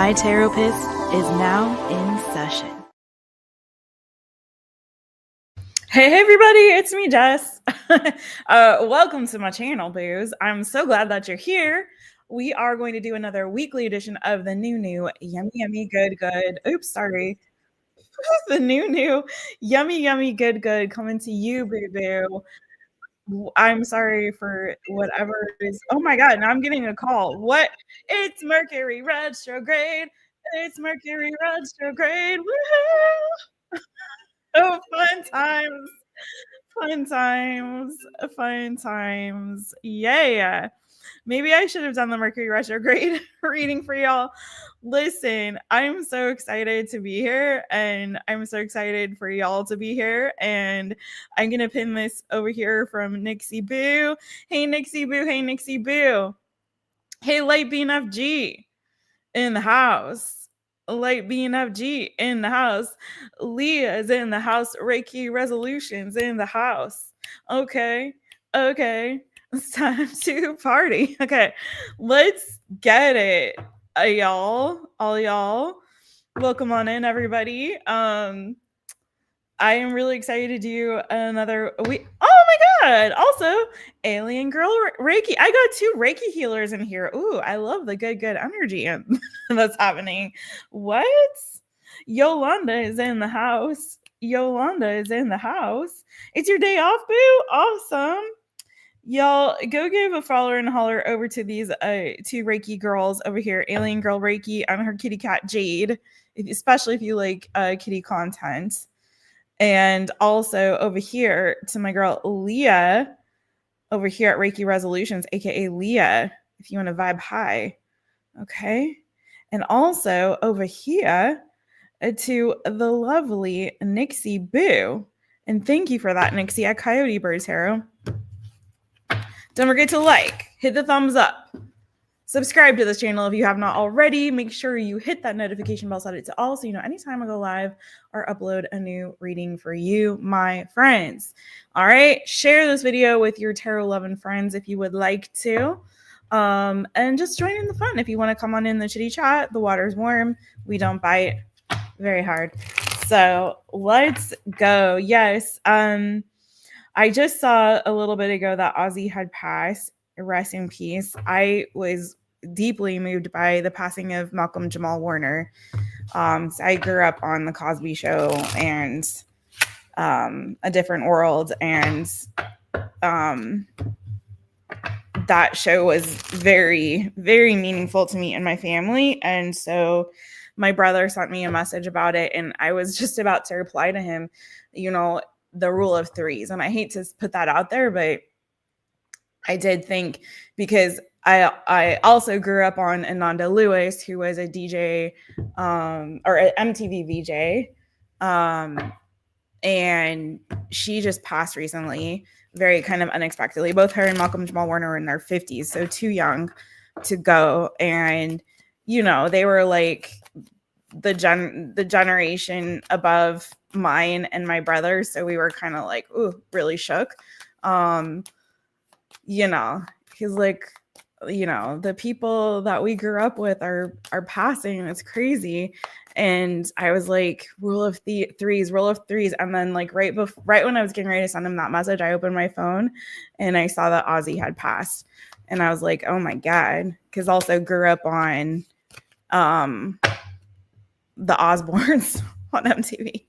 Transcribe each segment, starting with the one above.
My Taropist is now in session. Hey everybody, it's me, Jess. Welcome to my channel, boos. I'm so glad that you're here. We are going to do another weekly edition of the new yummy good. Oops, sorry. The new yummy good coming to you, boo. I'm sorry for whatever is. Oh my god, now I'm getting a call. What? It's Mercury retrograde. It's Mercury retrograde. Woohoo! Oh, fun times. Yeah. Maybe I should have done the Mercury retrograde reading for y'all. Listen, I'm so excited to be here, and I'm so excited for y'all to be here. And I'm gonna pin this over here from Nixie Boo. Hey Nixie Boo. Hey Nixie Boo. Hey Light BNFG in the house. Light BNFG in the house. Leah is in the house. Reiki Resolutions in the house. Okay. It's time to party. Okay. Let's get it. All y'all. Welcome on in, everybody. I am really excited to do another week. Oh my god! Also, Alien Girl Reiki. I got 2 Reiki healers in here. Ooh, I love the good energy that's happening. What? Yolanda is in the house. It's your day off, boo. Awesome. Y'all, go give a follower and holler over to these 2 Reiki girls over here. Alien Girl Reiki and her kitty cat Jade, especially if you like kitty content. And also over here to my girl Leah over here at Reiki Resolutions, aka Leah, if you want to vibe high. Okay. And also over here to the lovely Nixie Boo. And thank you for that, Nixie, at Coyote Bird Tarot. Don't forget to hit the thumbs up. Subscribe to this channel if you have not already. Make sure you hit that notification bell, set it to all so you know anytime I go live or upload a new reading for you, my friends. All right, share this video with your tarot loving friends if you would like to. And just join in the fun if you want to come on in the chitty chat. The water's warm. We don't bite very hard. So let's go. Yes. I just saw a little bit ago that Ozzy had passed. Rest in peace. I was deeply moved by the passing of Malcolm Jamal Warner. So I grew up on The Cosby Show and A Different World, and that show was very meaningful to me and my family. And so my brother sent me a message about it, and I was just about to reply to him, the rule of 3s. And I hate to put that out there, but I did think, because I also grew up on Ananda Lewis, who was a DJ or an MTV VJ. And she just passed recently, very kind of unexpectedly. Both her and Malcolm Jamal Warner were in their 50s, so too young to go. And, they were like the generation above mine and my brother. So we were kind of like, ooh, really shook. He's like, the people that we grew up with are passing. It's crazy. And I was like, rule of 3s. And then right when I was getting ready to send him that message, I opened my phone and I saw that Ozzy had passed. And I was like, oh my God. Cause also grew up on the Osbournes on MTV.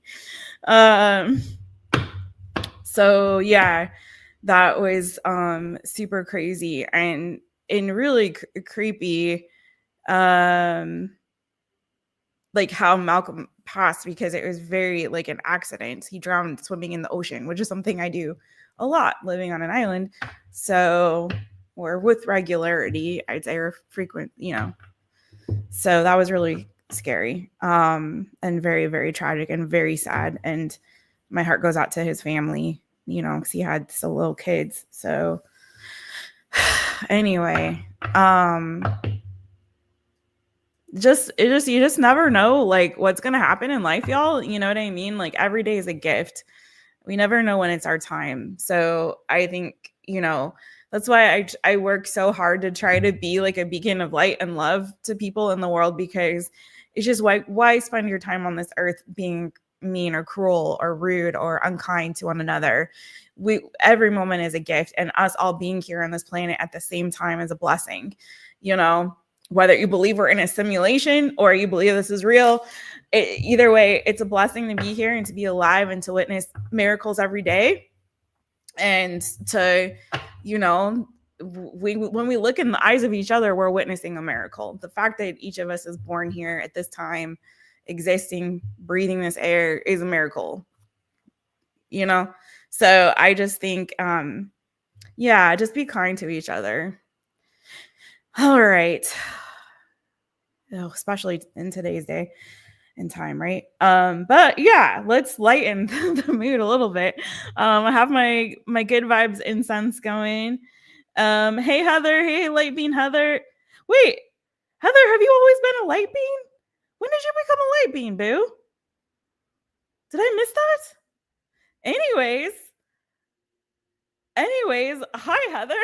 So yeah, that was super crazy and really creepy, like how Malcolm passed, because it was very like an accident. He drowned swimming in the ocean, which is something I do a lot living on an island. So, or with regularity, I'd say, or frequent, So that was really scary, and very tragic and very sad. And my heart goes out to his family, because he had still little kids. So anyway, you just never know like what's gonna happen in life, y'all. You know what I mean? Like every day is a gift. We never know when it's our time. So I think, That's why I work so hard to try to be like a beacon of light and love to people in the world, because it's just why spend your time on this earth being mean or cruel or rude or unkind to one another? Every moment is a gift, and us all being here on this planet at the same time is a blessing. You know, whether you believe we're in a simulation or you believe this is real, either way, it's a blessing to be here and to be alive and to witness miracles every day. And to, you know, when we look in the eyes of each other, we're witnessing a miracle. The fact that each of us is born here at this time, existing, breathing this air, is a miracle, you know? So I just think, yeah, just be kind to each other. All right. Oh, especially in today's day and time, right? But yeah, let's lighten the mood a little bit. I have my good vibes incense going. Hey Heather, hey Light Bean Heather. Wait, Heather, have you always been a light bean? When did you become a light bean, boo? Did I miss that? Anyways, hi Heather.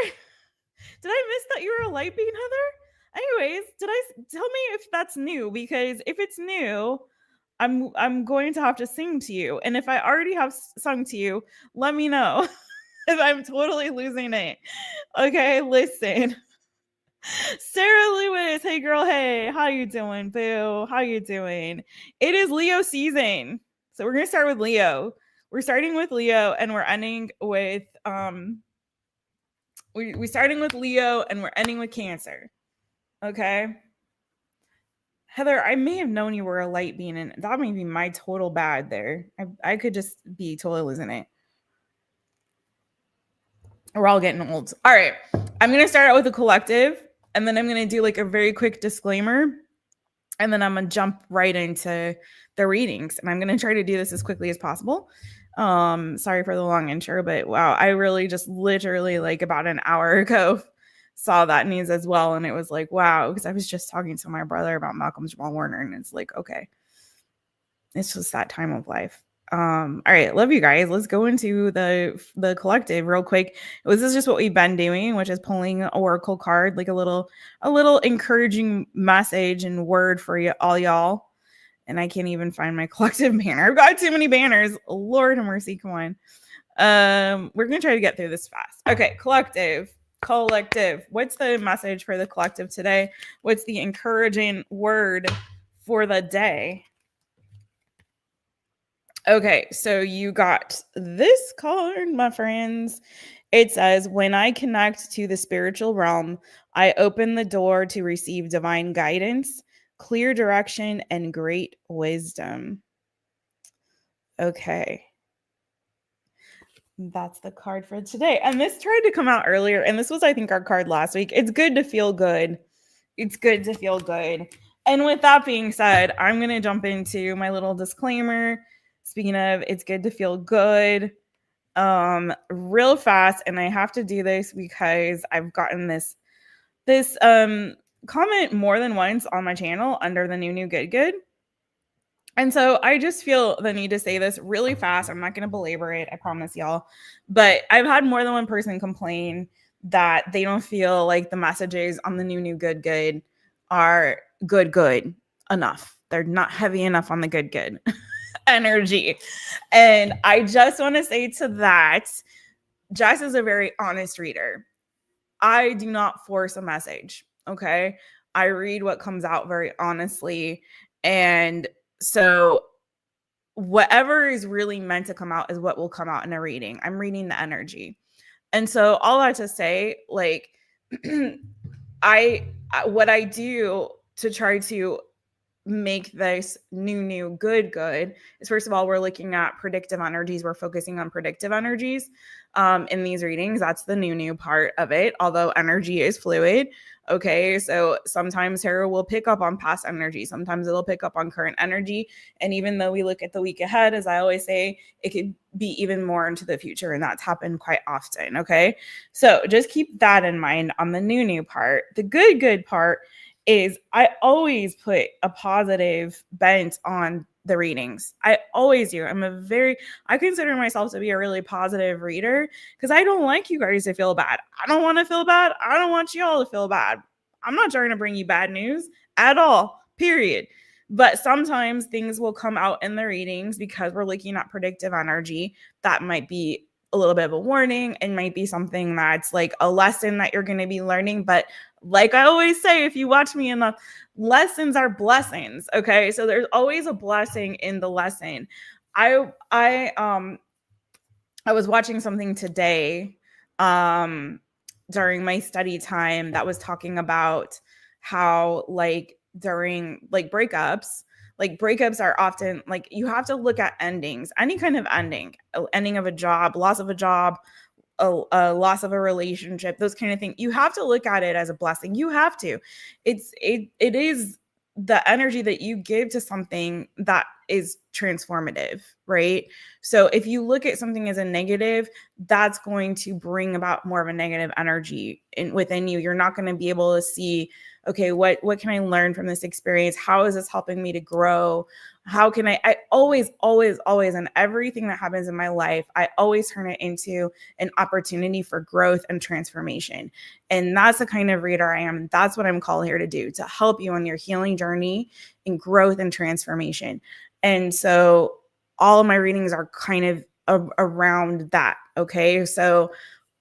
Did I miss that you were a light bean, Heather? Anyways, tell me if that's new, because if it's new, I'm going to have to sing to you. And if I already have sung to you, let me know if I'm totally losing it. Okay, listen. Sarah Lewis, hey girl, hey, how you doing, boo? How you doing? It is Leo season. So we're going to start with Leo. We're starting with Leo and we're ending with we're starting with Leo and we're ending with Cancer. Okay? Heather, I may have known you were a light being, and that may be my total bad there. I could just be totally losing it. We're all getting old. All right. I'm going to start out with a collective, and then I'm going to do like a very quick disclaimer, and then I'm going to jump right into the readings. And I'm going to try to do this as quickly as possible. Sorry for the long intro, but wow, I really just literally like about an hour ago saw that news as well, and it was like, wow, because I was just talking to my brother about Malcolm Jamal Warner, and it's like, okay, it's just that time of life. All right, love you guys. Let's go into the collective real quick. This is just what we've been doing, which is pulling an oracle card, like a little encouraging message and word for you all, y'all. And I can't even find my collective banner. I've got too many banners. Lord have mercy, come on. We're gonna try to get through this fast. Okay, collective. What's the message for the collective today? What's the encouraging word for the day? Okay, so you got this card, my friends. It says, when I connect to the spiritual realm, I open the door to receive divine guidance, clear direction, and great wisdom. Okay. That's the card for today. And this tried to come out earlier, and this was, I think, our card last week. It's good to feel good. It's good to feel good. And with that being said, I'm going to jump into my little disclaimer. Speaking of, it's good to feel good, real fast. And I have to do this because I've gotten this comment more than once on my channel under the new good. And so I just feel the need to say this really fast. I'm not going to belabor it, I promise y'all. But I've had more than one person complain that they don't feel like the messages on the new good are good enough. They're not heavy enough on the good energy. And I just want to say to that, Jess is a very honest reader. I do not force a message, okay? I read what comes out very honestly. And so whatever is really meant to come out is what will come out in a reading. I'm reading the energy. And so all that to say, like, what I do to try to make this new good is, first of all, we're looking at predictive energies. We're focusing on predictive energies in these readings. That's the new part of it, although energy is fluid. Okay, so sometimes tarot will pick up on past energy, sometimes it'll pick up on current energy, and even though we look at the week ahead, as I always say, it could be even more into the future, and that's happened quite often. Okay, so just keep that in mind on the new part. The good part is I always put a positive bent on the readings. I always do. I consider myself to be a really positive reader because I don't like you guys to feel bad. I don't want to feel bad. I don't want y'all to feel bad. I'm not trying to bring you bad news at all, period. But sometimes things will come out in the readings because we're looking at predictive energy. That might be a little bit of a warning. It might be something that's like a lesson that you're going to be learning. But like I always say, if you watch me enough, lessons are blessings. Okay. So there's always a blessing in the lesson. I was watching something today during my study time that was talking about how like during like breakups are often like you have to look at endings, any kind of ending of a job, loss of a job, a loss of a relationship, those kind of things. You have to look at it as a blessing. You have to. It is the energy that you give to something that is transformative, right? So if you look at something as a negative, that's going to bring about more of a negative energy within you. You're not going to be able to see, okay, what can I learn from this experience? How is this helping me to grow? How can I always, in everything that happens in my life, I always turn it into an opportunity for growth and transformation. And that's the kind of reader I am. That's what I'm called here to do, to help you on your healing journey in growth and transformation. And so all of my readings are kind of around that. Okay. So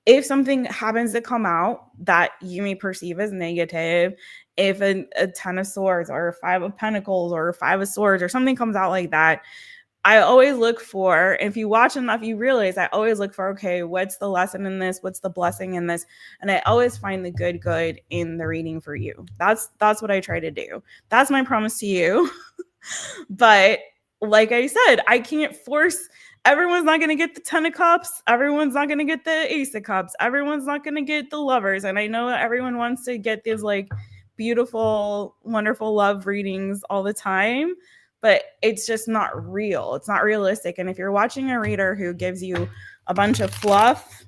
if something happens to come out that you may perceive as negative, if a 10 of swords or a 5 of pentacles or a 5 of swords or something comes out like that, I always look for, if you watch enough, you realize I always look for, okay, what's the lesson in this? What's the blessing in this? And I always find the good in the reading for you. That's what I try to do. That's my promise to you. But like I said, I can't force. Everyone's not going to get the 10 of cups. Everyone's not going to get the ace of cups. Everyone's not going to get the lovers. And I know that everyone wants to get these like beautiful, wonderful love readings all the time, but it's just not real. It's not realistic. And if you're watching a reader who gives you a bunch of fluff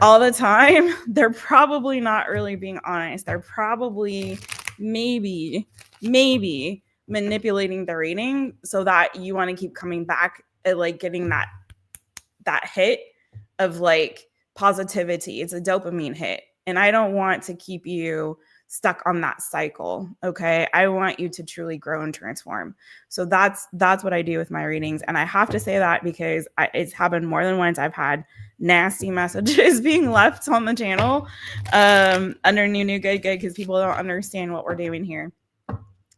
all the time, they're probably not really being honest. They're probably maybe manipulating the reading so that you want to keep coming back at like getting that hit of like positivity. It's a dopamine hit. And I don't want to keep you stuck on that cycle. Okay. I want you to truly grow and transform. So that's what I do with my readings. And I have to say that because it's happened more than once. I've had nasty messages being left on the channel under new good, because people don't understand what we're doing here.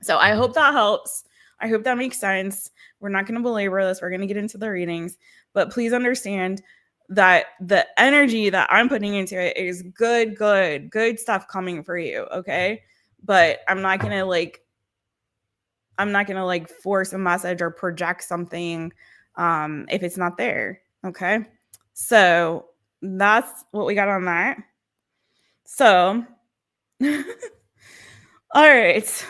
So I hope that helps. I hope that makes sense. We're not going to belabor this. We're going to get into the readings, but please understand that the energy that I'm putting into it is good stuff coming for you. Okay. But I'm not going to like force a message or project something if it's not there. Okay. So that's what we got on that. So, all right.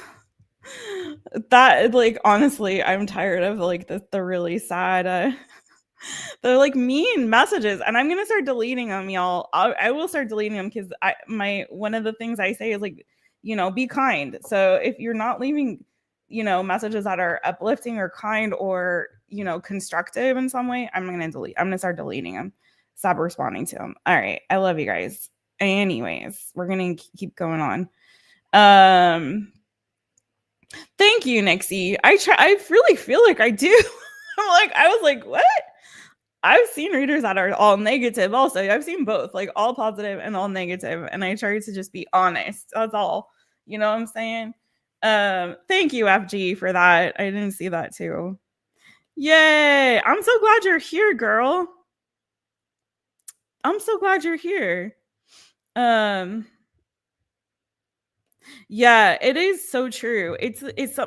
That like honestly, I'm tired of like the really sad they're like mean messages, and I'm gonna start deleting them, y'all. I will start deleting them because one of the things I say is like, be kind. So if you're not leaving, messages that are uplifting or kind or constructive in some way, I'm gonna start deleting them. Stop responding to them. All right, I love you guys. Anyways, we're gonna keep going on. Thank you, Nixie. I really feel like I do. I was like, what? I've seen readers that are all negative also. I've seen both, like all positive and all negative. And I try to just be honest. That's all. You know what I'm saying? Thank you, FG, for that. I didn't see that too. Yay. I'm so glad you're here, girl. I'm so glad you're here. Yeah, it is so true. It's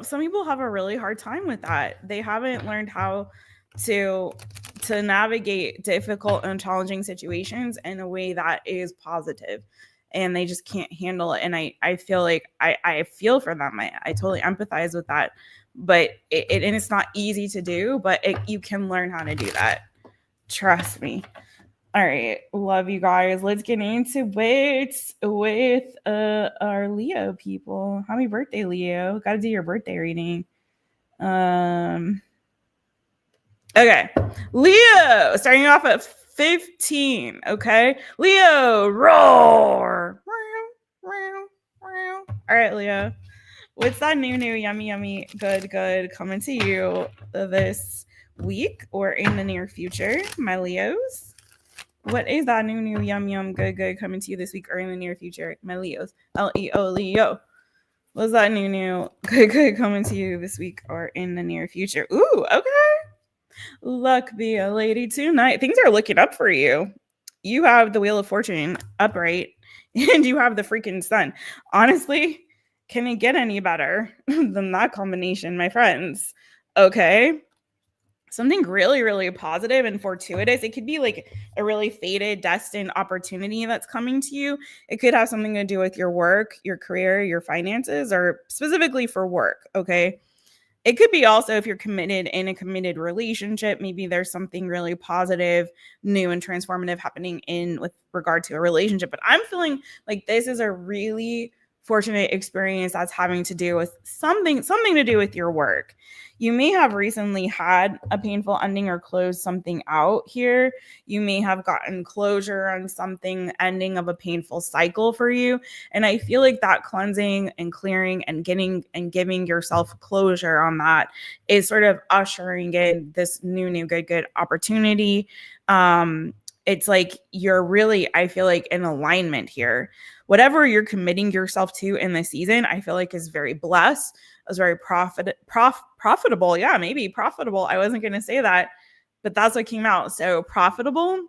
some people have a really hard time with that. They haven't learned how to navigate difficult and challenging situations in a way that is positive, and they just can't handle it. And I feel like I feel for them. I totally empathize with that, but and it's not easy to do, but you can learn how to do that. Trust me. All right, love you guys. Let's get into it with our Leo people. Happy birthday, Leo. Got to do your birthday reading. Okay. Leo, starting off at 15. Okay. Leo, roar. All right, Leo. What's that new, yummy, yummy, good coming to you this week or in the near future, my Leos? What is that new, yum, good coming to you this week or in the near future, my Leos? Leo, Leo. What's that new, good coming to you this week or in the near future? Ooh, okay. Luck be a lady tonight. Things are looking up for you. You have the Wheel of Fortune upright, and you have the freaking sun. Honestly, can it get any better than that combination, my friends? Okay. Something really, really positive and fortuitous. It could be like a really fated, destined opportunity that's coming to you. It could have something to do with your work, your career, your finances, or specifically for work. Okay. It could be also if you're committed in a committed relationship, maybe there's something really positive, new and transformative happening in with regard to a relationship. But I'm feeling like this is a really fortunate experience that's having to do with something to do with your work. You may have recently had a painful ending or closed something out here. You may have gotten closure on something, ending of a painful cycle for you. And I feel like that cleansing and clearing and getting and giving yourself closure on that is sort of ushering in this new, good opportunity. It's like you're really, I feel like, in alignment here. Whatever you're committing yourself to in the season, I feel like is very blessed. Is very profitable. Yeah, maybe profitable. I wasn't going to say that, but that's what came out. So profitable,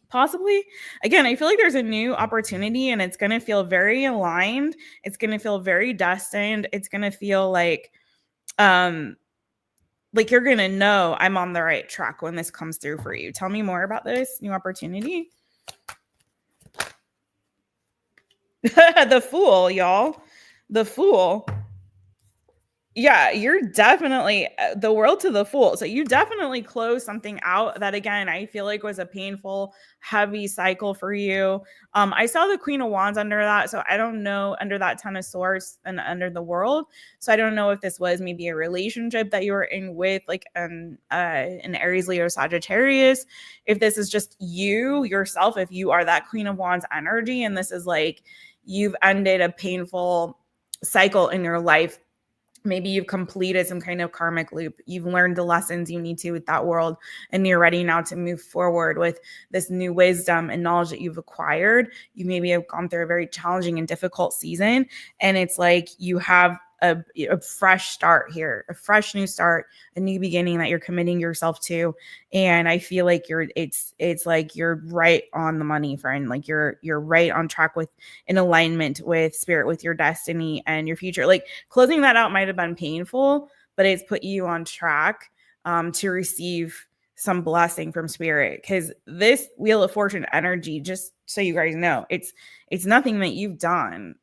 possibly. Again, I feel like there's a new opportunity and it's going to feel very aligned. It's going to feel very destined. It's going to feel like you're going to know I'm on the right track when this comes through for you. Tell me more about this new opportunity. The Fool, y'all. The Fool. Yeah, you're definitely the world to the Fool. So you definitely closed something out that, again, I feel like was a painful, heavy cycle for you. I saw the Queen of Wands under that. So I don't know, under that Ten of Swords and under the World. So I don't know if this was maybe a relationship that you were in with like an Aries, Leo, Sagittarius. If this is just you, yourself, if you are that Queen of Wands energy, and this is like you've ended a painful cycle in your life. Maybe you've completed some kind of karmic loop. You've learned the lessons you need to with that world, and you're ready now to move forward with this new wisdom and knowledge that you've acquired. You maybe have gone through a very challenging and difficult season, and it's like you have a fresh start here, a fresh new start, a new beginning that you're committing yourself to. And I feel like it's like you're right on the money, friend. Like you're right on track with, in alignment with spirit, with your destiny and your future. Like closing that out might have been painful, but it's put you on track to receive some blessing from spirit. Because this Wheel of Fortune energy, just so you guys know, it's nothing that you've done.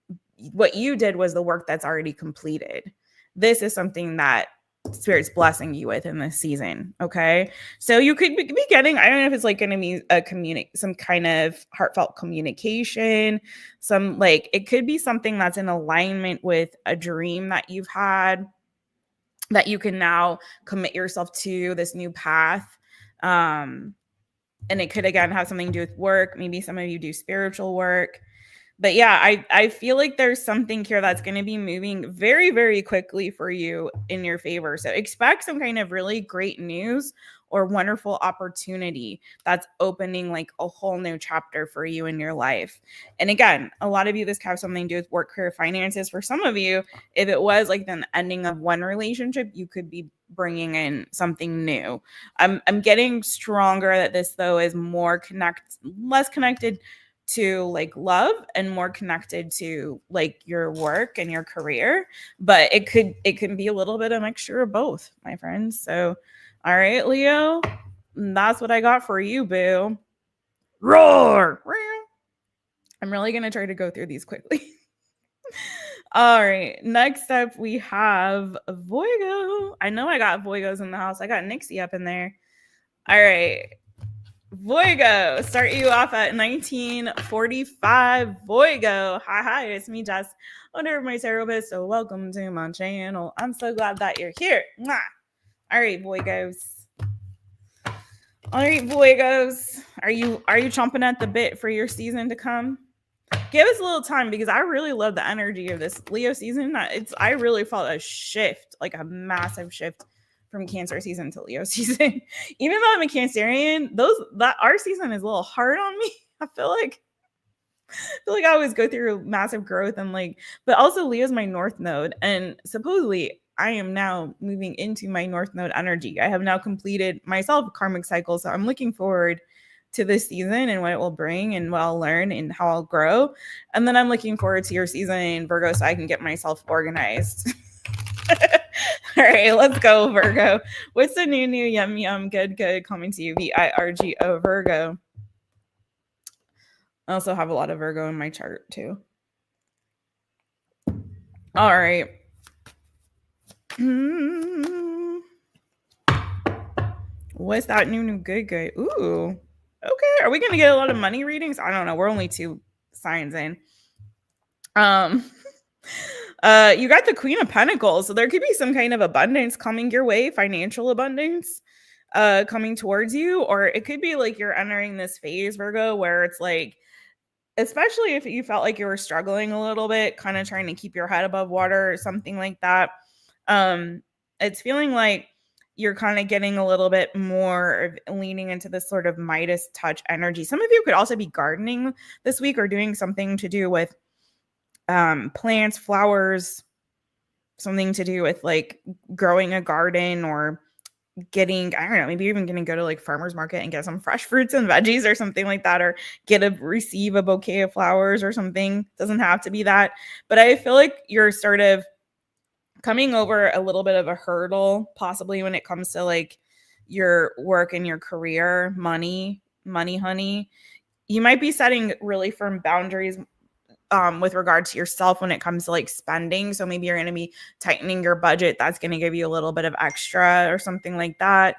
What you did was the work that's already completed. This is something that spirit's blessing you with in this season. Okay. So you could be getting, I don't know if it's like going to be some kind of heartfelt communication, some like, it could be something that's in alignment with a dream that you've had that you can now commit yourself to this new path. And it could, again, have something to do with work. Maybe some of you do spiritual work. But yeah, I feel like there's something here that's going to be moving very, very quickly for you in your favor. So expect some kind of really great news or wonderful opportunity that's opening like a whole new chapter for you in your life. And again, a lot of you, this could have something to do with work, career, finances. For some of you, if it was like the ending of one relationship, you could be bringing in something new. I'm getting stronger that this, though, is less connected to like love and more connected to like your work and your career, but it can be a little bit of mixture of both, my friends. So all right, Leo, that's what I got for you, boo. Roar. I'm really gonna try to go through these quickly. All right, next up we have Voigo. I know I got Voigos in the house. I got Nixie up in there. All right, Virgo, start you off at 1945. Virgo, hi, it's me, Jess, owner of My Taropist. So welcome to my channel. I'm so glad that you're here. Mwah. All right, Virgos. All right, Virgos, are you chomping at the bit for your season to come? Give us a little time because I really love the energy of this Leo season. I really felt a shift, like a massive shift from Cancer season to Leo season. Even though I'm a Cancerian, our season is a little hard on me. I feel like I always go through massive growth and but also Leo's my North Node, and supposedly I am now moving into my North Node energy. I have now completed myself a karmic cycle, so I'm looking forward to this season and what it will bring and what I'll learn and how I'll grow. And then I'm looking forward to your season, Virgo, so I can get myself organized. All right, let's go, Virgo. What's the new, yum, good, coming to you? VIRGO, Virgo. I also have a lot of Virgo in my chart, too. All right. What's that new, good? Ooh. Okay, are we going to get a lot of money readings? I don't know. We're only 2 signs in. You got the Queen of Pentacles, so there could be some kind of abundance coming your way, financial abundance coming towards you, or it could be like you're entering this phase, Virgo, where it's like, especially if you felt like you were struggling a little bit, kind of trying to keep your head above water or something like that. It's feeling like you're kind of getting a little bit more leaning into this sort of Midas touch energy. Some of you could also be gardening this week or doing something to do with plants, flowers, something to do with like growing a garden or getting, I don't know, maybe even going to go to like farmer's market and get some fresh fruits and veggies or something like that, or receive a bouquet of flowers or something. Doesn't have to be that, but I feel like you're sort of coming over a little bit of a hurdle, possibly when it comes to like your work and your career, money, honey. You might be setting really firm boundaries with regard to yourself when it comes to like spending. So maybe you're going to be tightening your budget. That's going to give you a little bit of extra or something like that.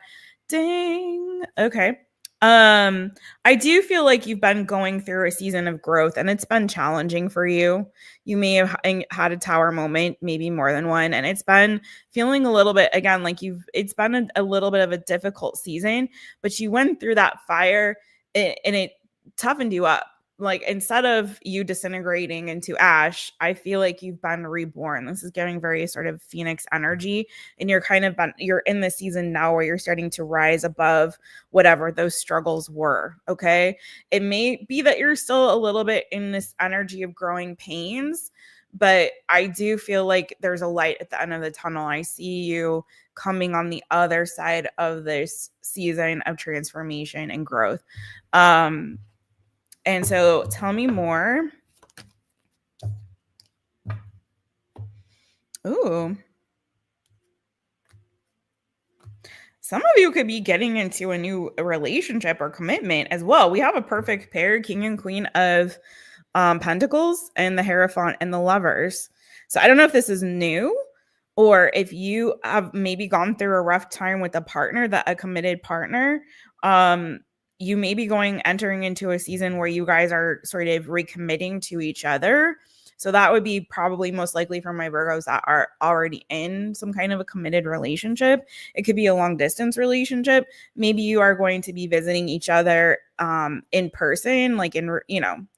Dang. Okay. I do feel like you've been going through a season of growth and it's been challenging for you. You may have had a tower moment, maybe more than one, and it's been feeling a little bit, again, like it's been a little bit of a difficult season, but you went through that fire and it toughened you up. Like, instead of you disintegrating into ash, I feel like you've been reborn. This is giving very sort of Phoenix energy, and you're in the season now where you're starting to rise above whatever those struggles were. Okay. It may be that you're still a little bit in this energy of growing pains, but I do feel like there's a light at the end of the tunnel. I see you coming on the other side of this season of transformation and growth. And so tell me more. Ooh. Some of you could be getting into a new relationship or commitment as well. We have a perfect pair, King and Queen of Pentacles and the Hierophant and the Lovers. So I don't know if this is new or if you have maybe gone through a rough time with a committed partner. You may be entering into a season where you guys are sort of recommitting to each other. So that would be probably most likely for my Virgos that are already in some kind of a committed relationship. It could be a long distance relationship. Maybe you are going to be visiting each other in person, like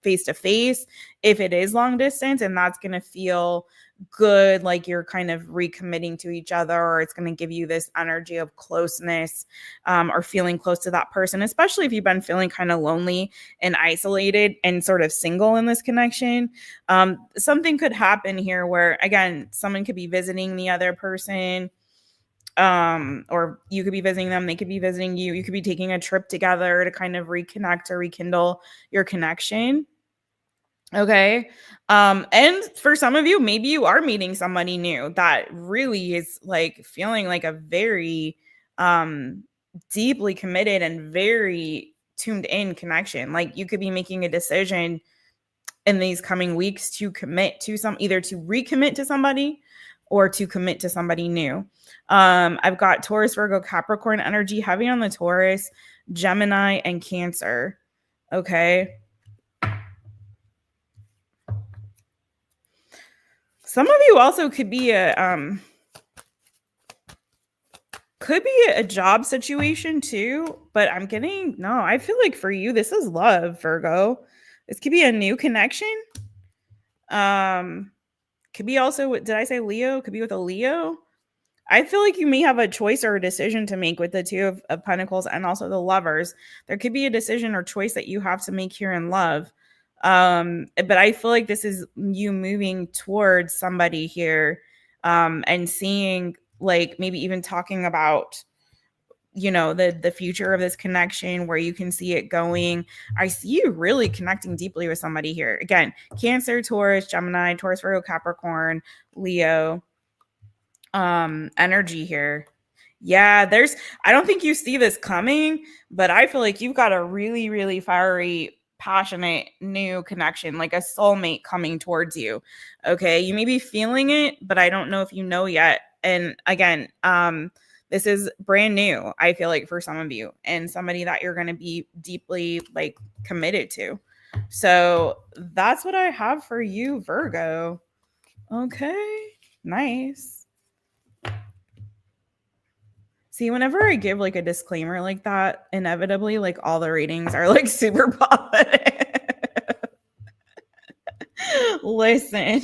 face to face, if it is long distance, and that's going to feel good, like you're kind of recommitting to each other, or it's going to give you this energy of closeness or feeling close to that person, especially if you've been feeling kind of lonely and isolated and sort of single in this connection. Something could happen here where, again, someone could be visiting the other person, or you could be visiting them, they could be visiting you. You could be taking a trip together to kind of reconnect or rekindle your connection. Okay. And for some of you, maybe you are meeting somebody new that really is like feeling like a very deeply committed and very tuned in connection. Like, you could be making a decision in these coming weeks to commit to either to recommit to somebody or to commit to somebody new. I've got Taurus, Virgo, Capricorn energy heavy on the Taurus. Gemini, and Cancer. Okay. Some of you also could be a job situation too, but I'm getting, no, I feel like for you this is love, Virgo. This could be a new connection. Could be also, did I say Leo? Could be with a Leo. I feel like you may have a choice or a decision to make with the Two of Pentacles and also the Lovers. There could be a decision or choice that you have to make here in love. But I feel like this is you moving towards somebody here, and seeing, like, maybe even talking about, the future of this connection, where you can see it going. I see you really connecting deeply with somebody here. Again, Cancer, Taurus, Gemini, Taurus, Virgo, Capricorn, Leo, energy here. Yeah, I don't think you see this coming, but I feel like you've got a really, really fiery, passionate new connection, like a soulmate coming towards you. Okay, you may be feeling it, but I don't know if you know yet. And again, this is brand new, I feel like, for some of you, and somebody that you're going to be deeply, like, committed to. So that's what I have for you, Virgo. Okay, nice. See, whenever I give, like, a disclaimer like that, inevitably, like, all the readings are, like, super positive. Listen.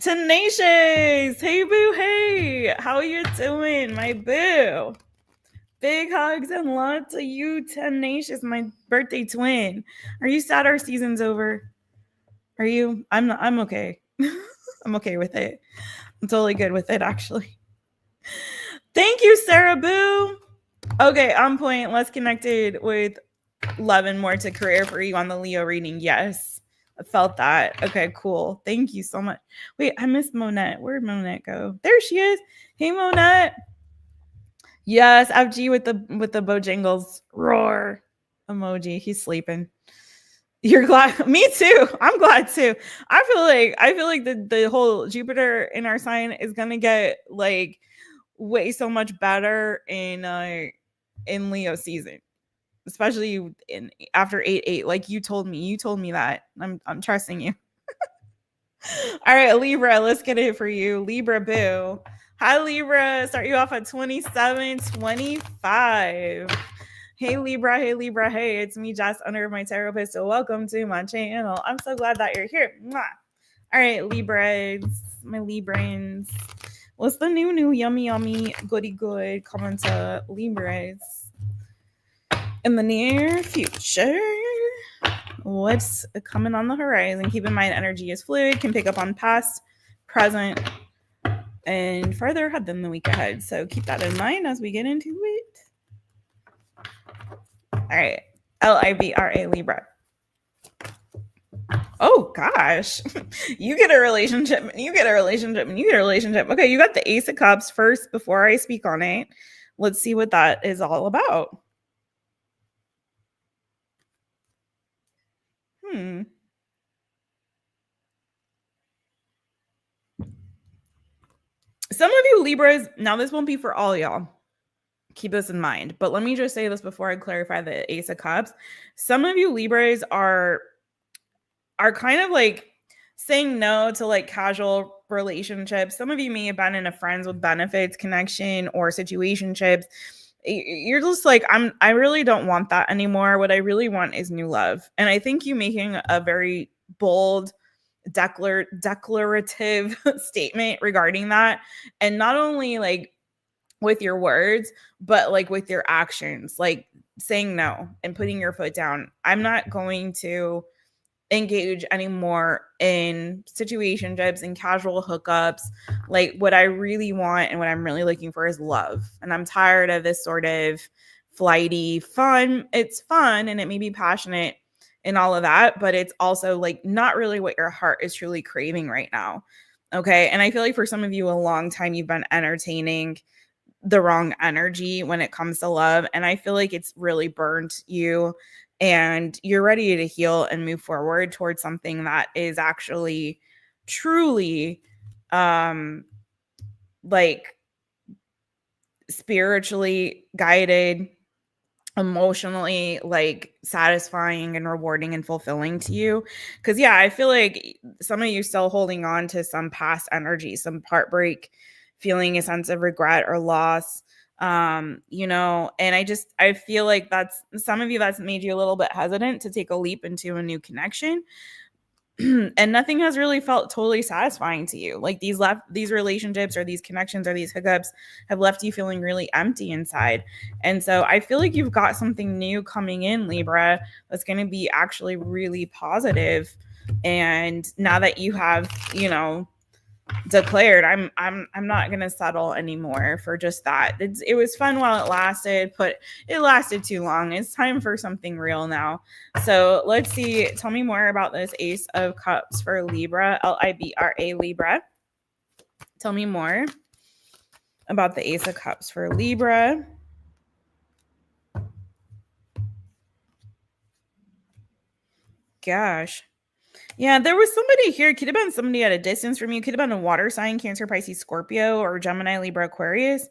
Tenacious. Hey, boo. Hey. How you doing, my boo? Big hugs and love to you, Tenacious, my birthday twin. Are you sad our season's over? Are you? I'm okay. I'm okay with it. I'm totally good with it, actually. Thank you, Sarah Boo. Okay, on point. Let's connected with love and more to career for you on the Leo reading. Yes, I felt that. Okay, cool. Thank you so much. Wait, I missed Monette. Where'd Monette go? There she is. Hey, Monette. Yes, FG with the Bojangles roar emoji. He's sleeping. You're glad? Me too. I'm glad too. I feel like the whole Jupiter in our sign is gonna get, like, way so much better in Leo season, especially in after 8/8. Like, you told me that. I'm trusting you. All right, Libra, let's get it for you. Libra boo. Hi, Libra. Start you off at 2725. Hey, Libra. Hey, Libra. Hey, it's me, Jess, under My Taropist. So welcome to my channel. I'm so glad that you're here. Mwah. All right, Libras, my Librans. What's the new yummy goody good coming to Libras in the near future? What's coming on the horizon? Keep in mind, energy is fluid, can pick up on past, present, and farther ahead than the week ahead. So keep that in mind as we get into it. All right, LIBRA, Libra. Oh gosh, you get a relationship, and you get a relationship, and you get a relationship. Okay, you got the Ace of Cups first before I speak on it. Let's see what that is all about. Some of you Libras, now this won't be for all y'all. Keep this in mind. But let me just say this before I clarify the Ace of Cups. Some of you Libras are kind of like saying no to, like, casual relationships. Some of you may have been in a friends with benefits connection or situationships. You're just like, I really don't want that anymore. What I really want is new love. And I think you making a very bold declarative statement regarding that, and not only, like, with your words, but, like, with your actions, like saying no and putting your foot down. I'm not going to engage anymore in situationships and casual hookups. Like, what I really want and what I'm really looking for is love. And I'm tired of this sort of flighty fun. It's fun and it may be passionate and all of that, but it's also, like, not really what your heart is truly craving right now. Okay. And I feel like for some of you, a long time you've been entertaining the wrong energy when it comes to love. And I feel like it's really burnt you, and you're ready to heal and move forward towards something that is actually truly like spiritually guided, emotionally like satisfying and rewarding and fulfilling to you. Because yeah, I feel like some of you still holding on to some past energy, some heartbreak, feeling a sense of regret or loss. And I feel like that's some of you, that's made you a little bit hesitant to take a leap into a new connection. And nothing has really felt totally satisfying to you. Like these relationships or these connections or these hookups have left you feeling really empty inside. And so I feel like you've got something new coming in, Libra, that's going to be actually really positive. And now that you have, declared, I'm not gonna settle anymore for just that. It was fun while it lasted, but it lasted too long. It's time for something real now. So let's see. Tell me more about this Ace of Cups for Libra, LIBRA, Libra. Tell me more about the Ace of Cups for Libra. Gosh. Yeah, there was somebody here. Could have been somebody at a distance from you. Could have been a water sign, Cancer, Pisces, Scorpio, or Gemini, Libra, Aquarius.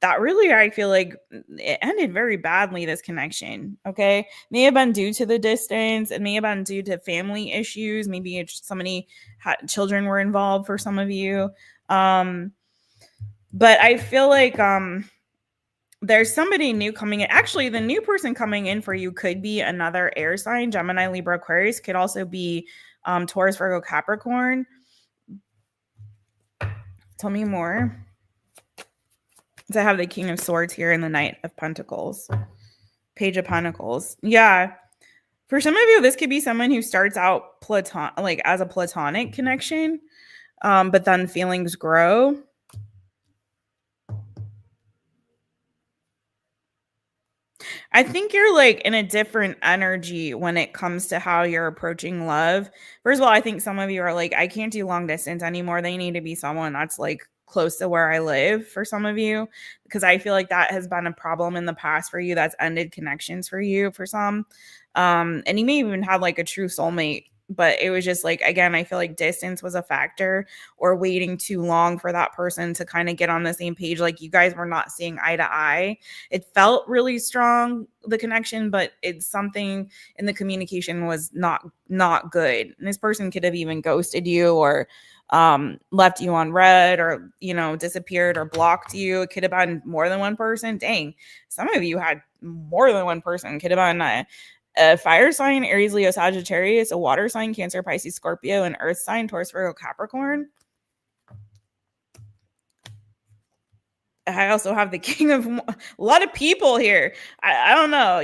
That really, I feel like it ended very badly, this connection. Okay. May have been due to the distance. It may have been due to family issues. Maybe somebody had children were involved for some of you. But I feel like there's somebody new coming in. Actually, the new person coming in for you could be another air sign. Gemini, Libra, Aquarius. Could also be Taurus, Virgo, Capricorn. Tell me more. So I have the King of Swords here and the Knight of Pentacles. Page of Pentacles. Yeah. For some of you, this could be someone who starts out as a platonic connection, but then feelings grow. I think you're like in a different energy when it comes to how you're approaching love. First of all, I think some of you are like, I can't do long distance anymore. They need to be someone that's like close to where I live for some of you, because I feel like that has been a problem in the past for you. That's ended connections for you for some. And you may even have like a true soulmate, but it was just like, again, I feel like distance was a factor, or waiting too long for that person to kind of get on the same page. Like you guys were not seeing eye to eye. It felt really strong, the connection, but it's something in the communication was not good. And this person could have even ghosted you, or left you on red, or disappeared or blocked you. It could have been more than one person. Dang, some of you had more than one person. Could have been a fire sign, Aries, Leo, Sagittarius, a water sign, Cancer, Pisces, Scorpio, an earth sign, Taurus, Virgo, Capricorn. I also have the King of a lot of people here. I don't know.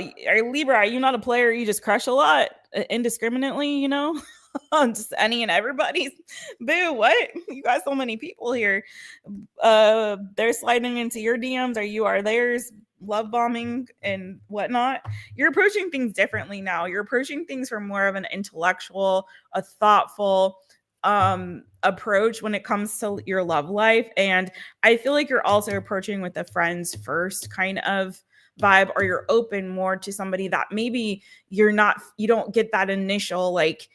Libra, are you not a player? You just crush a lot indiscriminately, just any and everybody's. Boo, what? You got so many people here. They're sliding into your DMs, or you are theirs, love bombing and whatnot. You're approaching things differently now. You're approaching things from more of an intellectual, a thoughtful approach when it comes to your love life. And I feel like you're also approaching with a friends first kind of vibe, or you're open more to somebody that maybe you don't get that initial like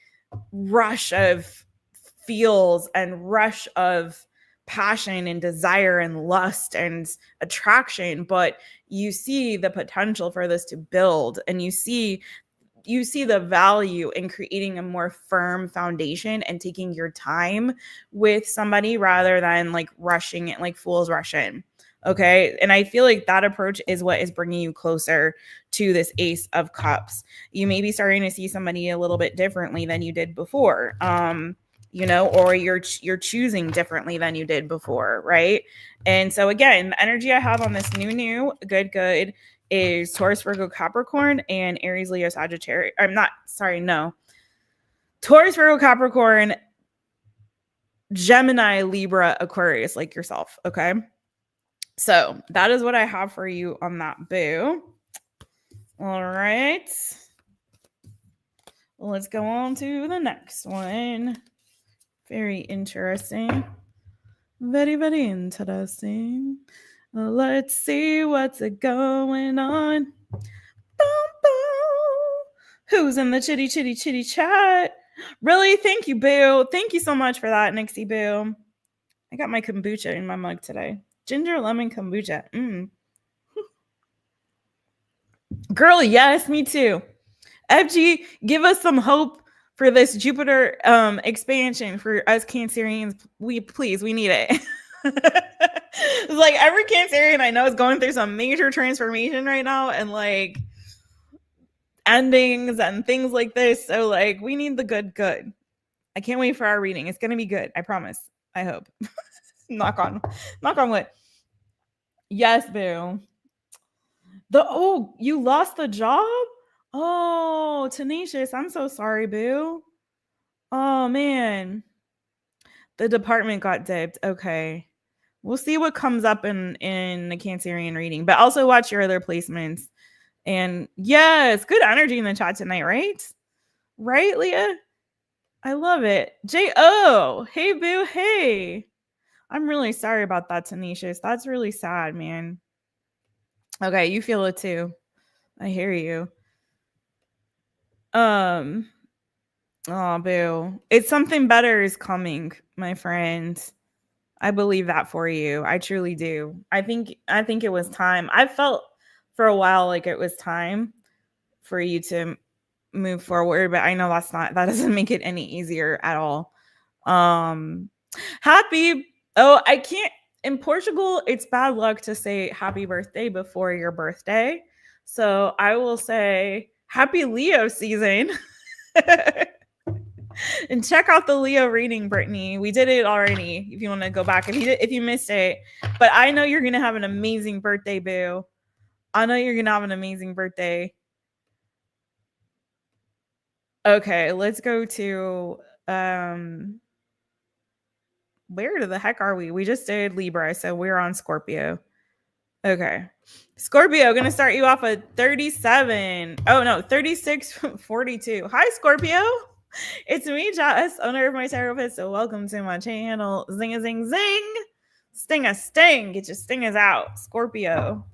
rush of feels and rush of passion and desire and lust and attraction, but you see the potential for this to build, and you see the value in creating a more firm foundation and taking your time with somebody rather than like rushing it, like fools rush in. Okay. And I feel like that approach is what is bringing you closer to this Ace of Cups. You may be starting to see somebody a little bit differently than you did before. Or you're choosing differently than you did before, right? And so again, the energy I have on this new good is Taurus, Virgo, Capricorn, and Aries, Leo, Sagittarius. Taurus, Virgo, Capricorn, Gemini, Libra, Aquarius, like yourself. Okay. So that is what I have for you on that, boo. All right. Let's go on to the next one. Very interesting. Very, very interesting. Let's see what's going on. Boom, boom. Who's in the chitty chat? Really? Thank you, boo. Thank you so much for that, Nixie boo. I got my kombucha in my mug today. Ginger lemon kombucha. Girl, yes, me too. FG, give us some hope for this Jupiter expansion for us Cancerians. We need it. It's like every Cancerian I know is going through some major transformation right now and like endings and things like this. So like we need the good. I can't wait for our reading. It's gonna be good. I promise. I hope. knock on wood. Yes, boo. You lost the job? Oh, Tenacious. I'm so sorry, boo. Oh man. The department got dipped. Okay. We'll see what comes up in the Cancerian reading, but also watch your other placements. And yes, good energy in the chat tonight, right? Right, Leah? I love it. J.O. Hey, boo. Hey. I'm really sorry about that, Tenacious. That's really sad, man. Okay, you feel it too. I hear you. Oh, boo. It's something better is coming, my friend. I believe that for you. I truly do. I think it was time. I felt for a while like it was time for you to move forward, but I know that doesn't make it any easier at all. Happy. Oh, I can't. In Portugal, it's bad luck to say happy birthday before your birthday. So I will say happy Leo season. And check out the Leo reading, Brittany. We did it already. If you want to go back, if you missed it, but I know you're gonna have an amazing birthday, boo. I know you're gonna have an amazing birthday. Okay, let's go to where the heck are we? We just did Libra, so we're on Scorpio. Okay. Scorpio, gonna start you off at 37. Oh no, 3642. Hi, Scorpio. It's me, Jess, owner of My Taropist. So welcome to my channel. Zing a zing zing. Sting a sting. Get your stingers out. Scorpio.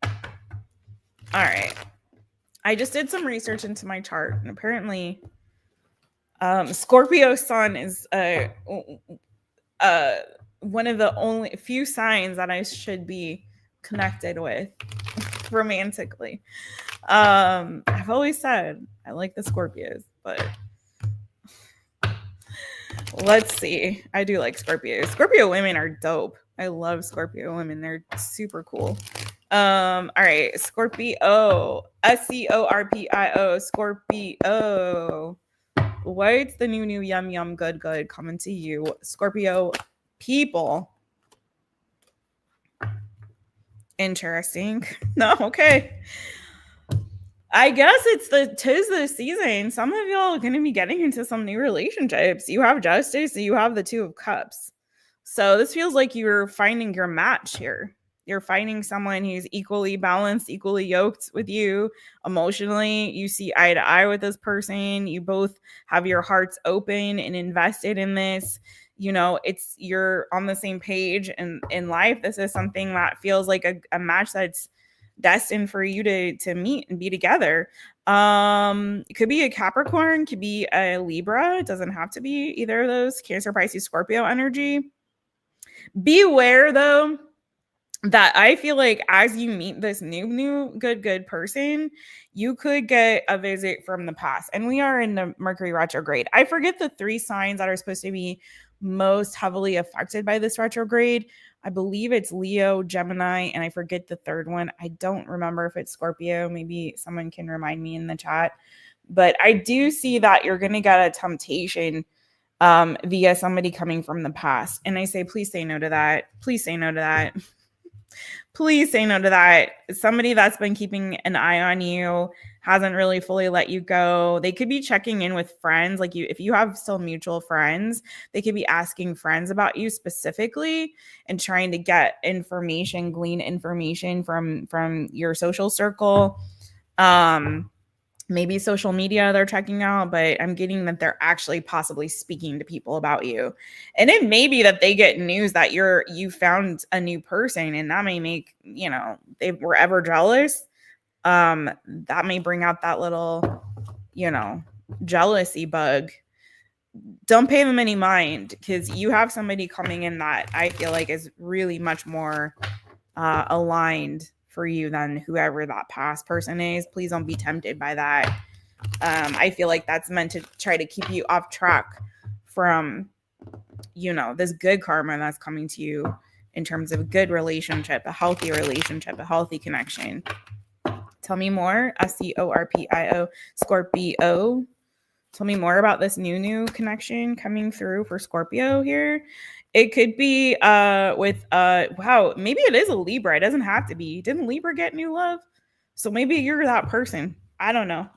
All right. I just did some research into my chart, and apparently Scorpio sun is one of the only few signs that I should be connected with romantically. I've always said I like the Scorpios, but let's see. I do like Scorpios. Scorpio women are dope. I love Scorpio women. They're super cool. All right, Scorpio. SCORPIO. Scorpio. What's the new yum good coming to you, Scorpio people? Interesting. No, okay. I guess tis the season. Some of y'all are going to be getting into some new relationships. You have Justice, you have the Two of Cups. So this feels like you're finding your match here. You're finding someone who's equally balanced, equally yoked with you emotionally. You see eye to eye with this person. You both have your hearts open and invested in this. You know, you're on the same page in life. This is something that feels like a match that's destined for you to meet and be together. It could be a Capricorn, could be a Libra. It doesn't have to be either of those. Cancer, Pisces, Scorpio energy. Beware though, that I feel like as you meet this new good person, you could get a visit from the past. And we are in the Mercury retrograde. I forget the 3 signs that are supposed to be most heavily affected by this retrograde. I believe it's Leo, Gemini, and I forget the third one. I don't remember if it's Scorpio. Maybe someone can remind me in the chat. But I do see that you're going to get a temptation via somebody coming from the past. And I say, please say no to that. Please say no to that. Please say no to that. Somebody that's been keeping an eye on you, hasn't really fully let you go. They could be checking in with friends. Like if you have still mutual friends, they could be asking friends about you specifically and trying to get information, glean information from your social circle. Maybe social media they're checking out, but I'm getting that they're actually possibly speaking to people about you. And it may be that they get news that you found a new person, and that may make, they were ever jealous. That may bring out that little, jealousy bug. Don't pay them any mind, because you have somebody coming in that I feel like is really much more aligned for you than whoever that past person is. Please don't be tempted by that. I feel like that's meant to try to keep you off track from, you know, this good karma that's coming to you in terms of a good relationship, a healthy relationship, a healthy connection. Tell me more. SCORPIO, Scorpio. Tell me more about this new connection coming through for Scorpio here. It could be with wow, maybe it is a Libra. It doesn't have to be. Didn't Libra get new love? So maybe you're that person. I don't know.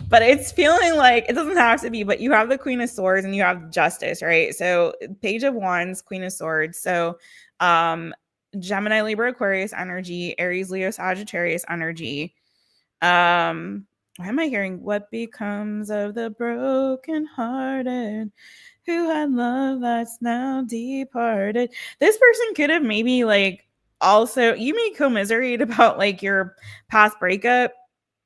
But it's feeling like it doesn't have to be, but you have the Queen of Swords and you have Justice, right? So Page of Wands, Queen of Swords. So Gemini, Libra, Aquarius energy, Aries, Leo, Sagittarius energy. Why am I hearing what becomes of the brokenhearted who had love that's now departed? This person could have maybe like also, you may commiserate about like your past breakup.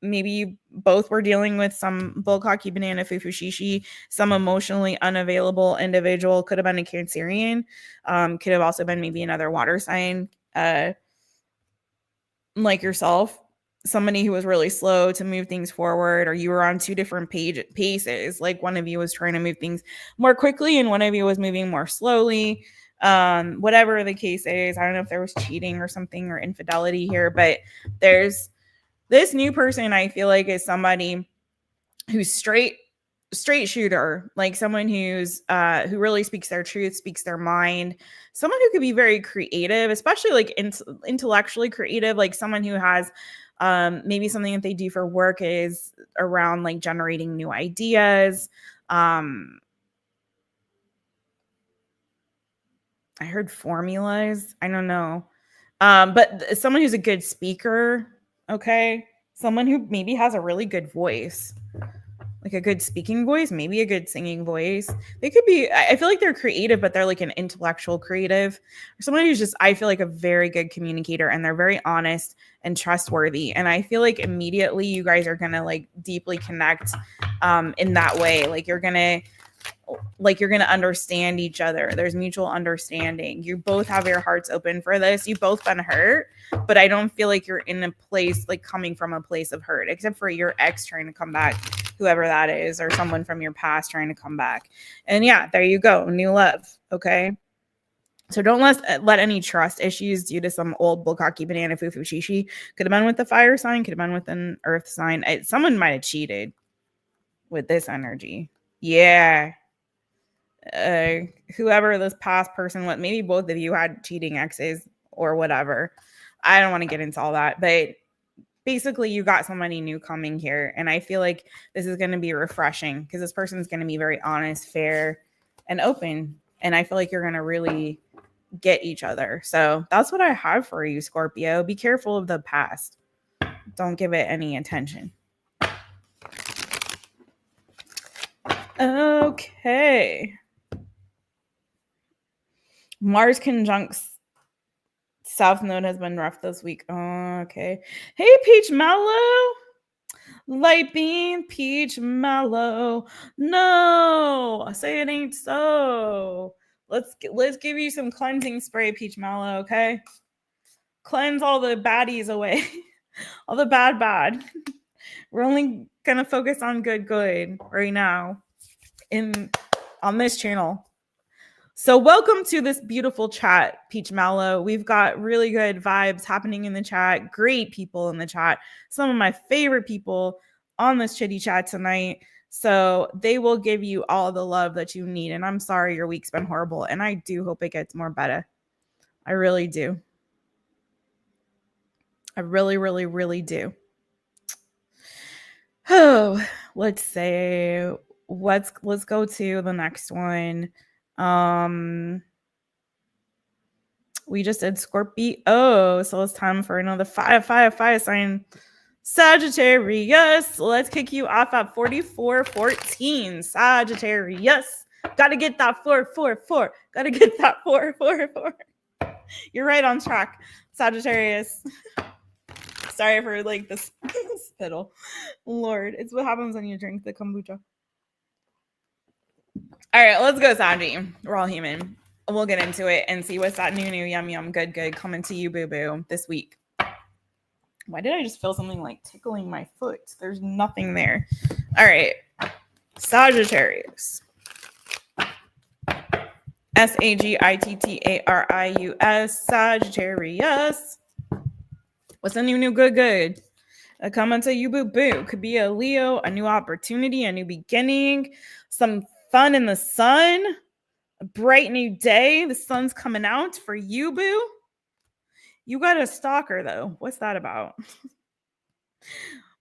Maybe you both were dealing with some bullcocky banana fufu shishi, some emotionally unavailable individual. Could have been a Cancerian. Could have also been maybe another water sign, like yourself. Somebody who was really slow to move things forward, or you were on two different paces. Like one of you was trying to move things more quickly and one of you was moving more slowly. Whatever the case is, I don't know if there was cheating or something or infidelity here, but there's this new person. I feel like is somebody who's straight shooter, like someone who's who really speaks their truth, speaks their mind, someone who could be very creative, especially like intellectually creative, like someone who has maybe something that they do for work is around like generating new ideas. I heard formulas. I don't know. But someone who's a good speaker, okay? Someone who maybe has a really good voice, like a good speaking voice, maybe a good singing voice. They could be, I feel like they're creative, but they're like an intellectual creative, or someone who's just, I feel like a very good communicator, and they're very honest and trustworthy. And I feel like immediately you guys are going to like deeply connect in that way. Like you're going to understand each other. There's mutual understanding. You both have your hearts open for this. You've both been hurt, but I don't feel like you're in a place like coming from a place of hurt, except for your ex trying to come back, whoever that is, or someone from your past trying to come back. And yeah, there you go. New love. Okay. So don't let any trust issues due to some old bullcocky banana fufu shishi. Could have been with the fire sign, could have been with an earth sign. Someone might have cheated with this energy. Yeah. Whoever this past person was, maybe both of you had cheating exes or whatever. I don't want to get into all that, but basically you got somebody new coming here, and I feel like this is going to be refreshing because this person's going to be very honest, fair, and open, and I feel like you're going to really get each other. So that's what I have for you, Scorpio. Be careful of the past. Don't give it any attention. Okay. Mars conjunct South Node has been rough this week. Oh, okay. Hey, Peach Mallow. Light beam, Peach Mallow. No, say it ain't so. Let's give you some cleansing spray, Peach Mallow, okay? Cleanse all the baddies away. All the bad. We're only going to focus on good right now on this channel. So welcome to this beautiful chat, Peach Mallow. We've got really good vibes happening in the chat. Great people in the chat. Some of my favorite people on this chitty chat tonight. So they will give you all the love that you need. And I'm sorry your week's been horrible. And I do hope it gets more better. I really do. I really, really, really do. Oh, let's go to the next one. We just did Scorpio, so it's time for another fire sign. Sagittarius, let's kick you off at 4414. Sagittarius, gotta get that 444. Gotta get that 444. You're right on track, Sagittarius. Sorry for like this spittle. Lord, it's what happens when you drink the kombucha. All right, let's go, Saggy. We're all human. We'll get into it and see what's that new, yum, good coming to you, boo-boo, this week. Why did I just feel something like tickling my foot? There's nothing there. All right. Sagittarius. Sagittarius. Sagittarius. What's a new good? A comment to you, boo boo. Could be a Leo, a new opportunity, a new beginning, some fun in the sun, a bright new day. The sun's coming out for you, boo. You got a stalker, though. What's that about?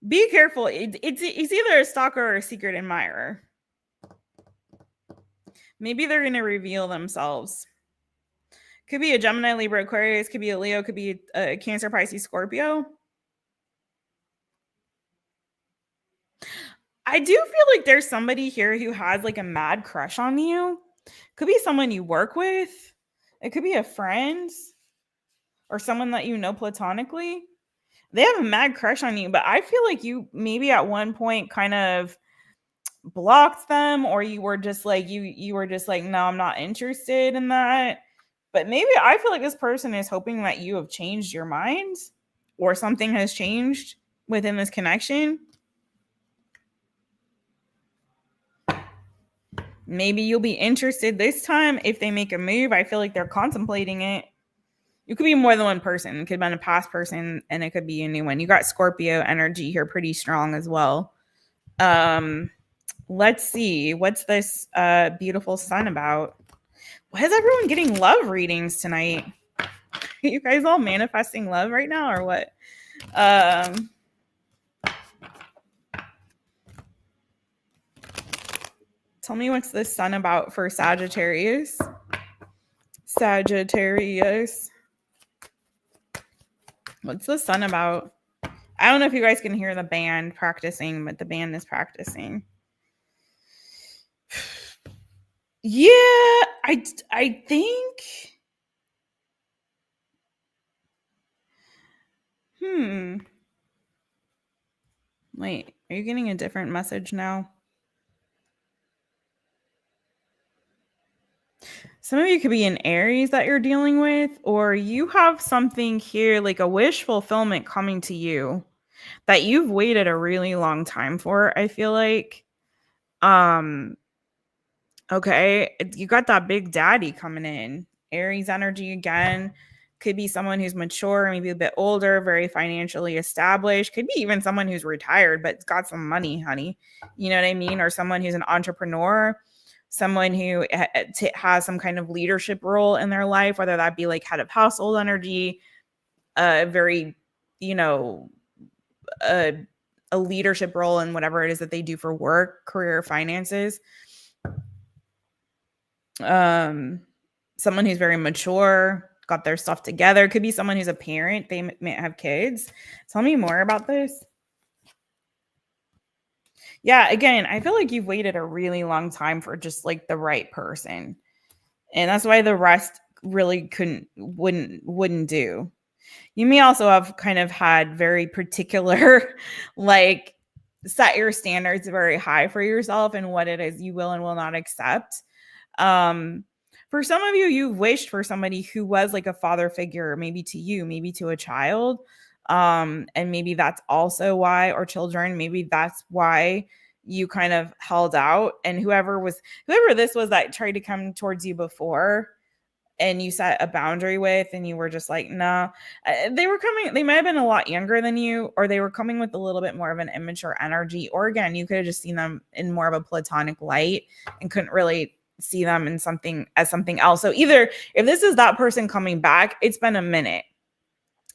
Be careful. It's either a stalker or a secret admirer. Maybe they're going to reveal themselves. Could be a Gemini, Libra, Aquarius. Could be a Leo. Could be a Cancer, Pisces, Scorpio. I do feel like there's somebody here who has like a mad crush on you. Could be someone you work with. It could be a friend or someone that you know platonically. They have a mad crush on you, but I feel like you maybe at one point kind of blocked them, or you were just like, you were just like, no, I'm not interested in that. But maybe I feel like this person is hoping that you have changed your mind or something has changed within this connection. Maybe you'll be interested this time if they make a move. I feel like they're contemplating it. You could be more than one person. It could have been a past person and it could be a new one. You got Scorpio energy here pretty strong as well. Let's see. What's this beautiful sun about? Why is everyone getting love readings tonight? Are you guys all manifesting love right now or what? Tell me what's this sun about for Sagittarius. Sagittarius. What's the sun about? I don't know if you guys can hear the band practicing, but the band is practicing. Yeah, I think. Wait, are you getting a different message now? Some of you could be an Aries that you're dealing with, or you have something here like a wish fulfillment coming to you that you've waited a really long time for, I feel like. Okay, you got that big daddy coming in. Aries energy again. Could be someone who's mature, maybe a bit older, very financially established. Could be even someone who's retired but got some money, honey. You know what I mean? Or someone who's an entrepreneur, someone who has some kind of leadership role in their life, whether that be like head of household energy, very, a leadership role in whatever it is that they do for work, career, finances. Someone who's very mature, got their stuff together. Could be someone who's a parent. They may have kids. Tell me more about this. Yeah, again, I feel like you've waited a really long time for just like the right person. And that's why the rest really wouldn't do. You may also have kind of had very particular, like, set your standards very high for yourself and what it is you will and will not accept. For some of you, you've wished for somebody who was like a father figure, maybe to you, maybe to a child. And maybe that's also why, or children, maybe that's why you kind of held out. And whoever this was that tried to come towards you before and you set a boundary with, and you were just like, nah, they might have been a lot younger than you, or they were coming with a little bit more of an immature energy. Or again, you could have just seen them in more of a platonic light and couldn't really see them in something else. So either if this is that person coming back, it's been a minute.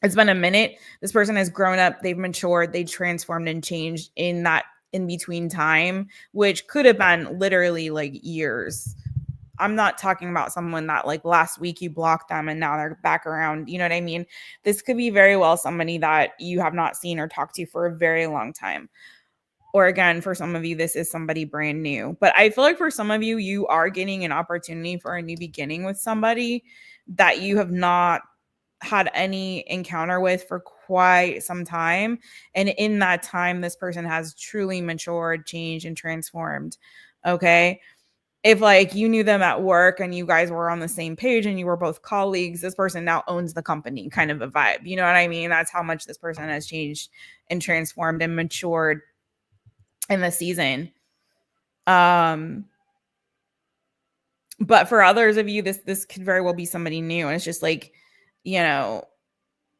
This person has grown up, they've matured, they transformed and changed in that in between time, which could have been literally like years. I'm not talking about someone that like last week you blocked them and now they're back around. You know what I mean? This could be very well somebody that you have not seen or talked to for a very long time. Or again, for some of you, this is somebody brand new. But I feel like for some of you, you are getting an opportunity for a new beginning with somebody that you have not had any encounter with for quite some time. And in that time, this person has truly matured, changed, and transformed. Okay. if like you knew them at work and you guys were on the same page and you were both colleagues, this person now owns the company, kind of a vibe. You know what I mean? That's how much this person has changed and transformed and matured in the season. But for others of you, this could very well be somebody new. And it's just like, you know,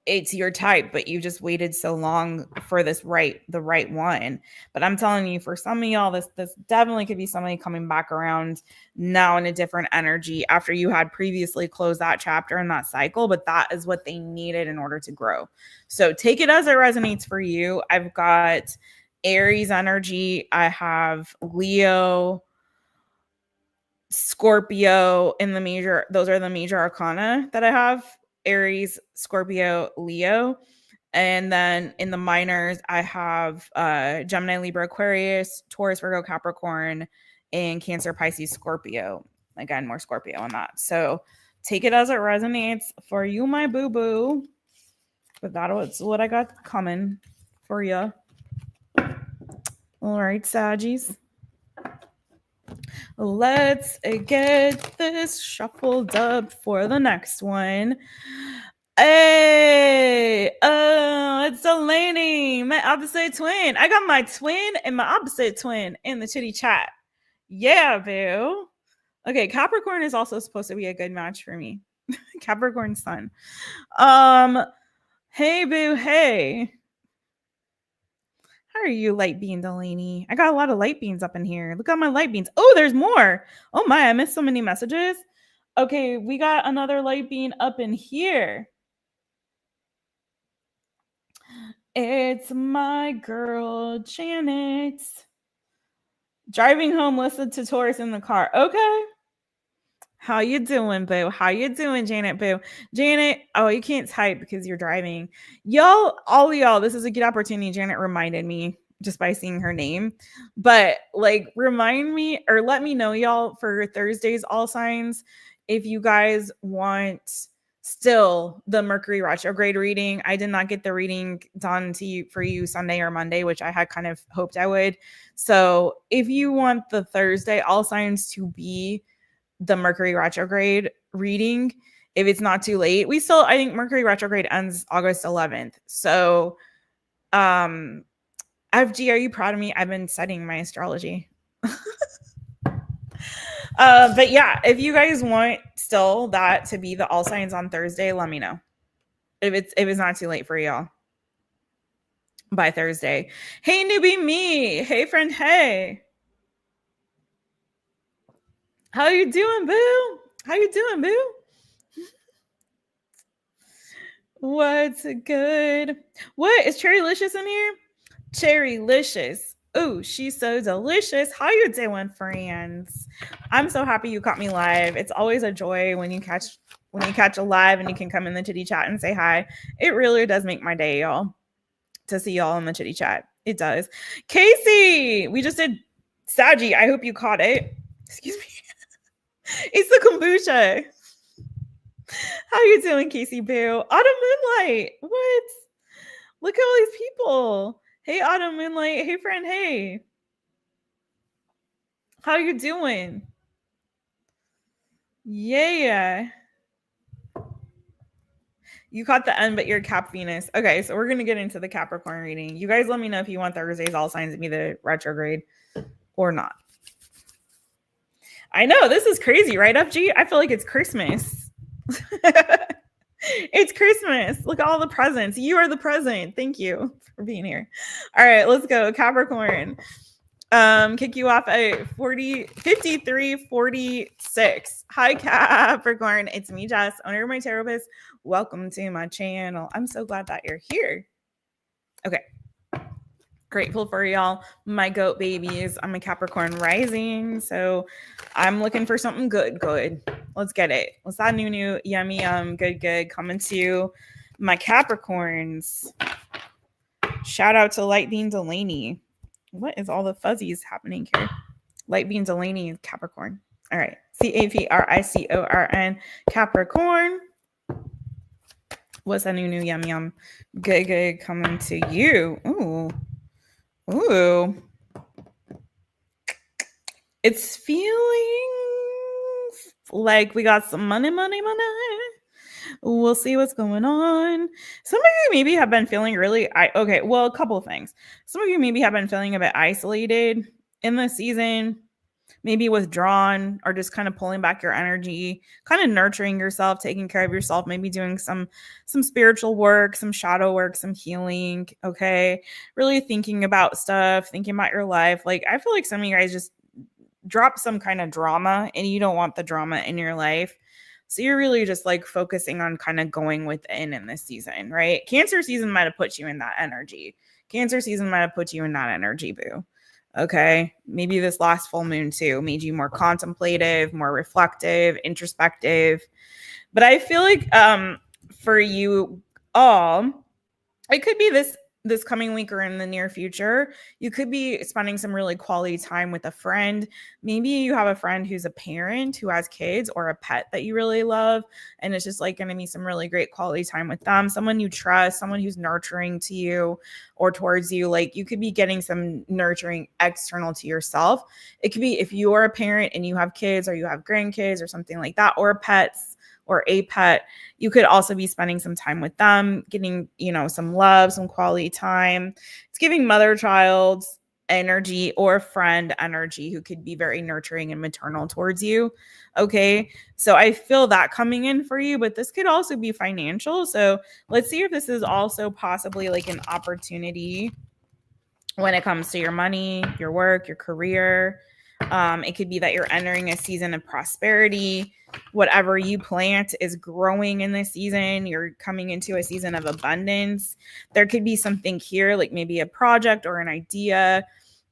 it's your type, but you just waited so long for the right one. But I'm telling you, for some of y'all, this definitely could be somebody coming back around now in a different energy after you had previously closed that chapter and that cycle. But that is what they needed in order to grow. So take it as it resonates for you. I've got Aries energy. I have Leo, Scorpio in the major. Those are the major arcana that I have. Aries, Scorpio, Leo. And then in the minors, I have Gemini, Libra, Aquarius, Taurus, Virgo, Capricorn, and Cancer, Pisces, Scorpio. Again, more Scorpio on that. So take it as it resonates for you, my boo-boo. But that's what I got coming for you. All right, Saggies. Let's get this shuffled up for the next one. Hey, it's Delaney, my opposite twin. I got my twin and my opposite twin in the chitty chat. Yeah, boo. Okay, Capricorn is also supposed to be a good match for me. Capricorn sun. Hey, boo, hey. How are you, light bean Delaney? I got a lot of light beans up in here. Look at my light beans. Oh, there's more. Oh my, I missed so many messages. Okay, we got another light bean up in here. It's my girl, Janet. Driving home, listen to Taurus in the car. Okay. How you doing, boo? How you doing, Janet, boo? Janet, oh, you can't type because you're driving. Y'all, all of y'all, this is a good opportunity. Janet reminded me just by seeing her name. But like, remind me or let me know, y'all, for Thursday's All Signs, if you guys want still the Mercury retrograde reading. I did not get the reading done to you for you Sunday or Monday, which I had kind of hoped I would. So if you want the Thursday All Signs to be the Mercury retrograde reading, if it's not too late, I think Mercury retrograde ends August 11th. So, FG, are you proud of me? I've been studying my astrology. But yeah, if you guys want still that to be the All Signs on Thursday, let me know. If it's not too late for y'all by Thursday. Hey, newbie me. Hey, friend. Hey. How you doing, boo? How you doing, boo? What's good? What is Cherrylicious in here? Cherrylicious. Oh, she's so delicious. How you doing, friends? I'm so happy you caught me live. It's always a joy when you catch a live and you can come in the chitty chat and say hi. It really does make my day, y'all, to see y'all in the chitty chat. It does. Casey, we just did Saggy. I hope you caught it. Excuse me. It's the kombucha. How you doing, Casey Boo? Autumn Moonlight. What? Look at all these people. Hey, Autumn Moonlight. Hey, friend. Hey. How you doing? Yeah. You caught the end, but you're Cap Venus. Okay, so we're going to get into the Capricorn reading. You guys let me know if you want Thursday's All Signs to be the retrograde or not. I know, this is crazy, right, FG? I feel like it's Christmas. It's Christmas. Look at all the presents. You are the present. Thank you for being here. All right, let's go. Capricorn. Kick you off at 53:46. Hi, Capricorn. It's me, Jess, owner of My Taropist. Welcome to my channel. I'm so glad that you're here. Okay. Grateful for y'all, my goat babies. I'm a Capricorn rising, so I'm looking for something good. Let's get it. What's that new, yummy, good coming to my Capricorns? Shout out to Light Bean Delaney. What is all the fuzzies happening here? Light Bean Delaney is Capricorn. All right. CAPRICORN, Capricorn. What's that new, yum, good coming to you? Ooh. It's feeling like we got some money. We'll see what's going on. Some of you maybe have been feeling really, okay, well, a couple of things. Some of you maybe have been feeling a bit isolated in this season, maybe withdrawn or just kind of pulling back your energy, kind of nurturing yourself, taking care of yourself, maybe doing some spiritual work, some shadow work, some healing, okay? Really thinking about stuff, thinking about your life. Like, I feel like some of you guys just drop some kind of drama and you don't want the drama in your life. So you're really just like focusing on kind of going within in this season, right? Cancer season might have put you in that energy. Cancer season might have put you in that energy, boo. Okay. Maybe this last full moon too made you more contemplative, more reflective, introspective. But I feel like for you all, it could be this coming week or in the near future, you could be spending some really quality time with a friend. Maybe you have a friend who's a parent who has kids or a pet that you really love. And it's just like going to be some really great quality time with them. Someone you trust, someone who's nurturing to you or towards you. Like you could be getting some nurturing external to yourself. It could be if you are a parent and you have kids or you have grandkids or something like that, or pets or a pet, you could also be spending some time with them, getting, some love, some quality time. It's giving mother-child energy or friend energy who could be very nurturing and maternal towards you. Okay. So I feel that coming in for you, but this could also be financial. So let's see if this is also possibly like an opportunity when it comes to your money, your work, your career. It could be that you're entering a season of prosperity. Whatever you plant is growing in this season. You're coming into a season of abundance. There could be something here, like maybe a project or an idea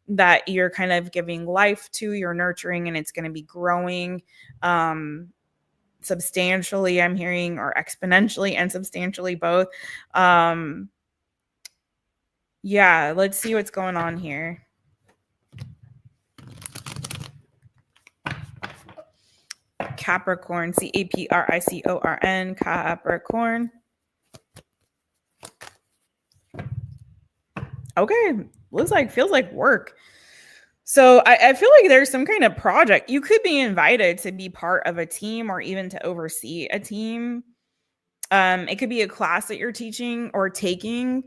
that you're kind of giving life to, you're nurturing, and it's going to be growing substantially, I'm hearing, or exponentially and substantially, both. Yeah, let's see what's going on here. Capricorn, CAPRICORN, Capricorn. Okay, feels like work. So I feel like there's some kind of project. You could be invited to be part of a team or even to oversee a team. It could be a class that you're teaching or taking.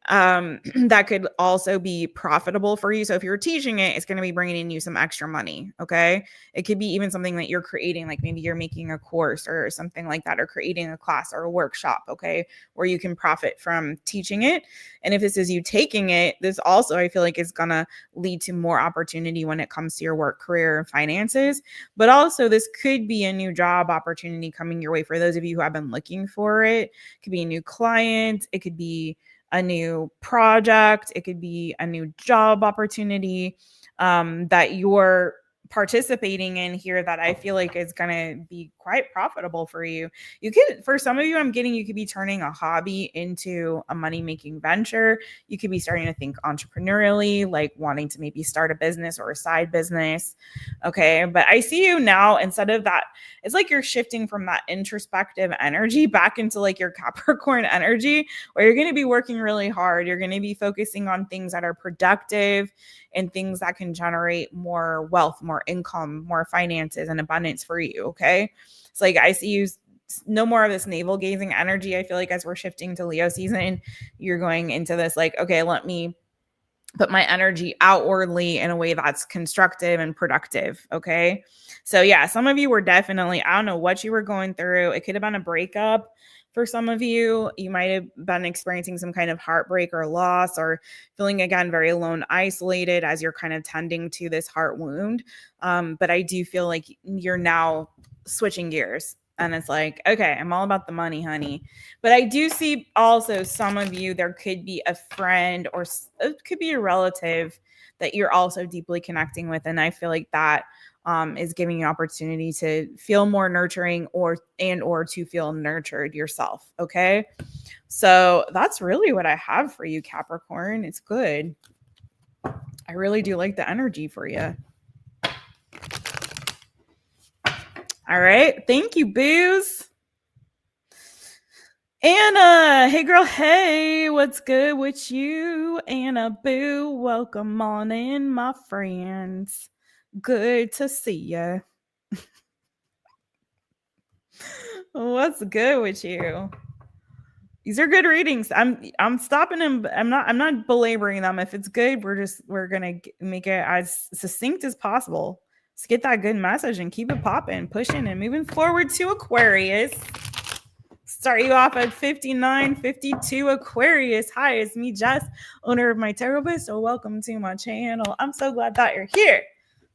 That could also be profitable for you. So if you're teaching it, it's going to be bringing in you some extra money. Okay. It could be even something that you're creating, like maybe you're making a course or something like that, or creating a class or a workshop. Okay. Where you can profit from teaching it. And if this is you taking it, this also, I feel like, is going to lead to more opportunity when it comes to your work, career, and finances. But also this could be a new job opportunity coming your way for those of you who have been looking for it. It could be a new client. It could be a new project. It could be a new job opportunity that you're participating in here that I feel like is going to be quite profitable for you. You could, for some of you, I'm getting, you could be turning a hobby into a money-making venture. You could be starting to think entrepreneurially, like wanting to maybe start a business or a side business. Okay. But I see you now, instead of that, it's like you're shifting from that introspective energy back into like your Capricorn energy, where you're going to be working really hard. You're going to be focusing on things that are productive and things that can generate more wealth, more income, more finances, and abundance for you. Okay. It's like I see you, no more of this navel gazing energy. I feel like as we're shifting to Leo season, you're going into this like, okay, let me put my energy outwardly in a way that's constructive and productive. Okay. So yeah, some of you were definitely, I don't know what you were going through. It could have been a breakup. For some of you, you might have been experiencing some kind of heartbreak or loss, or feeling, again, very alone, isolated as you're kind of tending to this heart wound. But I do feel like you're now switching gears. And it's like, okay, I'm all about the money, honey. But I do see also some of you, there could be a friend or it could be a relative that you're also deeply connecting with. And I feel like that is giving you an opportunity to feel more nurturing or to feel nurtured yourself. Okay. So that's really what I have for you, Capricorn. It's good. I really do like the energy for you. All right. Thank you, Booze. Anna, hey girl, hey, what's good with you? Anna Boo, welcome on in, my friends. Good to see you. What's good with you? These are good readings. I'm stopping them. I'm not belaboring them. If it's good, we're gonna make it as succinct as possible. Let's get that good message and keep it popping, pushing, and moving forward to Aquarius. Start you off at 5952 Aquarius. Hi, it's me, Jess, owner of My Taropist. So welcome to my channel. I'm so glad that you're here.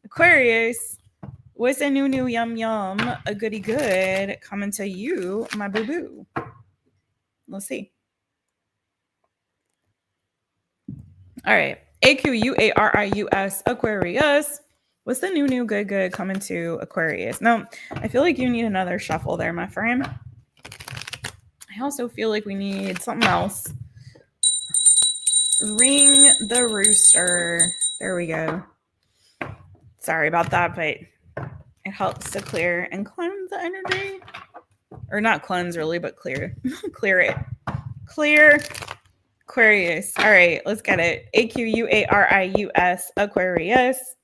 Aquarius, what's a new yum yum, a goody good coming to you, my boo boo? Let's see. All right. AQUARIUS Aquarius. What's the new good coming to Aquarius? No, I feel like you need another shuffle there, my friend. I also feel like we need something else. Ring the rooster. There we go. Sorry about that, but it helps to clear and cleanse the energy. Or not cleanse really, but clear. Clear it. Clear Aquarius. All right, let's get it. AQUARIUS Aquarius.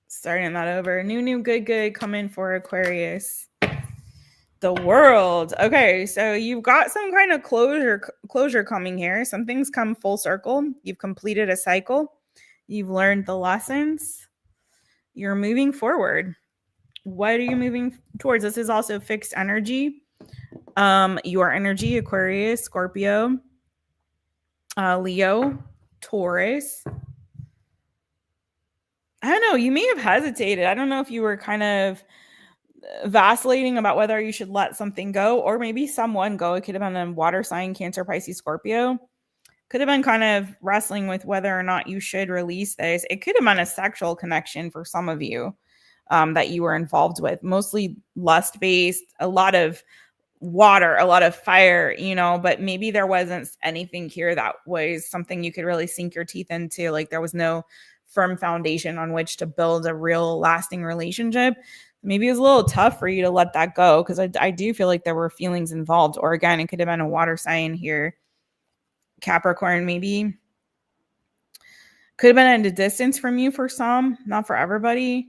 Starting that over. New good coming for Aquarius. The world. Okay, so you've got some kind of closure coming here. Some things come full circle. You've completed a cycle. You've learned the lessons. You're moving forward. What are you moving towards? This is also fixed energy. Your energy, Aquarius, Scorpio, Leo, Taurus. I don't know. You may have hesitated. I don't know if you were kind of vacillating about whether you should let something go or maybe someone go. It could have been a water sign, Cancer, Pisces, Scorpio. Could have been kind of wrestling with whether or not you should release this. It could have been a sexual connection for some of you that you were involved with, mostly lust-based, a lot of water, a lot of fire, but maybe there wasn't anything here that was something you could really sink your teeth into. Like there was no firm foundation on which to build a real lasting relationship. Maybe it was a little tough for you to let that go because I do feel like there were feelings involved. Or again, it could have been a water sign here. Capricorn, maybe. Could have been at a distance from you for some, not for everybody.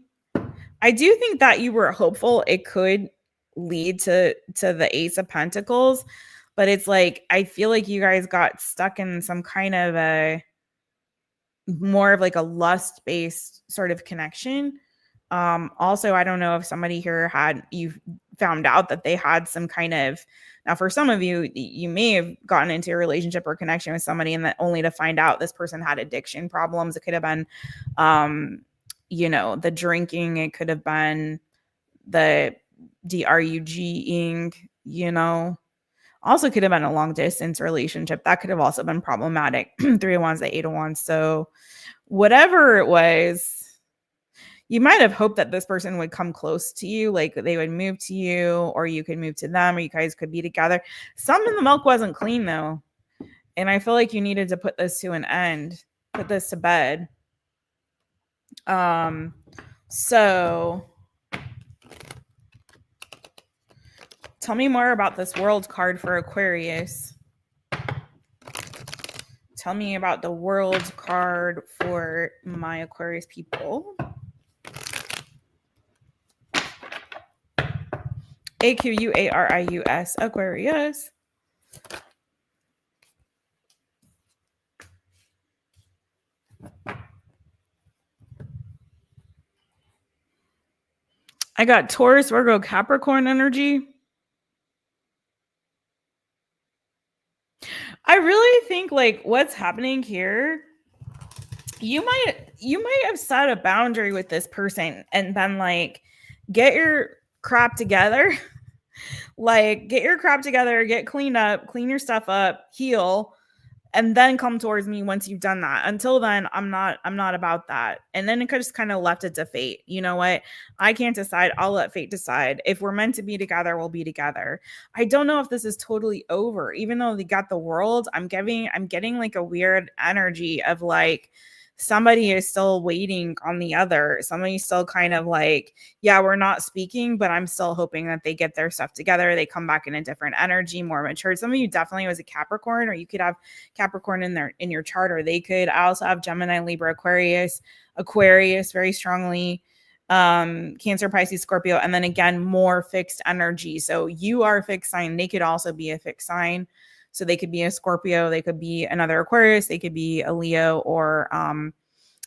I do think that you were hopeful it could lead to the Ace of Pentacles, but it's like I feel like you guys got stuck in some kind of a more of like a lust-based sort of connection. Also, I don't know if somebody here you found out that they had some kind of, now for some of you, you may have gotten into a relationship or connection with somebody and that only to find out this person had addiction problems. It could have been, the drinking. It could have been the DRUGing, also could have been a long distance relationship. That could have also been problematic. 3 of Wands, the 8 of Wands. So whatever it was, you might have hoped that this person would come close to you, like they would move to you or you could move to them or you guys could be together. Some of the milk wasn't clean though. And I feel like you needed to put this to an end, put this to bed. So tell me more about this World card for Aquarius. Tell me about the World card for my Aquarius people. AQUARIUS Aquarius. I got Taurus, Virgo, Capricorn energy. I really think like what's happening here, you might have set a boundary with this person and been like, get your crap together. Like get your crap together, get cleaned up, clean your stuff up, heal, and then come towards me once you've done that. Until then, I'm not about that. And then it could just kind of left it to fate. You know what? I can't decide. I'll let fate decide. If we're meant to be together, we'll be together. I don't know if this is totally over. Even though they got the World, I'm getting like a weird energy of like somebody is still waiting on the other. Somebody's still kind of like, yeah, we're not speaking, but I'm still hoping that they get their stuff together. They come back in a different energy, more mature. Some of you definitely was a Capricorn, or you could have Capricorn in your chart, or they could. I also have Gemini, Libra, Aquarius very strongly. Cancer, Pisces, Scorpio, and then again, more fixed energy. So you are a fixed sign. They could also be a fixed sign. So they could be a Scorpio, they could be another Aquarius, they could be a Leo or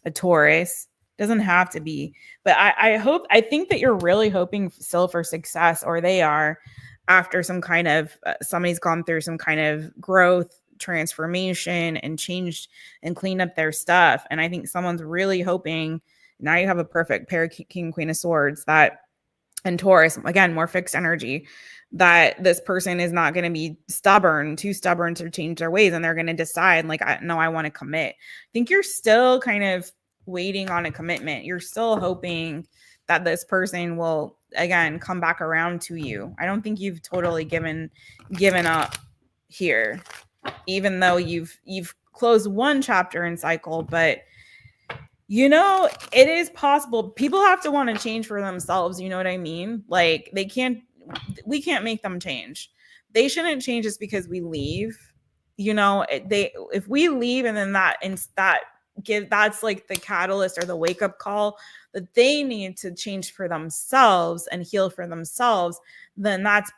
a Taurus. Doesn't have to be. But I think that you're really hoping still for success, or they are, after some kind of, somebody's gone through some kind of growth, transformation, and changed and cleaned up their stuff. And I think someone's really hoping, now you have a perfect pair of King, Queen of Swords, that, and Taurus, again, more fixed energy, that this person is not going to be too stubborn to change their ways. And they're going to decide, like, I want to commit. I think you're still kind of waiting on a commitment. You're still hoping that this person will, again, come back around to you. I don't think you've totally given up here, even though you've closed one chapter in cycle. But you know, it is possible. People have to want to change for themselves. You know what I mean? Like, we can't make them change. They shouldn't change just because we leave. You know, if we leave and then that's like the catalyst or the wake up call that they need to change for themselves and heal for themselves, then that's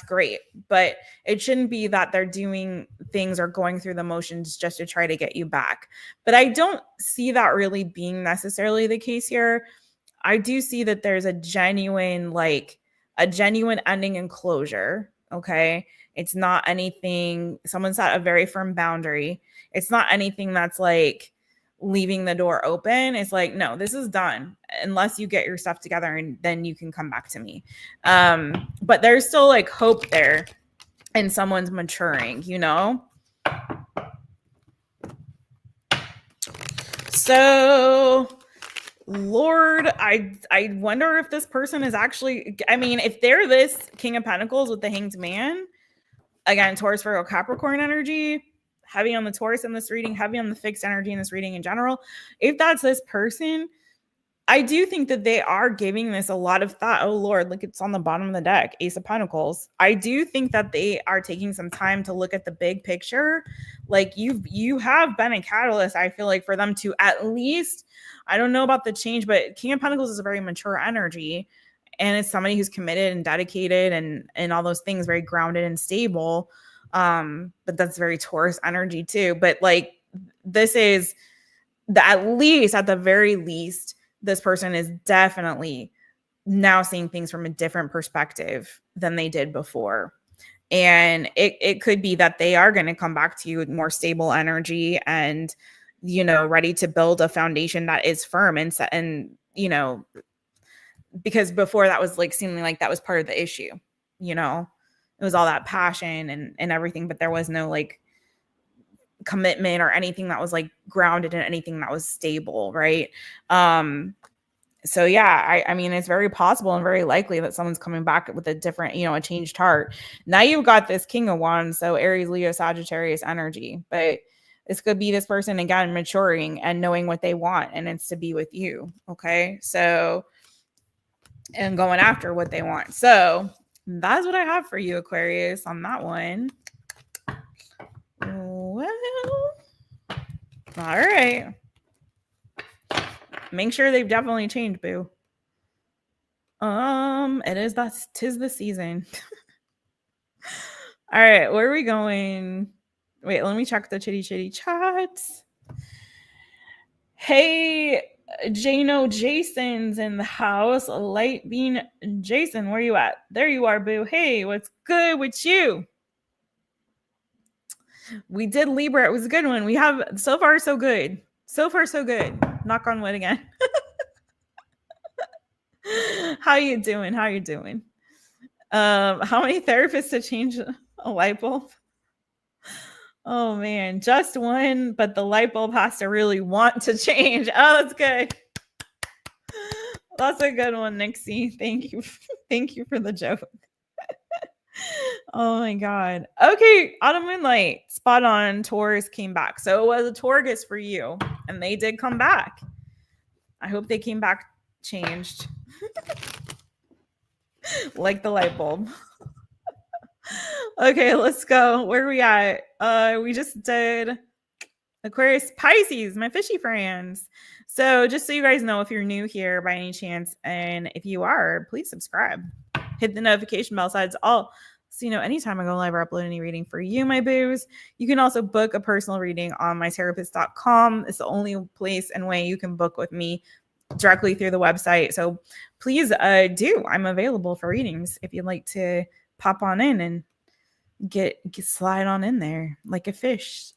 great. But it shouldn't be that they're doing things or going through the motions just to try to get you back. But I don't see that really being necessarily the case here. I do see that there's a genuine ending and closure. Okay. It's not anything, someone set a very firm boundary. It's not anything that's like leaving the door open. It's like, no, this is done unless you get your stuff together and then you can come back to me. But there's still like hope there and someone's maturing, you know? So Lord, I wonder if this person is actually, I mean, if they're this King of Pentacles with the Hanged Man, again, Taurus, Virgo, Capricorn energy, heavy on the Taurus in this reading, heavy on the fixed energy in this reading in general. If that's this person, I do think that they are giving this a lot of thought. Oh Lord, look, it's on the bottom of the deck, Ace of Pentacles. I do think that they are taking some time to look at the big picture. Like you have been a catalyst, I feel like, for them to at least, I don't know about the change, but King of Pentacles is a very mature energy. And it's somebody who's committed and dedicated and all those things, very grounded and stable. But that's very Taurus energy too. But like, this is at the very least, this person is definitely now seeing things from a different perspective than they did before. And it could be that they are going to come back to you with more stable energy and, you know, ready to build a foundation that is firm and, you know, because before that was like seeming like that was part of the issue, you know, it was all that passion and everything, but there was no like commitment or anything that was like grounded in anything that was stable. Right. So yeah, I mean, it's very possible and very likely that someone's coming back with a different, you know, a changed heart. Now you've got this King of Wands, so Aries, Leo, Sagittarius energy, but this could be this person again maturing and knowing what they want, and it's to be with you. Okay, so and going after what they want. So that's what I have for you, Aquarius, on that one. Well, all right. Make sure they've definitely changed, boo. Tis the season. All right, where are we going? Wait, let me check the chitty chats. Hey, Jason's in the house. Light bean Jason, where you at? There you are, boo. Hey, what's good with you? We did Libra. It was a good one. We have so far so good. So far so good. Knock on wood again. How you doing? How many therapists to change a light bulb? Oh man, just one, but the light bulb has to really want to change. Oh, that's good. That's a good one, Nixie. Thank you. Thank you for the joke. Oh my God. Okay, Autumn Moonlight, spot on. Taurus came back. So it was a Taurus for you, and they did come back. I hope they came back changed. Like the light bulb. Okay, let's go. Where are we at? We just did Aquarius, Pisces, my fishy friends. So just so you guys know, if you're new here by any chance, and if you are, please subscribe. Hit the notification bell so it's all so you know anytime I go live or upload any reading for you, my boos. You can also book a personal reading on mytaropist.com. It's the only place and way you can book with me directly through the website. So please do. I'm available for readings if you'd like to pop on in and get slide on in there like a fish,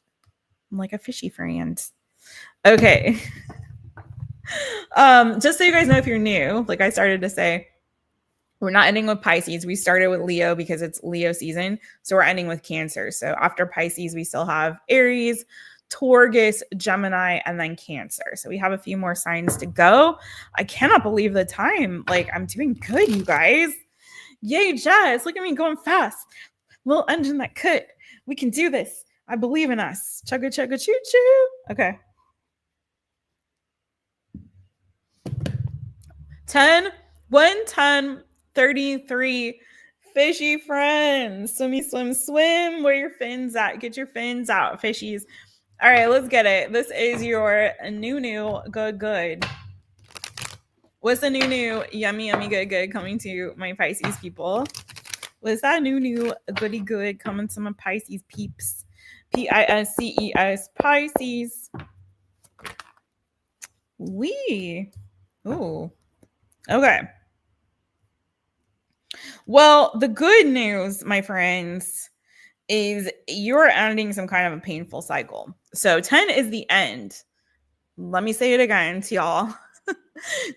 like a fishy friend. Okay. Just so you guys know, if you're new, like I started to say, we're not ending with Pisces. We started with Leo because it's Leo season. So we're ending with Cancer. So after Pisces, we still have Aries, Taurus, Gemini, and then Cancer. So we have a few more signs to go. I cannot believe the time. Like, I'm doing good, you guys. Yay, Jess. Look at me going fast. Little engine that could. We can do this. I believe in us. Chugga, chugga, choo, choo. Okay. 10, 110, 33. Fishy friends. Swimmy, swim, swim. Where your fins at? Get your fins out, fishies. All right, let's get it. This is your new, good. What's the new, yummy, good coming to my Pisces people? What's that new, goody good coming to my Pisces peeps? PISCES, Pisces. Ooh. Okay. Well, the good news, my friends, is you're ending some kind of a painful cycle. So 10 is the end. Let me say it again to y'all.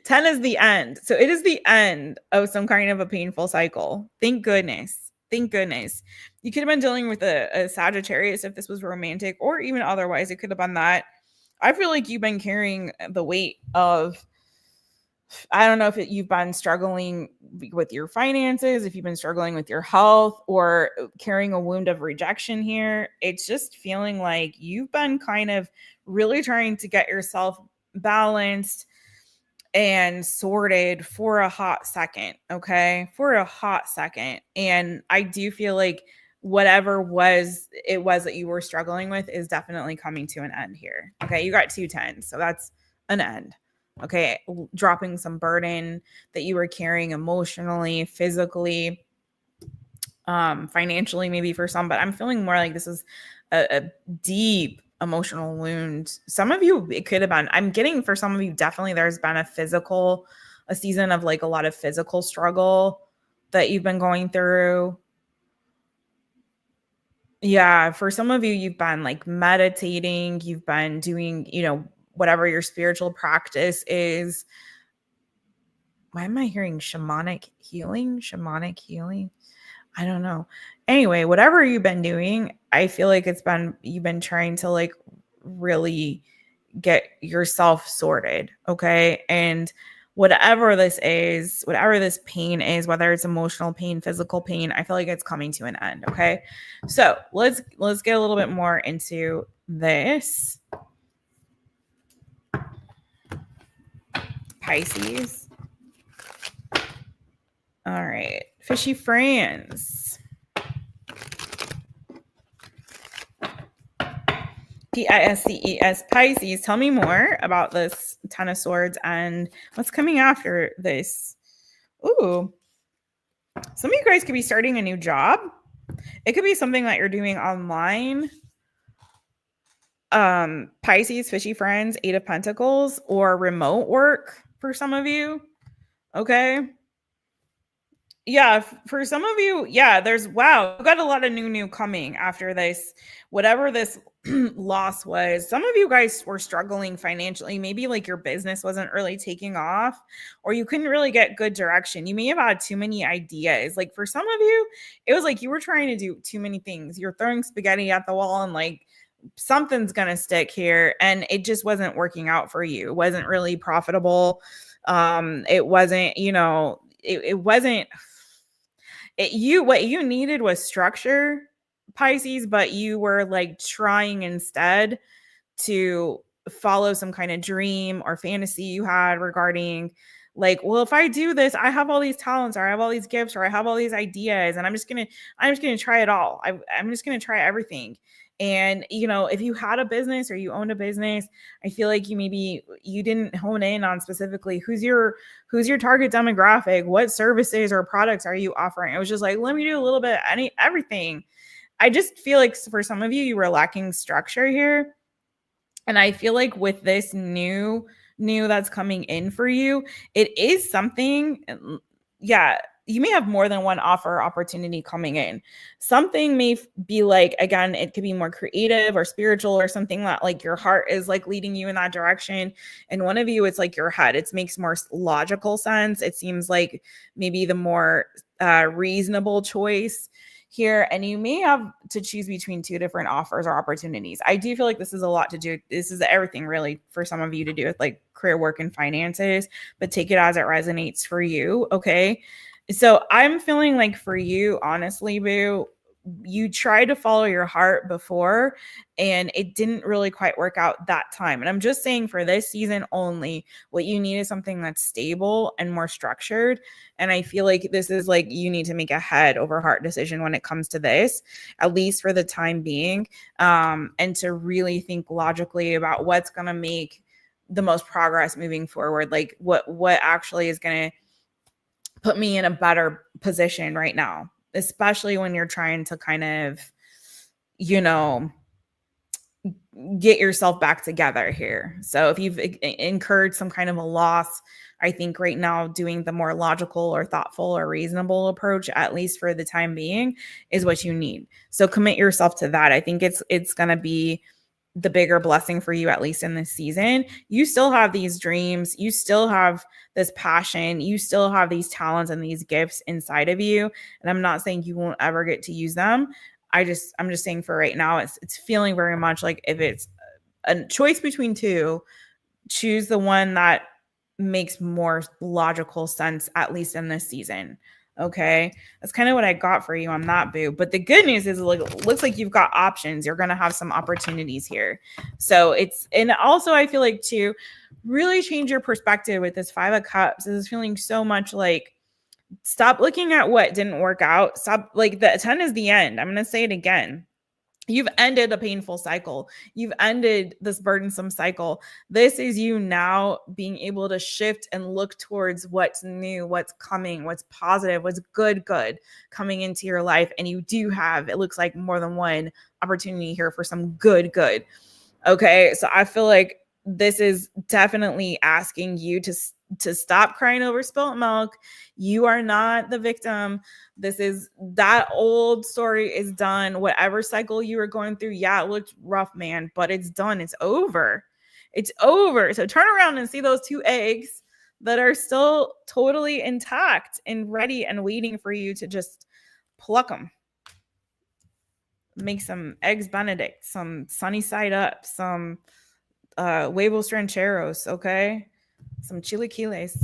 10 is the end. So it is the end of some kind of a painful cycle. Thank goodness. Thank goodness. You could have been dealing with a Sagittarius if this was romantic, or even otherwise, it could have been that. I feel like you've been carrying the weight of, I don't know if you've been struggling with your finances, if you've been struggling with your health, or carrying a wound of rejection here. It's just feeling like you've been kind of really trying to get yourself balanced and sorted for a hot second. Okay. For a hot second. And I do feel like whatever it was that you were struggling with is definitely coming to an end here. Okay. You got 2 10s. So that's an end. Okay. Dropping some burden that you were carrying emotionally, physically, financially, maybe for some, but I'm feeling more like this is a deep emotional wound. Some of you, it could have been, I'm getting for some of you, definitely there's been a season of like a lot of physical struggle that you've been going through. Yeah. For some of you, you've been like meditating, you've been doing, whatever your spiritual practice is. Why am I hearing shamanic healing? I don't know. Anyway, whatever you've been doing, I feel like you've been trying to like really get yourself sorted. Okay. And whatever this is, whatever this pain is, whether it's emotional pain, physical pain, I feel like it's coming to an end. Okay. So let's get a little bit more into this. Pisces. All right. Fishy friends. PISCES, Pisces. Tell me more about this 10 of Swords and what's coming after this. Ooh. Some of you guys could be starting a new job. It could be something that you're doing online. Pisces, fishy friends, 8 of Pentacles, or remote work for some of you. Okay. Yeah, for some of you, yeah, we've got a lot of new coming after this, whatever this loss was. Some of you guys were struggling financially. Maybe like your business wasn't really taking off, or you couldn't really get good direction. You may have had too many ideas. Like for some of you, it was like you were trying to do too many things. You're throwing spaghetti at the wall and like something's going to stick here. And it just wasn't working out for you. It wasn't really profitable. It wasn't, it wasn't. What you needed was structure, Pisces, but you were like trying instead to follow some kind of dream or fantasy you had regarding like, well, if I do this, I have all these talents, or I have all these gifts, or I have all these ideas, and I'm just gonna try it all. I'm just gonna try everything. And, you know, if you had a business or you owned a business, I feel like you didn't hone in on specifically who's your target demographic, what services or products are you offering. It was just like, let me do a little bit everything. I just feel like for some of you, you were lacking structure here. And I feel like with this new that's coming in for you, it is something, yeah, you may have more than one offer opportunity coming in. Something may be like, again, it could be more creative or spiritual or something that like your heart is like leading you in that direction. And one of you, it's like your head. It makes more logical sense. It seems like maybe the more reasonable choice here, and you may have to choose between two different offers or opportunities. I do feel like this is a lot to do. This is everything really for some of you to do with like career, work, and finances, but take it as it resonates for you. Okay. So I'm feeling like for you, honestly, boo, you tried to follow your heart before and it didn't really quite work out that time. And I'm just saying for this season only, what you need is something that's stable and more structured. And I feel like this is like you need to make a head over heart decision when it comes to this, at least for the time being, and to really think logically about what's going to make the most progress moving forward. Like what actually is going to put me in a better position right now, especially when you're trying to kind of, you know, get yourself back together here. So if you've incurred some kind of a loss, I think right now doing the more logical or thoughtful or reasonable approach, at least for the time being, is what you need. So commit yourself to that. I think it's going to be the bigger blessing for you, at least in this season. You still have these dreams. You still have this passion. You still have these talents and these gifts inside of you. And I'm not saying you won't ever get to use them. I'm just saying for right now, it's feeling very much like if it's a choice between two, choose the one that makes more logical sense, at least in this season. Okay. That's kind of what I got for you on that, boo. But the good news is it looks like you've got options. You're going to have some opportunities here. So and also I feel like to really change your perspective with this 5 of Cups, this is feeling so much like, stop looking at what didn't work out. Stop, like the 10 is the end. I'm going to say it again. You've ended a painful cycle. You've ended this burdensome cycle. This is you now being able to shift and look towards what's new, what's coming, what's positive, what's good coming into your life. And you do have, it looks like, more than one opportunity here for some good. Okay. So I feel like this is definitely asking you to stop crying over spilt milk. You are not the victim. That old story is done. Whatever cycle you were going through, yeah, it looked rough, man, but it's done. It's over. It's over. So turn around and see those 2 eggs that are still totally intact and ready and waiting for you to just pluck them. Make some eggs Benedict, some sunny side up, some huevos rancheros, okay? Some chilaquiles.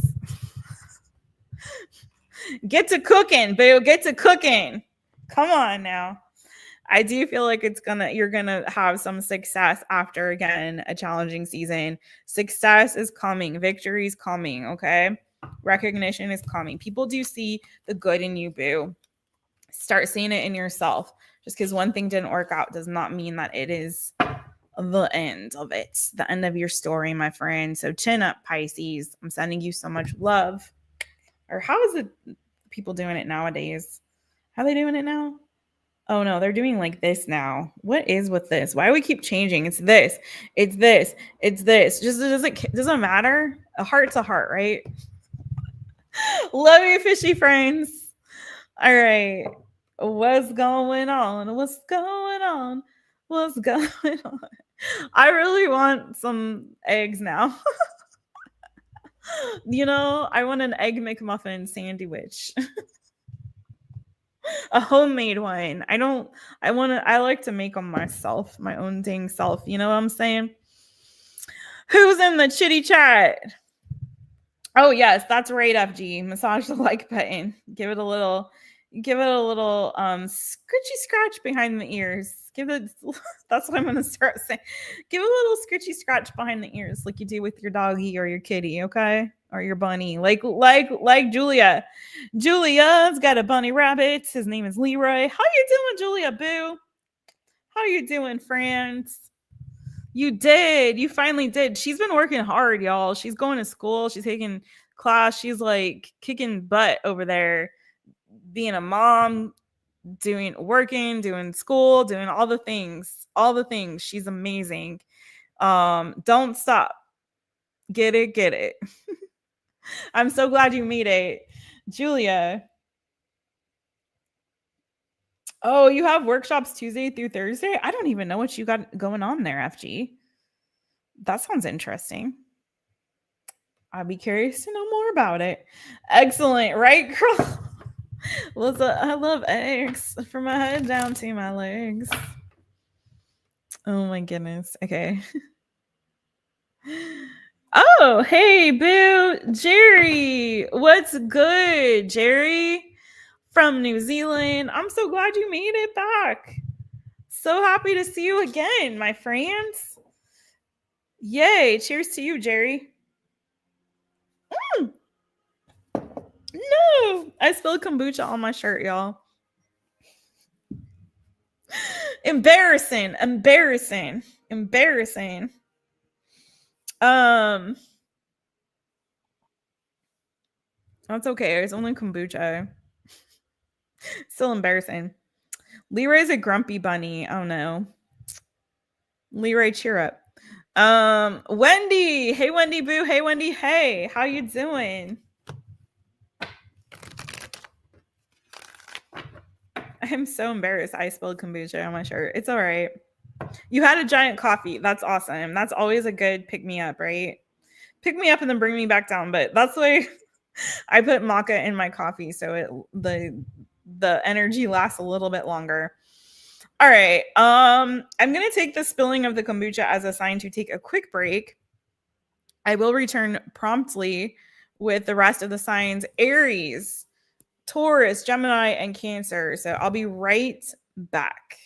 Get to cooking, boo. Get to cooking. Come on now. I do feel like you're gonna have some success after, again, a challenging season. Success is coming. Victory is coming, okay? Recognition is coming. People do see the good in you, boo. Start seeing it in yourself. Just because one thing didn't work out does not mean that it is the end of it, the end of your story, my friend. So chin up, Pisces. I'm sending you so much love. Or how is it people doing it nowadays? How are they doing it now? Oh no, they're doing like this now. What is with this? Why do we keep changing? It's this. It's this. It's this. Just doesn't matter. A heart's a heart, right? Love you, fishy friends. All right. What's going on? What's going on? What's going on? I really want some eggs now. You know, I want an egg McMuffin sandwich. A homemade one. I like to make them myself, my own dang self. You know what I'm saying? Who's in the chitty chat? Oh yes, that's right, FG. Massage the like button. Give it a little scritchy scratch behind the ears. That's what I'm gonna start saying. Give a little scritchy scratch behind the ears, like you do with your doggy or your kitty, okay? Or your bunny. Like Julia. Julia's got a bunny rabbit. His name is Leroy. How you doing, Julia Boo? How you doing, France? You did. You finally did. She's been working hard, y'all. She's going to school. She's taking class. She's like kicking butt over there, being a mom, doing school, doing all the things. All the things. She's amazing. Don't stop. Get it, get it. I'm so glad you made it. Julia. Oh, you have workshops Tuesday through Thursday? I don't even know what you got going on there, FG. That sounds interesting. I'd be curious to know more about it. Excellent, right, girl? I love eggs from my head down to my legs. Oh my goodness. Okay. Oh, hey, boo. Jerry. What's good, Jerry? From New Zealand. I'm so glad you made it back. So happy to see you again, my friends. Yay. Cheers to you, Jerry. No, I spilled kombucha on my shirt, y'all. Embarrassing. That's okay. It's only kombucha. Still embarrassing. Leroy's a grumpy bunny. Oh no. Leroy, cheer up. Wendy. Hey, Wendy boo. Hey, Wendy. Hey, how you doing? I'm so embarrassed. I spilled kombucha on my shirt. It's all right. You had a giant coffee. That's awesome. That's always a good pick me up, right? Pick me up and then bring me back down. But that's why I put maca in my coffee so the energy lasts a little bit longer. All right. I'm gonna take the spilling of the kombucha as a sign to take a quick break. I will return promptly with the rest of the signs: Aries, Taurus, Gemini, and Cancer. So I'll be right back.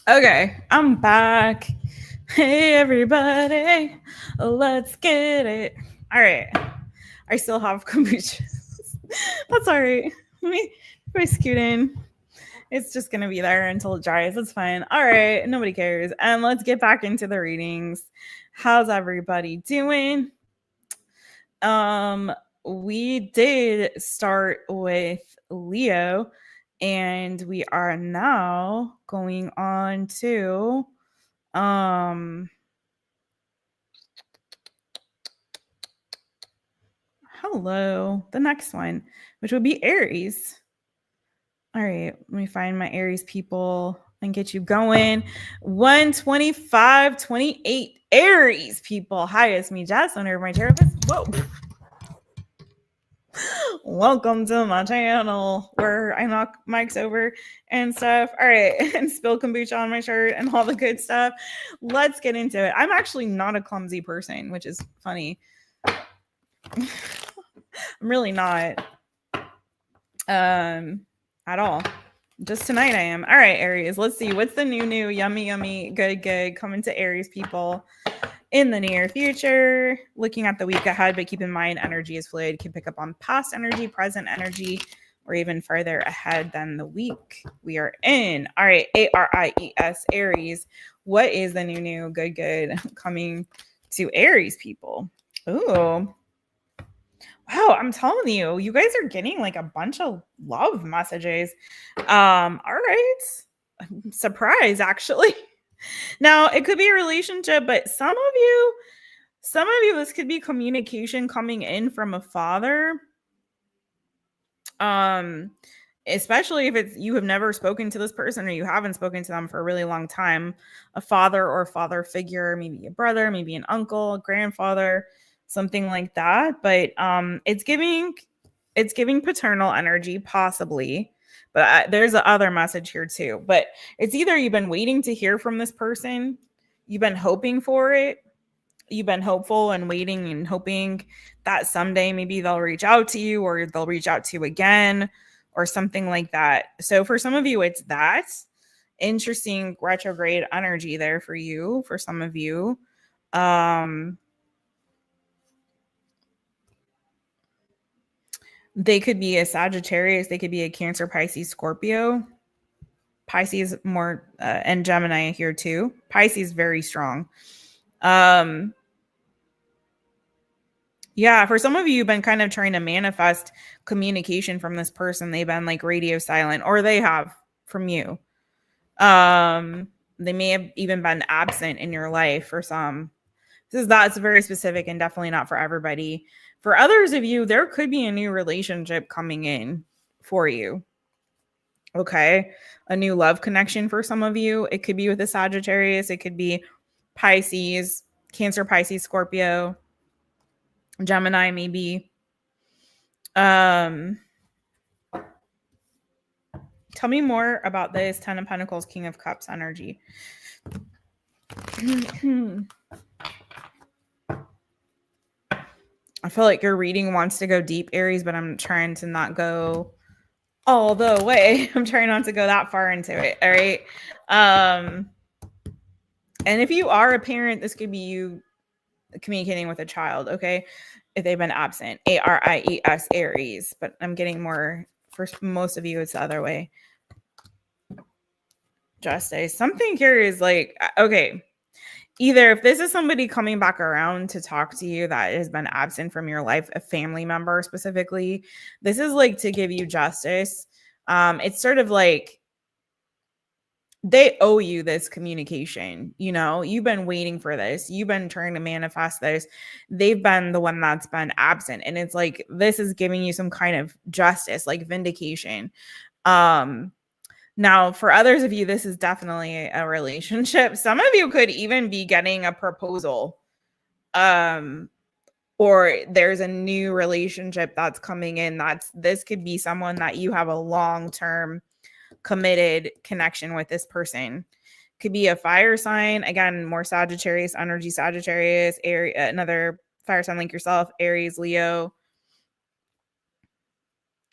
Okay, I'm back. Hey, everybody. Let's get it. All right. I still have kombucha. That's all right. Let me scoot in. It's just going to be there until it dries. It's fine. All right. Nobody cares. And let's get back into the readings. How's everybody doing? We did start with Leo, and we are now going on to the next one, which would be Aries. All right, let me find my Aries people and get you going. 125, 28 Aries people. Hi, it's me, Jess, owner of My Taropist. Whoa. Welcome to my channel where I knock mics over and stuff. All right, and spill kombucha on my shirt and all the good stuff. Let's get into it. I'm actually not a clumsy person, which is funny. I'm really not. At all. Just tonight I am. All right, Aries. Let's see. What's the new, yummy, good coming to Aries people in the near future? Looking at the week ahead, but keep in mind energy is fluid. Can pick up on past energy, present energy, or even further ahead than the week we are in. All right, ARIES, Aries. What is the new, good coming to Aries people? Ooh. Wow, I'm telling you, you guys are getting like a bunch of love messages. All right. Surprise, actually. Now, it could be a relationship, but some of you, this could be communication coming in from a father. Especially if it's you have never spoken to this person or you haven't spoken to them for a really long time, a father or father figure, maybe a brother, maybe an uncle, a grandfather, something like that. But it's giving paternal energy, possibly. But there's a other message here too. But it's either you've been waiting to hear from this person, you've been hoping for it, you've been hopeful and waiting and hoping that someday maybe they'll reach out to you or they'll reach out to you again or something like that. So for some of you, it's that interesting retrograde energy there for you. For some of you, they could be a Sagittarius, they could be a Cancer, Pisces, Scorpio. Pisces more and Gemini here too. Pisces very strong. Yeah, for some of you, you've been kind of trying to manifest communication from this person. They've been like radio silent, or they have from you. They may have even been absent in your life for some. That's very specific and definitely not for everybody. For others of you, there could be a new relationship coming in for you. Okay. A new love connection for some of you. It could be with a Sagittarius. It could be Pisces, Cancer, Pisces, Scorpio, Gemini, maybe. Tell me more about this 10 of Pentacles, King of Cups energy. I feel like your reading wants to go deep, Aries, but I'm trying to not go all the way. I'm trying not to go that far into it. All right. And if you are a parent, this could be you communicating with a child. Okay. If they've been absent, ARIES, Aries, but I'm getting more for most of you. It's the other way. Justice. Something here is like, okay, either if this is somebody coming back around to talk to you that has been absent from your life, a family member specifically, this is like to give you justice. It's sort of like they owe you this communication. You know, you've been waiting for this. You've been trying to manifest this. They've been the one that's been absent. And it's like, this is giving you some kind of justice, like vindication. Now, for others of you, this is definitely a relationship. Some of you could even be getting a proposal. Or there's a new relationship that's coming in. This could be someone that you have a long-term committed connection with this person. Could be a fire sign. Again, more Sagittarius energy, Sagittarius, Aries, another fire sign like yourself, Aries, Leo.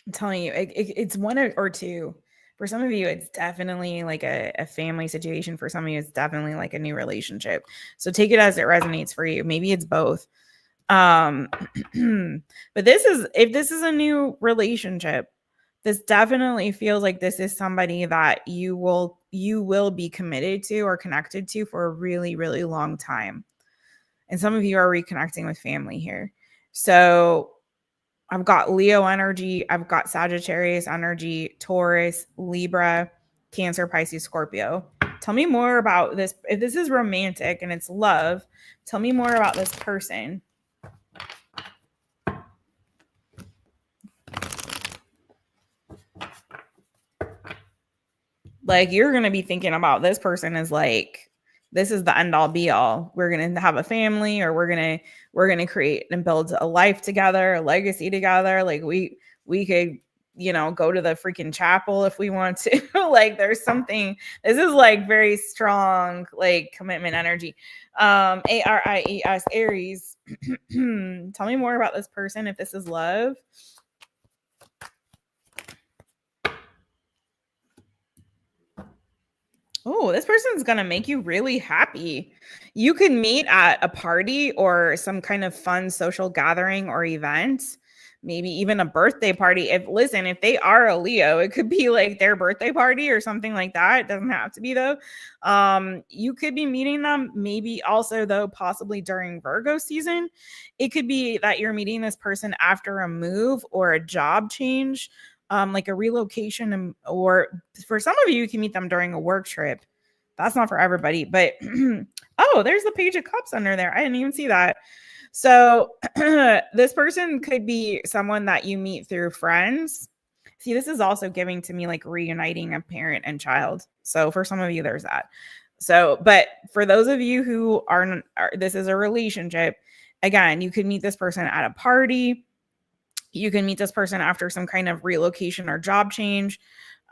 I'm telling you, it's one or two. For some of you, it's definitely like a family situation. For some of you, it's definitely like a new relationship. So take it as it resonates for you. Maybe it's both. But if this is a new relationship, this definitely feels like this is somebody that you will be committed to or connected to for a really, really long time. And some of you are reconnecting with family here. So I've got Leo energy, I've got Sagittarius energy, Taurus, Libra, Cancer, Pisces, Scorpio. Tell me more about this. If this is romantic and it's love, tell me more about this person. Like, you're going to be thinking about this person as like, this is the end all be all. We're going to have a family, or we're going to create and build a life together, a legacy together. Like we could, go to the freaking chapel if we want to. Like, there's something, this is like very strong, like commitment energy. ARIES, Aries. Tell me more about this person if this is love. Oh, this person's going to make you really happy. You can meet at a party or some kind of fun social gathering or event, maybe even a birthday party. If they are a Leo, it could be like their birthday party or something like that. It doesn't have to be though. You could be meeting them maybe also though, possibly during Virgo season. It could be that you're meeting this person after a move or a job change. Like a relocation, or for some of you can meet them during a work trip. That's not for everybody, but oh, there's the Page of Cups under there. I didn't even see that. So this person could be someone that you meet through friends. See, this is also giving to me like reuniting a parent and child. So for some of you, there's that. So, but for those of you who are this is a relationship, again, you could meet this person at a party. You can meet this person after some kind of relocation or job change.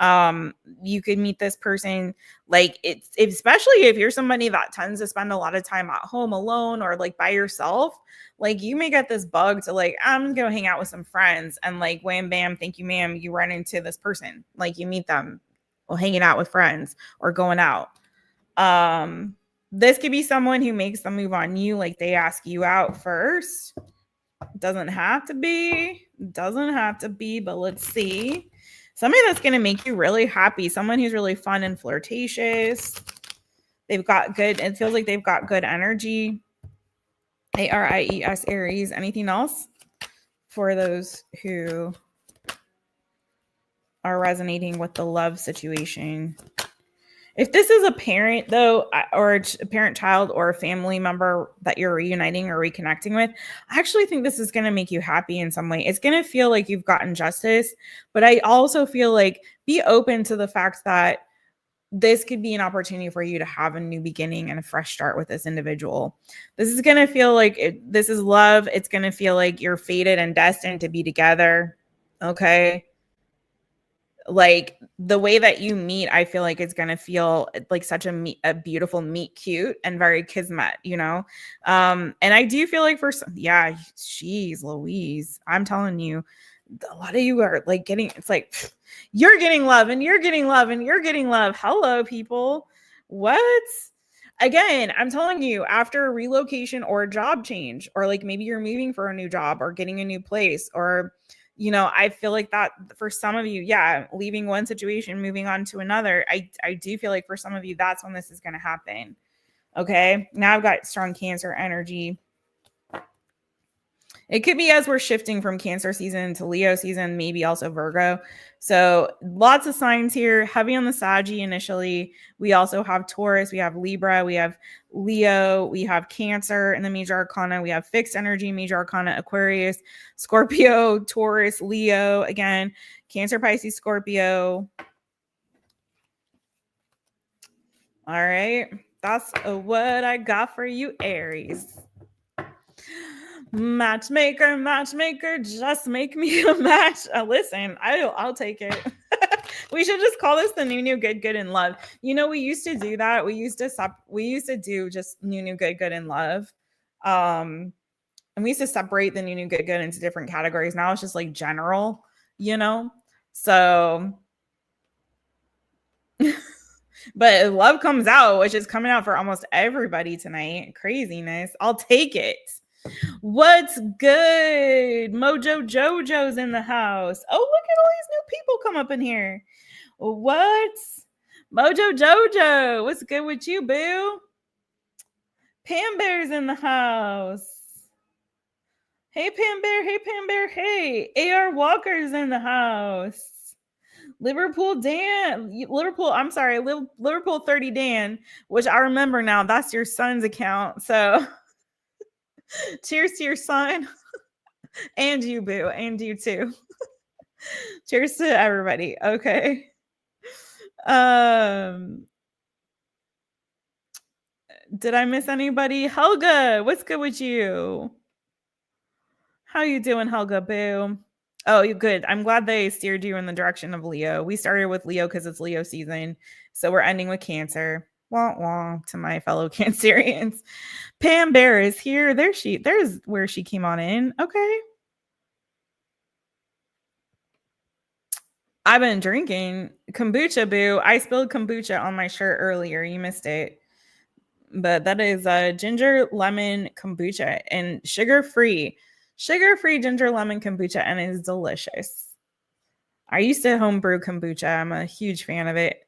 You could meet this person like especially if you're somebody that tends to spend a lot of time at home alone or like by yourself. Like, you may get this bug to like, I'm gonna hang out with some friends, and like wham bam, thank you ma'am, you run into this person. Like, you meet them while hanging out with friends or going out. This could be someone who makes the move on you, like they ask you out first. Doesn't have to be, but let's see. Somebody that's going to make you really happy. Someone who's really fun and flirtatious. It feels like they've got good energy. ARIES, Aries. Anything else for those who are resonating with the love situation? If this is a parent, though, or a parent, child, or a family member that you're reuniting or reconnecting with, I actually think this is going to make you happy in some way. It's going to feel like you've gotten justice, but I also feel like be open to the fact that this could be an opportunity for you to have a new beginning and a fresh start with this individual. This is going to feel like this is love. It's going to feel like you're fated and destined to be together. Okay. Like, the way that you meet, I feel like it's going to feel like such a beautiful meet cute and very kismet, and I do feel like she's Louise. I'm telling you, a lot of you are like it's like you're getting love and you're getting love and you're getting love. Hello, people. What? Again, I'm telling you, after a relocation or a job change, or like maybe you're moving for a new job or getting a new place, or I feel like that for some of you, leaving one situation, moving on to another. I do feel like for some of you, that's when this is going to happen. Okay. Now I've got strong Cancer energy. It could be as we're shifting from Cancer season to Leo season, maybe also Virgo. So lots of signs here, heavy on the Saggy initially. We also have Taurus, we have Libra, we have Leo, we have Cancer in the major arcana. We have fixed energy, major arcana, Aquarius, Scorpio, Taurus, Leo, again, Cancer, Pisces, Scorpio. All right. That's what I got for you, Aries. Matchmaker, just make me a match. Listen, I'll take it. We should just call this the new good in love. We used to do that. We used to do just new good in love. And we used to separate the new good into different categories. Now it's just like general, So But love comes out, which is coming out for almost everybody tonight. Craziness. I'll take it. What's good? Mojo Jojo's in the house. Oh, look at all these new people come up in here. What? Mojo Jojo, what's good with you, boo? Pam Bear's in the house. Hey, Pam Bear. Hey, Pam Bear. Hey, AR Walker's in the house. Liverpool Dan, I'm sorry, Liverpool 30 Dan, which I remember now. That's your son's account. So cheers to your son and you, boo, and you too. Cheers to everybody. Okay. Did I miss anybody? Helga, what's good with you? How you doing, Helga, boo? Oh, you good. I'm glad they steered you in the direction of Leo. We started with Leo because it's Leo season. So we're ending with Cancer. Wah wah to my fellow Cancerians. Pam Bear is here. There's where she came on in. Okay. I've been drinking kombucha, boo. I spilled kombucha on my shirt earlier. You missed it. But that is ginger lemon kombucha and sugar-free ginger lemon kombucha, and it is delicious. I used to homebrew kombucha. I'm a huge fan of it.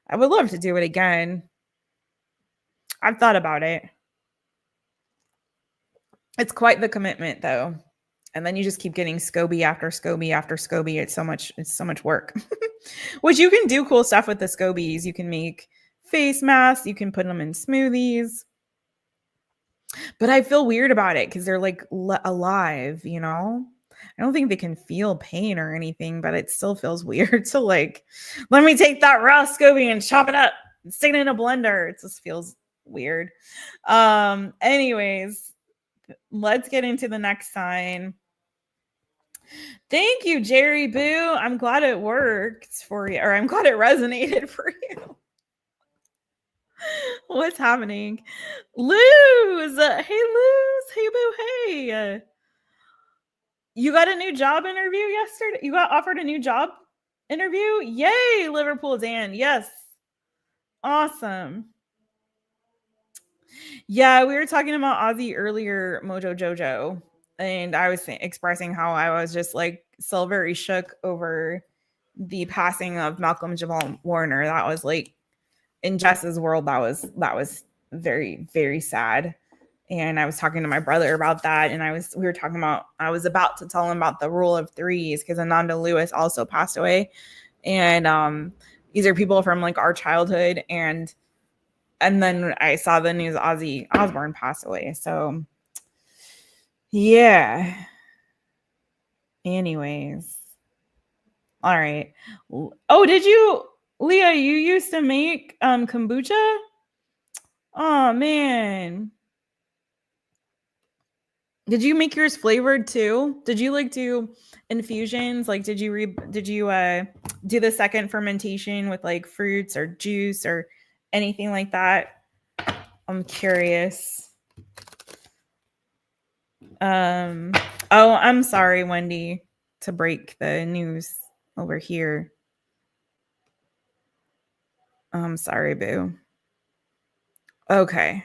I would love to do it again. I've thought about it. It's quite the commitment, though. And then you just keep getting SCOBY after SCOBY after SCOBY. It's so much work. Which you can do cool stuff with the SCOBYs. You can make face masks. You can put them in smoothies. But I feel weird about it because they're like alive, you know? I don't think they can feel pain or anything, but it still feels weird to like, let me take that raw SCOBY and chop it up and stick it in a blender. It just feels weird. Anyways, let's get into the next sign. Thank you, Jerry Boo. I'm glad it worked for you, or I'm glad it resonated for you. What's happening? Luz! Hey, Luz! Hey, Boo! Hey! You got a new job interview yesterday? You got offered a new job interview? Yay, Liverpool Dan. Yes. Awesome. Yeah, we were talking about Ozzy earlier, Mojo Jojo. And I was expressing how I was just like still very shook over the passing of Malcolm Jamal Warner. That was like in Jess's world, that was very, very sad. And I was talking to my brother about that. And I was about to tell him about the rule of threes because Ananda Lewis also passed away. And these are people from like our childhood. And then I saw the news Ozzy Osbourne passed away. So yeah. Anyways. All right. Oh, did you, Leah, you used to make kombucha? Oh man. Did you make yours flavored too? Did you like do infusions? Like did you do the second fermentation with like fruits or juice or anything like that? I'm curious. Oh, I'm sorry, Wendy, to break the news over here. I'm sorry, boo. Okay.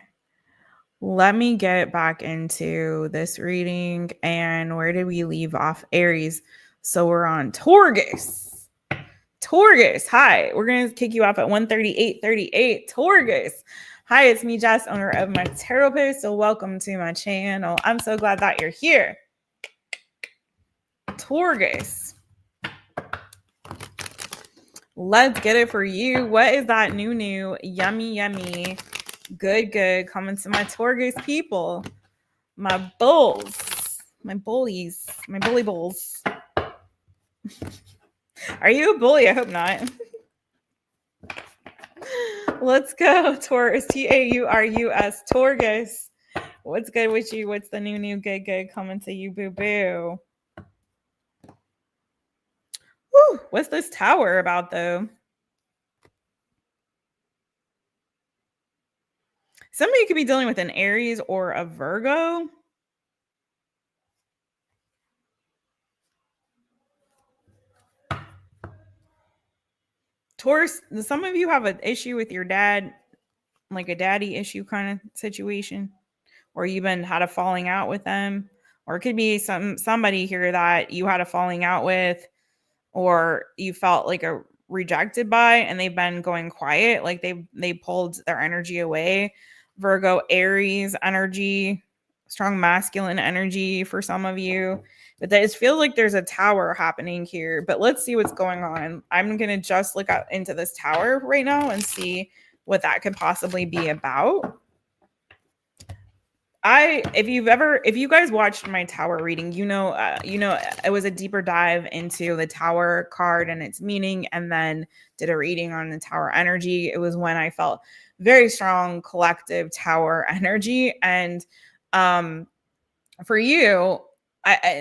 Let me get back into this reading. And where did we leave off? Aries. So we're on Taurus. Taurus. Hi. We're going to kick you off at 138.38. Taurus. Hi, it's me, Jess, owner of My Taropist. So welcome to my channel. I'm so glad that you're here. Taurus. Let's get it for you. What is that new, yummy, yummy, good coming to my Taurus people? My bulls, my bullies, my bully bulls. Are you a bully? I hope not. Let's go, Taurus. Taurus. Taurus. What's good with you? What's the new good coming to you, boo boo? Woo, what's this tower about though? Somebody could be dealing with an Aries or a Virgo. Taurus, some of you have an issue with your dad, like a daddy issue kind of situation, or you've been had a falling out with them, or it could be somebody here that you had a falling out with, or you felt like a rejected by, and they've been going quiet, like they pulled their energy away. Virgo, Aries energy, strong masculine energy for some of you. But it feels like there's a tower happening here. But let's see what's going on. I'm going to just look out into this tower right now and see what that could possibly be about. If you guys watched my tower reading, it was a deeper dive into the tower card and its meaning, and then did a reading on the tower energy. It was when I felt very strong collective tower energy. And for you,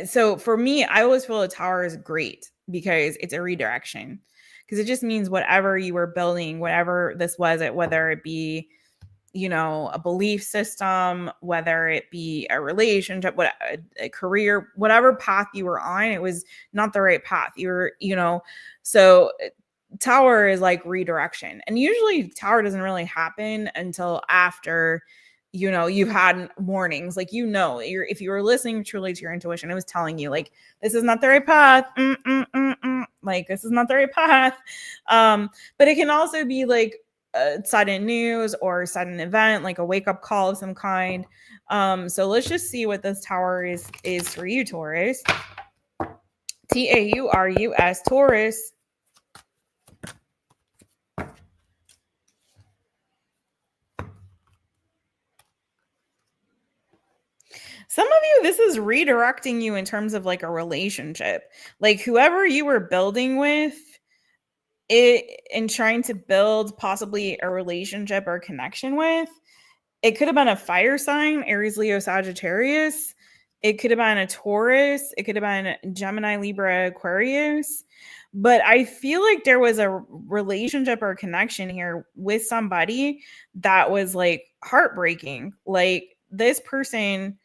so for me, I always feel a tower is great because it's a redirection, because it just means whatever you were building, whatever this was, whether it be a belief system, whether it be a relationship, a career, whatever path you were on, it was not the right path. So tower is like redirection. And usually tower doesn't really happen until after, you've had warnings. Like, if you were listening truly to your intuition, it was telling you, like, this is not the right path. Like, this is not the right path. But it can also be like, sudden news or sudden event, like a wake-up call of some kind. So let's just see what this tower is for you, Taurus. TAURUS, Taurus. Some of you, this is redirecting you in terms of like a relationship, like whoever you were building with it and trying to build possibly a relationship or connection with. It could have been a fire sign, Aries, Leo, Sagittarius. It could have been a Taurus. It could have been Gemini, Libra, Aquarius. But I feel like there was a relationship or connection here with somebody that was like heartbreaking. Like, this person,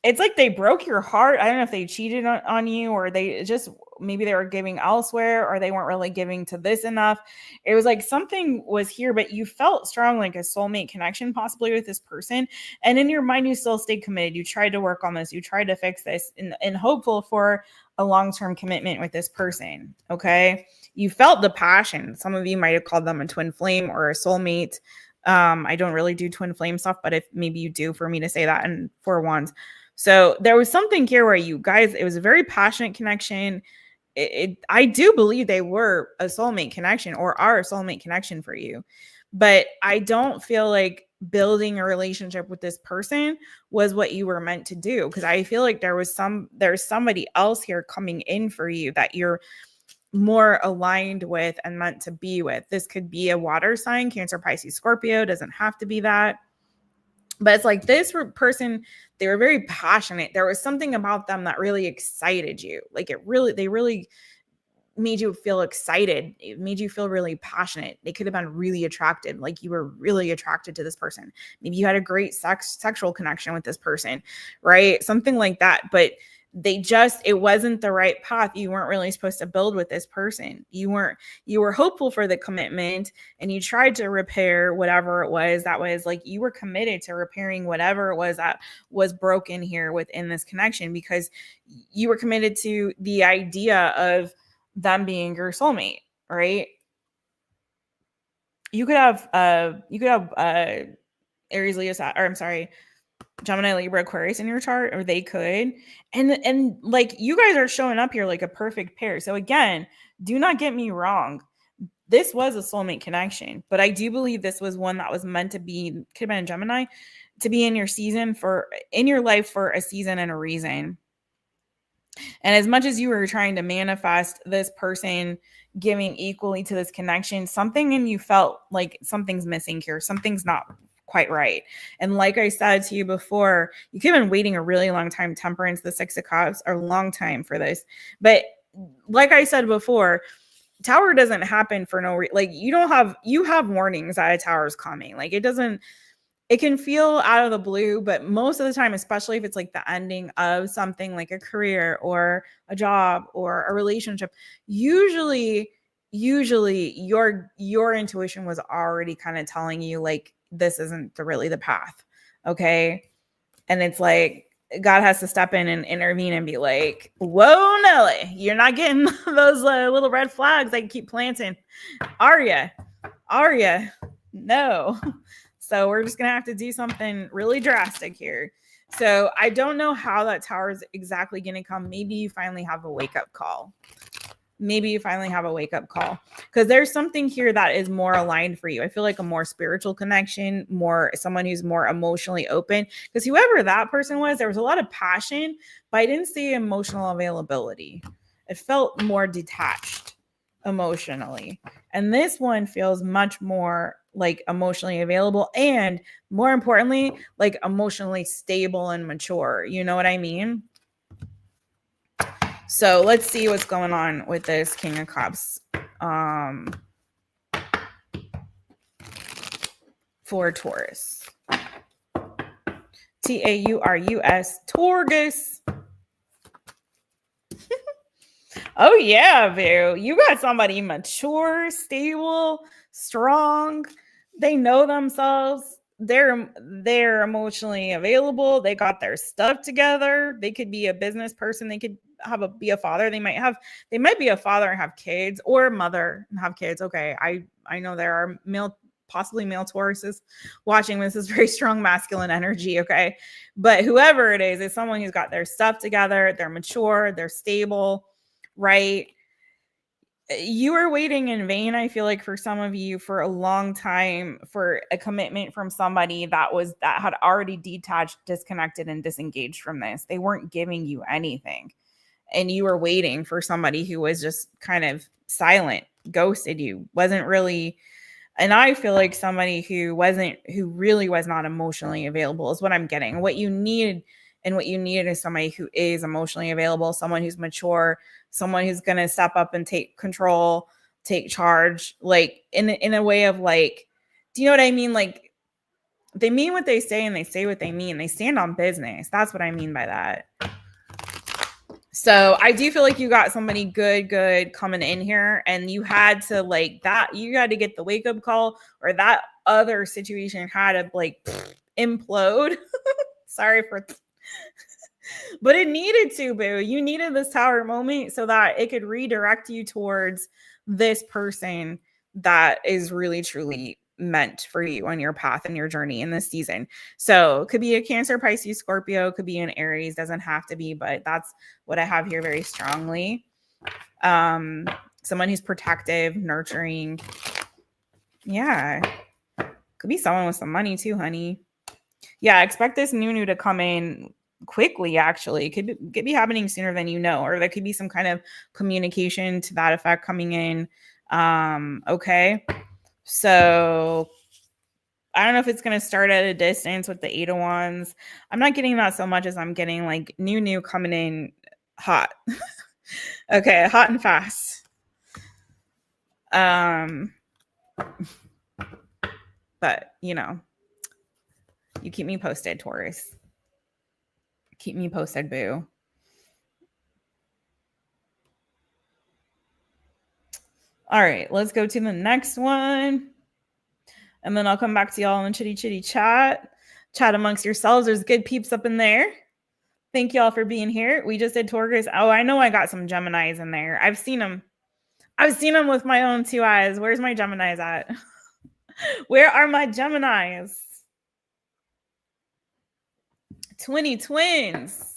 it's like they broke your heart. I don't know if they cheated on you, or they just, maybe they were giving elsewhere, or they weren't really giving to this enough. It was like something was here, but you felt strong, like a soulmate connection possibly with this person. And in your mind, you still stayed committed. You tried to work on this. You tried to fix this and hopeful for a long-term commitment with this person. Okay. You felt the passion. Some of you might have called them a twin flame or a soulmate. I don't really do twin flame stuff, but if maybe you do, for me to say that in 4 wands. So there was something here where you guys, it was a very passionate connection. I do believe they were a soulmate connection, or are a soulmate connection for you. But I don't feel like building a relationship with this person was what you were meant to do. Because I feel like there's somebody else here coming in for you that you're more aligned with and meant to be with. This could be a water sign, Cancer, Pisces, Scorpio. Doesn't have to be that. But it's like this person, they were very passionate. There was something about them that really excited you. Like, they really made you feel excited. It made you feel really passionate. They could have been really attracted. Like, you were really attracted to this person. Maybe you had a great sexual connection with this person, right? Something like that. But it wasn't the right path. You weren't really supposed to build with this person. You were hopeful for the commitment, and you tried to repair whatever it was that was, like, you were committed to repairing whatever it was that was broken here within this connection, because you were committed to the idea of them being your soulmate, right? You could have Aries, Leo, Gemini, Libra, Aquarius in your chart, or they could. And like, you guys are showing up here like a perfect pair. So again, do not get me wrong. This was a soulmate connection, but I do believe this was one that was meant to be, could have been a Gemini, to be in your life for a season and a reason. And as much as you were trying to manifest this person giving equally to this connection, something in you felt like something's missing here. Something's not quite right. And like I said to you before, you could have been waiting a really long time. Temperance, the 6 of Cups, are a long time for this. But like I said before, tower doesn't happen for no reason. Like, you have warnings that a tower is coming. Like, it can feel out of the blue, but most of the time, especially if it's like the ending of something like a career or a job or a relationship, usually usually your intuition was already kind of telling you like this isn't really the path. Okay. And it's like God has to step in and intervene and be like, whoa, Nelly, you're not getting those little red flags that you keep planting. Are ya? No. So we're just going to have to do something really drastic here. So I don't know how that tower is exactly going to come. Maybe you finally have a wake-up call. Because there's something here that is more aligned for you. I feel like a more spiritual connection, more someone who's more emotionally open. Because whoever that person was, there was a lot of passion, but I didn't see emotional availability. It felt more detached emotionally. And this one feels much more like emotionally available and more importantly, like emotionally stable and mature. You know what I mean? So let's see what's going on with this King of Cups for Taurus. Taurus, Taurus. Oh yeah, boo. You got somebody mature, stable, strong. They know themselves. They're emotionally available. They got their stuff together. They could be a business person. They could be a father. They might be a father and have kids, or a mother and have kids. Okay, I know there are possibly male Tauruses watching this. Is very strong masculine energy. Okay, but whoever it is someone who's got their stuff together. They're mature. They're stable. Right? You were waiting in vain, I feel like, for some of you for a long time for a commitment from somebody that had already detached, disconnected, and disengaged from this. They weren't giving you anything. And you were waiting for somebody who was just kind of silent, ghosted you, wasn't really. And I feel like somebody who really was not emotionally available is what I'm getting. What you needed is somebody who is emotionally available, someone who's mature, someone who's going to step up and take control, take charge, like in a way of like, do you know what I mean? Like they mean what they say and they say what they mean. They stand on business. That's what I mean by that. So I do feel like you got somebody good coming in here, and you had to like that. You had to get the wake up call, or that other situation had to like implode. Sorry for, but it needed to, boo. You needed this tower moment so that it could redirect you towards this person that is really truly meant for you on your path and your journey in this season. So it could be a Cancer, Pisces, Scorpio, could be an Aries, doesn't have to be, but that's what I have here very strongly. Someone who's protective, nurturing. Yeah. Could be someone with some money too, honey. Yeah, expect this new to come in quickly, actually. It could be happening sooner than you know, or there could be some kind of communication to that effect coming in. Okay. So I don't know if it's going to start at a distance with the 8 of Wands. I'm not getting that so much as I'm getting like new coming in hot. Okay, hot and fast. But you know, you keep me posted, Taurus. Keep me posted, boo. All right, let's go to the next one. And then I'll come back to y'all in the chitty chat. Chat amongst yourselves. There's good peeps up in there. Thank y'all for being here. We just did Taurus. Oh, I know I got some Geminis in there. I've seen them with my own 2 eyes. Where's my Geminis at? Where are my Geminis? 20 twins.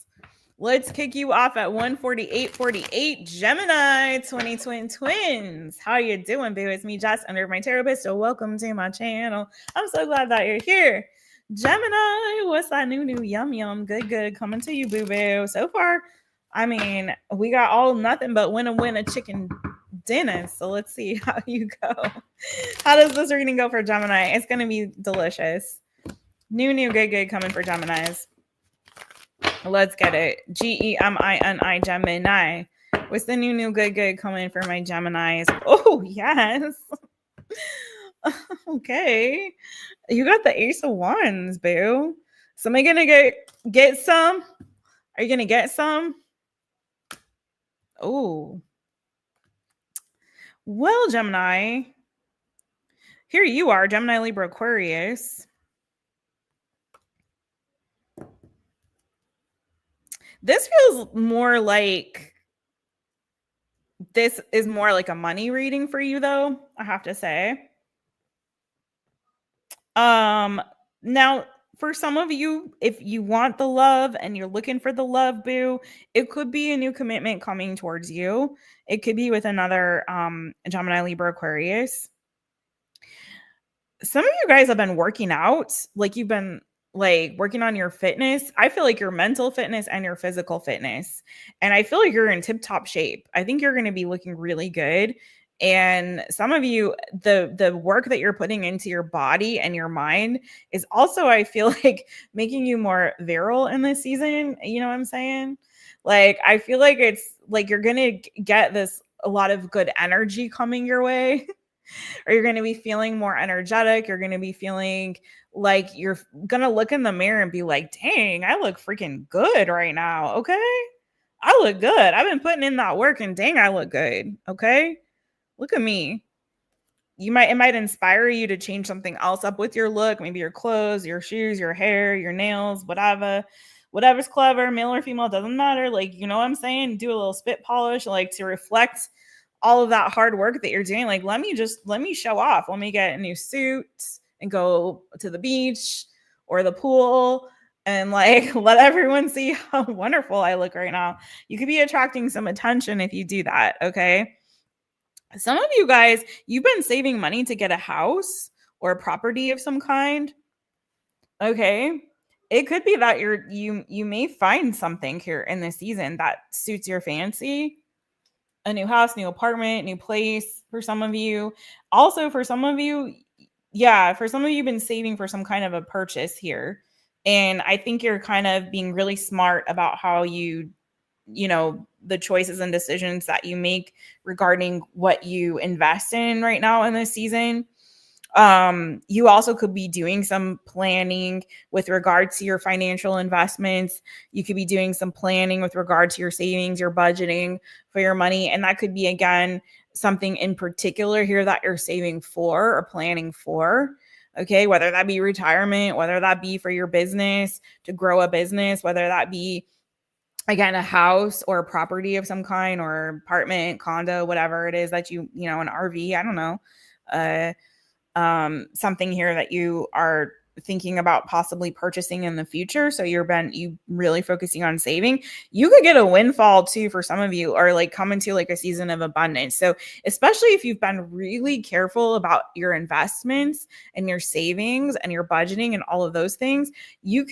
Let's kick you off at 148.48. Gemini, 20 twins. How you doing, boo? It's me, Jess, under My Taropist. So welcome to my channel. I'm so glad that you're here. Gemini, what's that new yum good coming to you, boo? So far, I mean, we got all nothing but win a chicken dinner. So let's see how you go. How does this reading go for Gemini? It's going to be delicious. New good coming for Geminis. Let's get it. Gemini, Gemini. What's the new good coming for my Geminis? Oh, yes. Okay. You got the Ace of Wands, boo. So am I going to get some? Are you going to get some? Oh. Well, Gemini, here you are, Gemini, Libra, Aquarius. This feels more like this is more like a money reading for you, though, I have to say. Now for some of you, if you want the love and you're looking for the love, boo, it could be a new commitment coming towards you. It could be with another Gemini, Libra, Aquarius. Some of you guys have been working out, like you've been like working on your fitness. I feel like your mental fitness and your physical fitness. And I feel like you're in tip top shape. I think you're going to be looking really good. And some of you, the work that you're putting into your body and your mind is also, I feel like, making you more virile in this season. You know what I'm saying? Like, I feel like it's like you're going to get this a lot of good energy coming your way. Or you're going to be feeling more energetic. You're going to be feeling like you're going to look in the mirror and be like, dang, I look freaking good right now. Okay. I look good. I've been putting in that work and dang, I look good. Okay. Look at me. It might inspire you to change something else up with your look, maybe your clothes, your shoes, your hair, your nails, whatever's clever, male or female, doesn't matter. Like, you know what I'm saying? Do a little spit polish, like to reflect all of that hard work that you're doing. Like, let me show off. Let me get a new suit and go to the beach or the pool and like let everyone see how wonderful I look right now. You could be attracting some attention if you do that. Okay. Some of you guys, you've been saving money to get a house or a property of some kind. Okay. It could be that you may find something here in this season that suits your fancy. A new house, new apartment, new place for some of you. Also for some of you, yeah, for some of you, you've been saving for some kind of a purchase here. And I think you're kind of being really smart about how the choices and decisions that you make regarding what you invest in right now in this season. You also could be doing some planning with regard to your financial investments. You could be doing some planning with regard to your savings, your budgeting for your money. And that could be, again, something in particular here that you're saving for or planning for. Okay. Whether that be retirement, whether that be for your business, to grow a business, whether that be, again, a house or a property of some kind or apartment, condo, whatever it is that an RV, I don't know. Something here that you are thinking about possibly purchasing in the future. So you really focusing on saving. You could get a windfall too for some of you, or like come into like a season of abundance. So especially if you've been really careful about your investments and your savings and your budgeting and all of those things, you're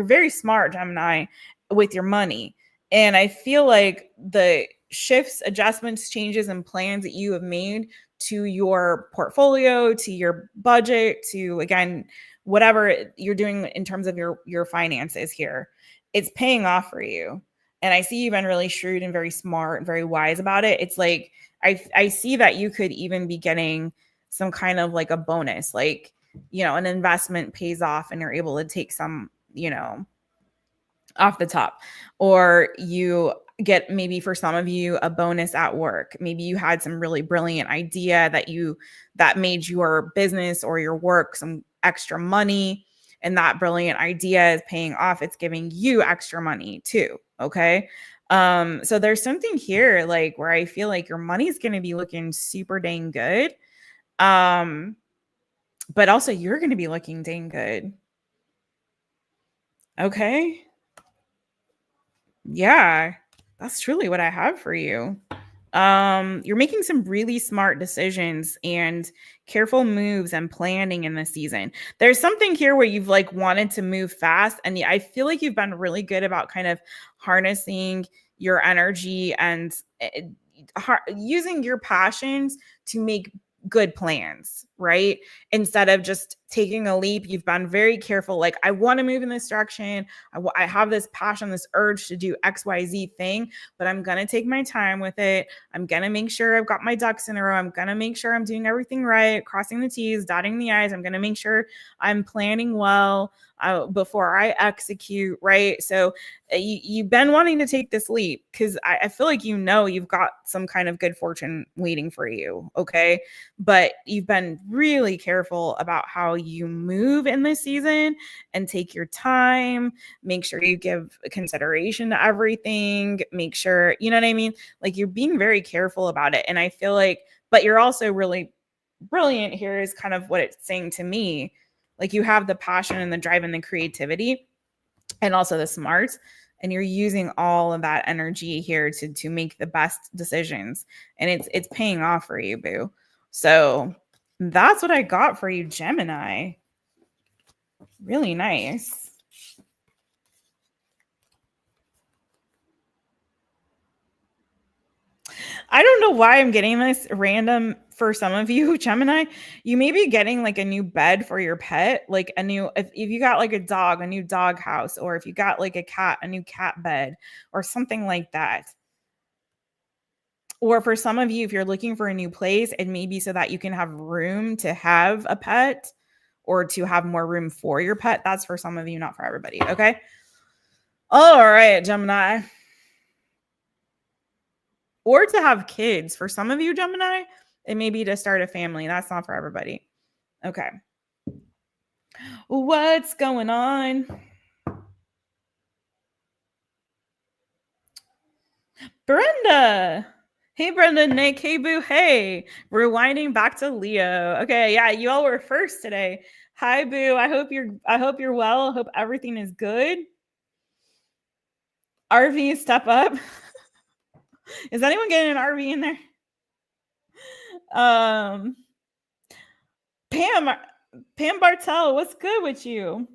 very smart, Gemini, with your money. And I feel like the shifts, adjustments, changes, and plans that you have made to your portfolio, to your budget, to, again, whatever you're doing in terms of your finances here, it's paying off for you. And I see you've been really shrewd and very smart and very wise about it. It's like I see that you could even be getting some kind of like a bonus, like, an investment pays off and you're able to take some, off the top, or you get, maybe for some of you, a bonus at work. Maybe you had some really brilliant idea that made your business or your work some extra money, and that brilliant idea is paying off. It's giving you extra money too. Okay. So there's something here like where I feel like your money's going to be looking super dang good. But also you're going to be looking dang good. Okay. Yeah, that's truly what I have for you. You're making some really smart decisions and careful moves and planning in this season. There's something here where you've like wanted to move fast, and I feel like you've been really good about kind of harnessing your energy and using your passions to make good plans, right? Instead of just taking a leap, you've been very careful. Like, I want to move in this direction. I have this passion, this urge to do XYZ thing, but I'm going to take my time with it. I'm going to make sure I've got my ducks in a row. I'm going to make sure I'm doing everything right, crossing the T's, dotting the I's. I'm going to make sure I'm planning well. before I execute, right? So you've been wanting to take this leap because I feel like you've got some kind of good fortune waiting for you, okay? But you've been really careful about how you move in this season and take your time. Make sure you give consideration to everything. Make sure, you know what I mean? Like you're being very careful about it. And I feel like, but you're also really brilliant here is kind of what it's saying to me. Like you have the passion and the drive and the creativity and also the smarts, and you're using all of that energy here to make the best decisions, and it's paying off for you, boo. So that's what I got for you, Gemini. Really nice. I don't know why I'm getting this random for some of you, Gemini. You may be getting like a new bed for your pet, like if you got like a dog, a new dog house, or if you got like a cat, a new cat bed, or something like that. Or for some of you, if you're looking for a new place, and maybe so that you can have room to have a pet or to have more room for your pet. That's for some of you, not for everybody. Okay. All right, Gemini. Or to have kids. For some of you, Gemini, it may be to start a family. That's not for everybody. Okay. What's going on? Brenda. Hey, Brenda, Nick, hey, Boo, hey. Rewinding back to Leo. Okay, yeah, you all were first today. Hi, Boo. I hope you're well. I hope everything is good. RV, step up. Is anyone getting an RV in there? Pam Bartel, what's good with you?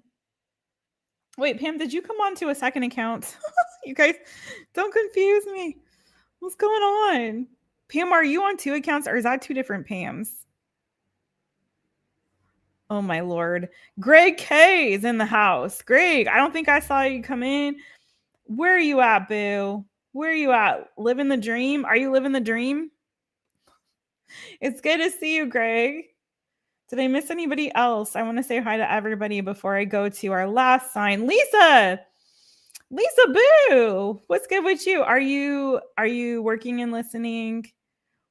Wait, Pam, did you come on to a second account? You guys, don't confuse me. What's going on? Pam, are you on 2 accounts or is that 2 different Pams? Oh my Lord. Greg K is in the house. Greg, I don't think I saw you come in. Where are you at, boo? Where are you at? Living the dream? Are you living the dream? It's good to see you, Greg. Did I miss anybody else? I want to say hi to everybody before I go to our last sign. Lisa Boo. What's good with you? Are you working and listening?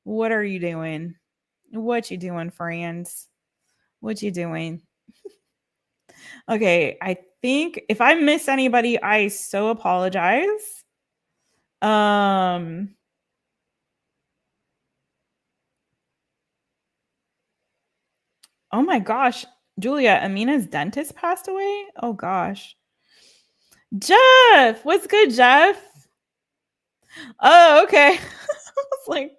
What are you doing? What you doing, friends? What you doing? Okay, I think if I miss anybody, I so apologize. Oh my gosh, Julia, Amina's dentist passed away? Oh gosh. Jeff, what's good, Jeff? Oh, okay. I was like,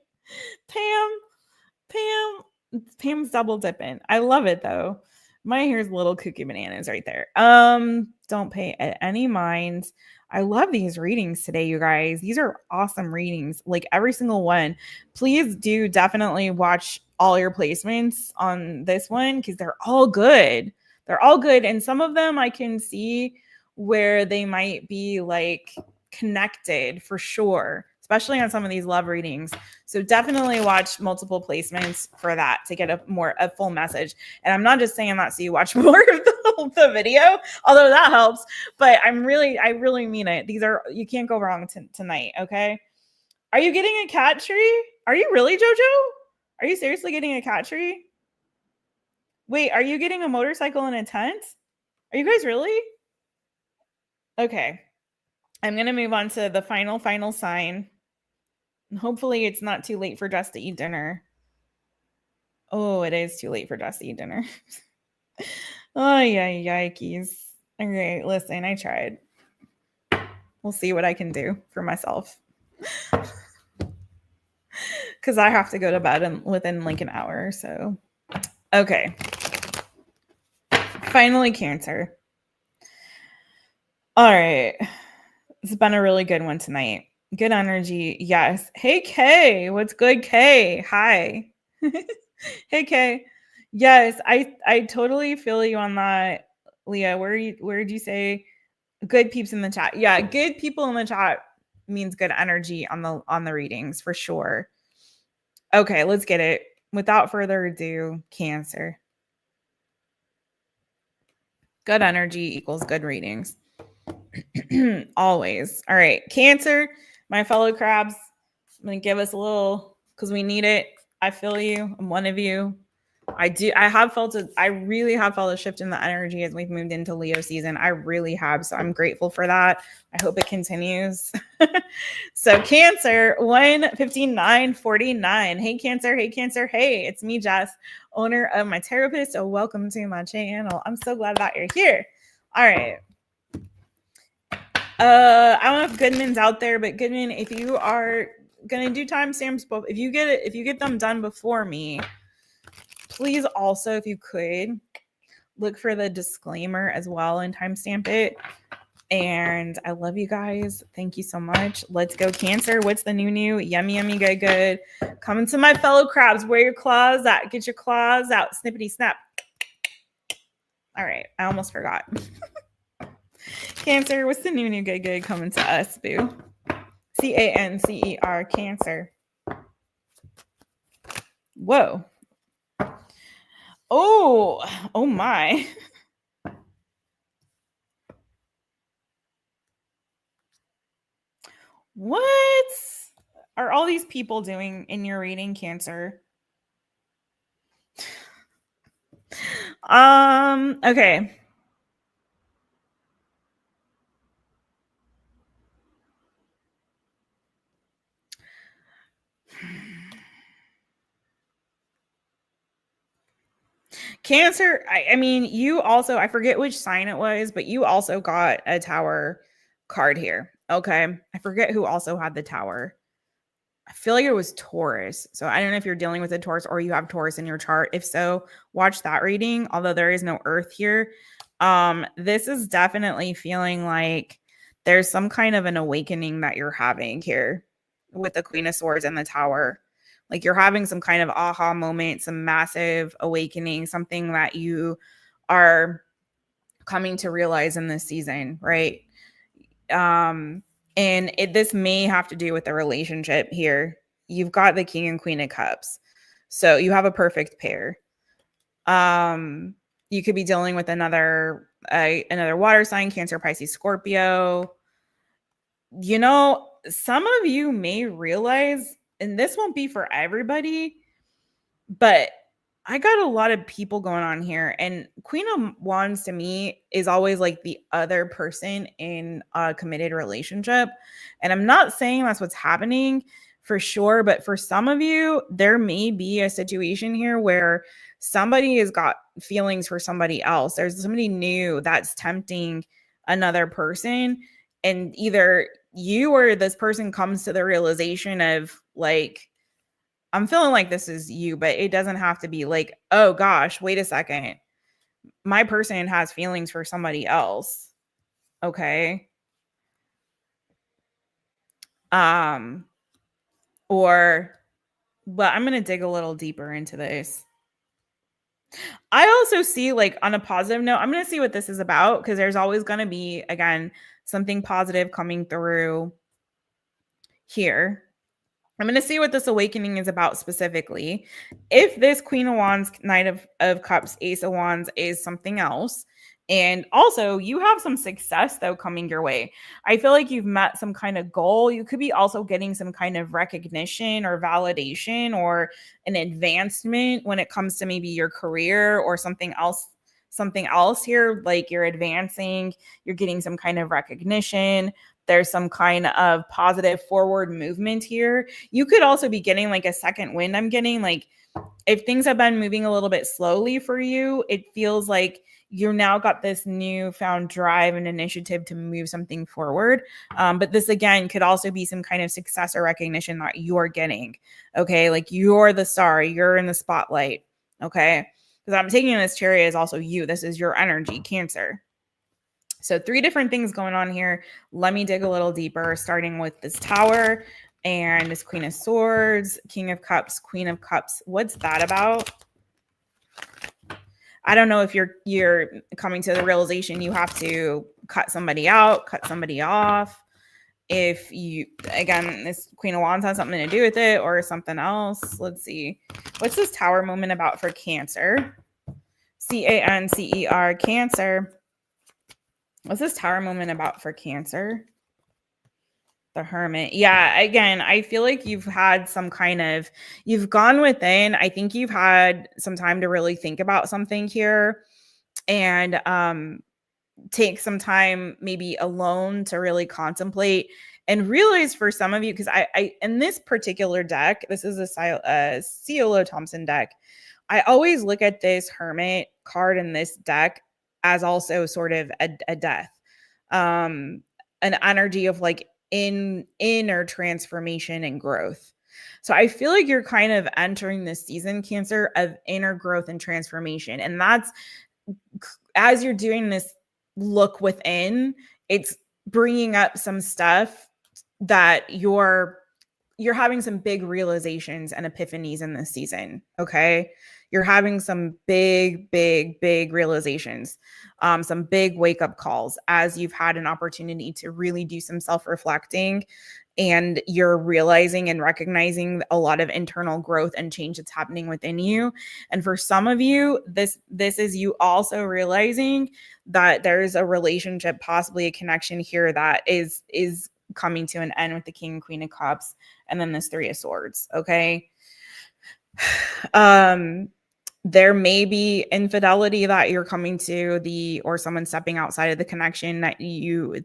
Pam's double dipping. I love it though. My hair's little kooky bananas right there. Don't pay any mind. I love these readings today, you guys. These are awesome readings, like every single one. Please do definitely watch all your placements on this one because they're all good. They're all good. And some of them I can see where they might be like connected for sure, especially on some of these love readings. So definitely watch multiple placements for that to get a full message. And I'm not just saying that so you watch more of the video, although that helps, but I really mean it. You can't go wrong tonight. Okay. Are you getting a cat tree? Are you really, Jojo? Are you seriously getting a cat tree? Wait, are you getting a motorcycle and a tent? Are you guys really? Okay. I'm going to move on to the final sign. And hopefully it's not too late for Jess to eat dinner. Oh, it is too late for Jess to eat dinner. Oh, yeah, yikes. Okay, listen, I tried. We'll see what I can do for myself. Because I have to go to bed within like an hour or so. Okay. Finally, Cancer. All right. It's been a really good one tonight. Good energy. Yes. Hey, Kay. What's good, Kay? Hi. Hey, Kay. Yes, I totally feel you on that, Leah. Where did you say good peeps in the chat? Yeah, good people in the chat means good energy on the readings for sure. Okay, let's get it. Without further ado, Cancer. Good energy equals good readings. Always. All right. Cancer, my fellow crabs, I'm going to give us a little, because we need it. I feel you. I'm one of you. I really have felt a shift in the energy as we've moved into Leo season. I really have. So I'm grateful for that. I hope it continues. So Cancer, 15949. Hey, Cancer. Hey, Cancer. Hey, it's me, Jess, owner of My Taropist. So welcome to my channel. I'm so glad that you're here. All right. I don't know if Goodman's out there, but Goodman, if you are gonna do timestamps, if you get them done before me, please also, if you could, look for the disclaimer as well and timestamp it. And I love you guys. Thank you so much. Let's go, Cancer. What's the new? Yummy, yummy, good, good. Coming to my fellow crabs. Where your claws at? Get your claws out. Snippity snap. All right. I almost forgot. Cancer, what's the new, good, good coming to us, boo? CANCER, Cancer. Whoa. Oh my. What are all these people doing in your reading, Cancer? Okay. Cancer, I mean, you also, I forget which sign it was, but you also got a Tower card here. Okay. I forget who also had the Tower. I feel like it was Taurus. So I don't know if you're dealing with a Taurus or you have Taurus in your chart. If so, watch that reading, although there is no Earth here. This is definitely feeling like there's some kind of an awakening that you're having here with the Queen of Swords and the Tower. Like you're having some kind of aha moment, some massive awakening, something that you are coming to realize in this season, right? And this may have to do with the relationship here. You've got the King and Queen of Cups. So you have a perfect pair. You could be dealing with another water sign, Cancer, Pisces, Scorpio. You know, some of you may realize, and this won't be for everybody, but I got a lot of people going on here, and Queen of Wands to me is always like the other person in a committed relationship. And I'm not saying that's what's happening for sure, but for some of you, there may be a situation here where somebody has got feelings for somebody else. There's somebody new that's tempting another person, and either you or this person comes to the realization of like, I'm feeling like this is you, but it doesn't have to be like, oh gosh, wait a second. My person has feelings for somebody else. Okay. But I'm going to dig a little deeper into this. I also see, like, on a positive note, I'm going to see what this is about, because there's always going to be, again, something positive coming through here. I'm going to see what this awakening is about specifically. If this Queen of Wands, Knight of Cups, Ace of Wands is something else. And also, you have some success, though, coming your way. I feel like you've met some kind of goal. You could be also getting some kind of recognition or validation or an advancement when it comes to maybe your career or something else here. Like you're advancing, you're getting some kind of recognition. There's some kind of positive forward movement here. You could also be getting like a second wind. I'm getting like, if things have been moving a little bit slowly for you, it feels like you're now got this newfound drive and initiative to move something forward. But this, again, could also be some kind of success or recognition that you're getting. Okay. Like you're the star, you're in the spotlight. Okay. Because I'm taking this Chariot as also you. This is your energy, Cancer. So 3 different things going on here. Let me dig a little deeper, starting with this Tower and this Queen of Swords, King of Cups, Queen of Cups. What's that about? I don't know if you're coming to the realization you have to cut somebody out, cut somebody off. If you, again, this Queen of Wands has something to do with it or something else. Let's see. What's this Tower moment about for Cancer? CANCER, Cancer. What's this Tower moment about for Cancer? The Hermit. Yeah, again, I feel like you've had some kind of, you've gone within. I think you've had some time to really think about something here and take some time maybe alone to really contemplate and realize for some of you, because I in this particular deck, this is a Ciolo Thompson deck. I always look at this Hermit card in this deck as also sort of a death, an energy of like inner transformation and growth. So I feel like you're kind of entering this season, Cancer, of inner growth and transformation. And that's as you're doing this look within, it's bringing up some stuff that you're having some big realizations and epiphanies in this season. Okay. You're having some big realizations, some big wake up calls as you've had an opportunity to really do some self reflecting, and you're realizing and recognizing a lot of internal growth and change that's happening within you. And for some of you, this is you also realizing that there's a relationship, possibly a connection here that is coming to an end with the King and Queen of Cups and then this Three of Swords. Okay. There may be infidelity that you're coming to, or someone stepping outside of the connection that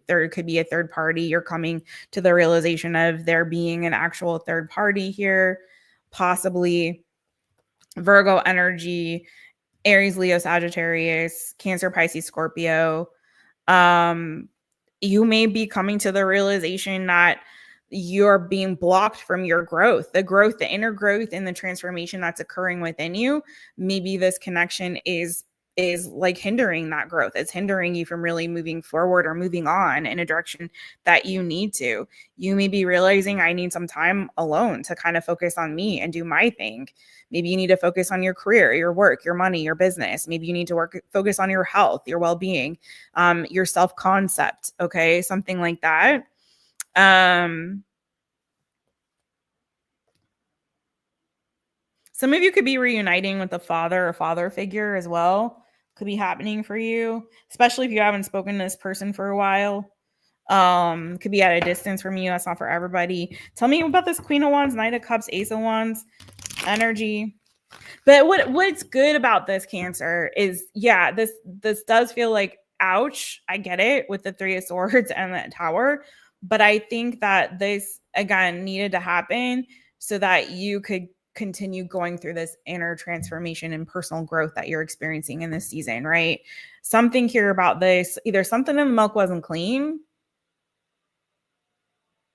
there could be a third party. You're coming to the realization of there being an actual third party here, possibly Virgo energy, Aries, Leo, Sagittarius, Cancer, Pisces, Scorpio. You may be coming to the realization that you're being blocked from your growth, the inner growth and the transformation that's occurring within you. Maybe this connection is like hindering that growth. It's hindering you from really moving forward or moving on in a direction that you need to. You may be realizing I need some time alone to kind of focus on me and do my thing. Maybe you need to focus on your career, your work, your money, your business. Maybe you need to focus on your health, your well-being, your self-concept. Okay. Something like that. Some of you could be reuniting with a father or father figure as well. Could be happening for you, especially if you haven't spoken to this person for a while. Could be at a distance from you. That's not for everybody. Tell me about this Queen of Wands, Knight of Cups, Ace of Wands energy. But what's good about this, Cancer, is yeah, this does feel like ouch. I get it with the Three of Swords and the Tower, but I think that this again needed to happen so that you could continue going through this inner transformation and personal growth that you're experiencing in this season, right? Something here about this, either something in the milk wasn't clean,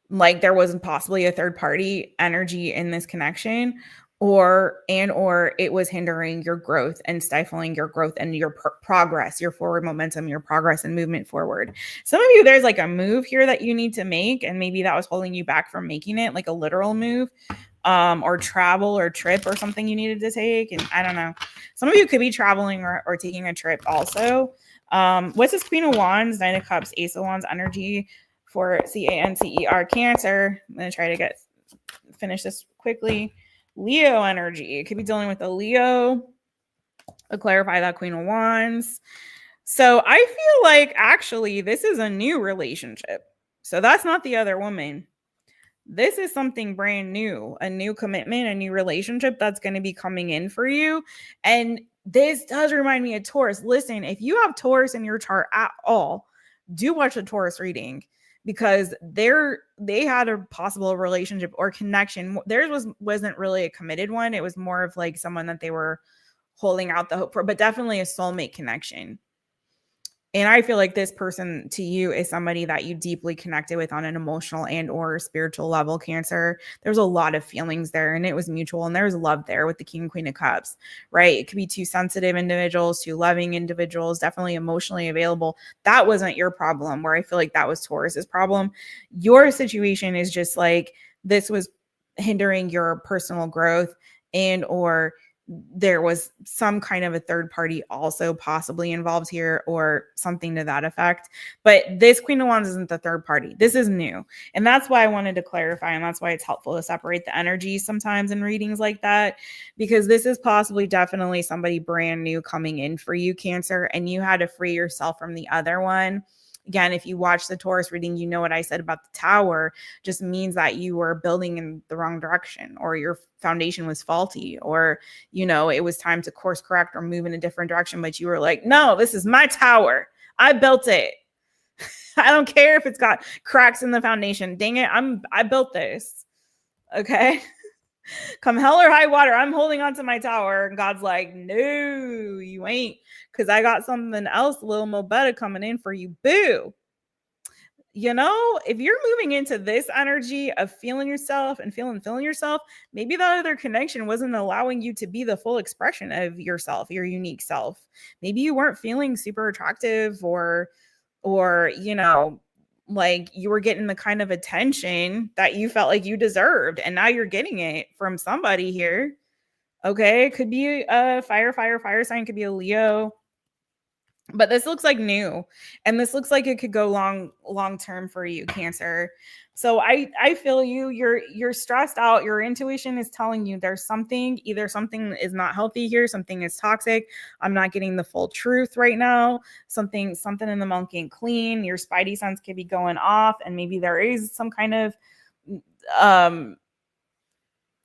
like there wasn't possibly a third party energy in this connection, or it was hindering your growth and stifling your growth and your progress, your forward momentum, your progress and movement forward. Some of you, there's like a move here that you need to make, and maybe that was holding you back from making it, like a literal move, or travel or trip or something you needed to take. And I don't know, some of you could be traveling or taking a trip also. What's this Queen of Wands, Nine of Cups, Ace of Wands energy for CANCER Cancer? I'm going to try to finish this quickly. Leo energy. It could be dealing with a Leo. I'll clarify that Queen of Wands. So I feel like actually this is a new relationship. So that's not the other woman. This is something brand new, a new commitment, a new relationship that's going to be coming in for you. And this does remind me of Taurus. Listen, if you have Taurus in your chart at all, do watch a Taurus reading, because they had a possible relationship or connection. Theirs wasn't really a committed one. It was more of like someone that they were holding out the hope for, but definitely a soulmate connection. And I feel like this person to you is somebody that you deeply connected with on an emotional and or spiritual level, Cancer. There's a lot of feelings there, and it was mutual, and there's love there with the King and Queen of Cups, right? It could be two sensitive individuals, two loving individuals, definitely emotionally available. That wasn't your problem, where I feel like that was Taurus's problem. Your situation is just like this was hindering your personal growth, and or there was some kind of a third party also possibly involved here or something to that effect. But this Queen of Wands isn't the third party. This is new. And that's why I wanted to clarify. And that's why it's helpful to separate the energies sometimes in readings like that, because this is possibly definitely somebody brand new coming in for you, Cancer, and you had to free yourself from the other one again, if you watch the Taurus reading, you know what I said about the Tower just means that you were building in the wrong direction, or your foundation was faulty, or, you know, it was time to course correct or move in a different direction. But you were like, no, this is my tower. I built it. I don't care if it's got cracks in the foundation. Dang it. I built this. Okay. Come hell or high water, I'm holding on to my tower. And God's like, no, you ain't, because I got something else a little more better coming in for you. Boo. You know, if you're moving into this energy of feeling yourself and feeling yourself, maybe that other connection wasn't allowing you to be the full expression of yourself, your unique self. Maybe you weren't feeling super attractive, or, you know, like you were getting the kind of attention that you felt like you deserved, and now you're getting it from somebody here. Okay, it could be a fire sign, could be a Leo, but this looks like new, and this looks like it could go long term for you, Cancer. So I feel you. You're stressed out. Your intuition is telling you there's something, either something is not healthy here, something is toxic. I'm not getting the full truth right now. Something in the milk ain't clean. Your spidey sense could be going off, and maybe there is some kind of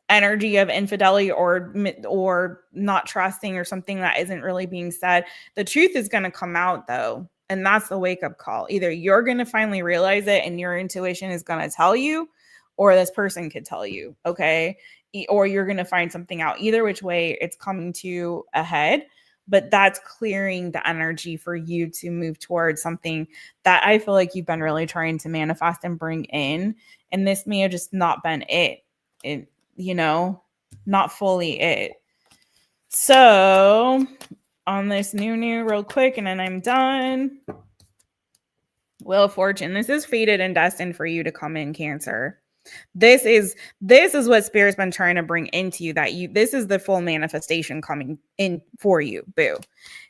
energy of infidelity or not trusting, or something that isn't really being said. The truth is going to come out though. And that's the wake up call. Either you're going to finally realize it and your intuition is going to tell you, or this person could tell you. Okay. Or you're going to find something out. Either which way, it's coming to a head, but that's clearing the energy for you to move towards something that I feel like you've been really trying to manifest and bring in. And this may have just not been it, you know, not fully it. So on this new real quick, and then I'm done. Wheel of Fortune. This is fated and destined for you to come in, Cancer. This is what Spirit's been trying to bring into you, this is the full manifestation coming in for you. Boo.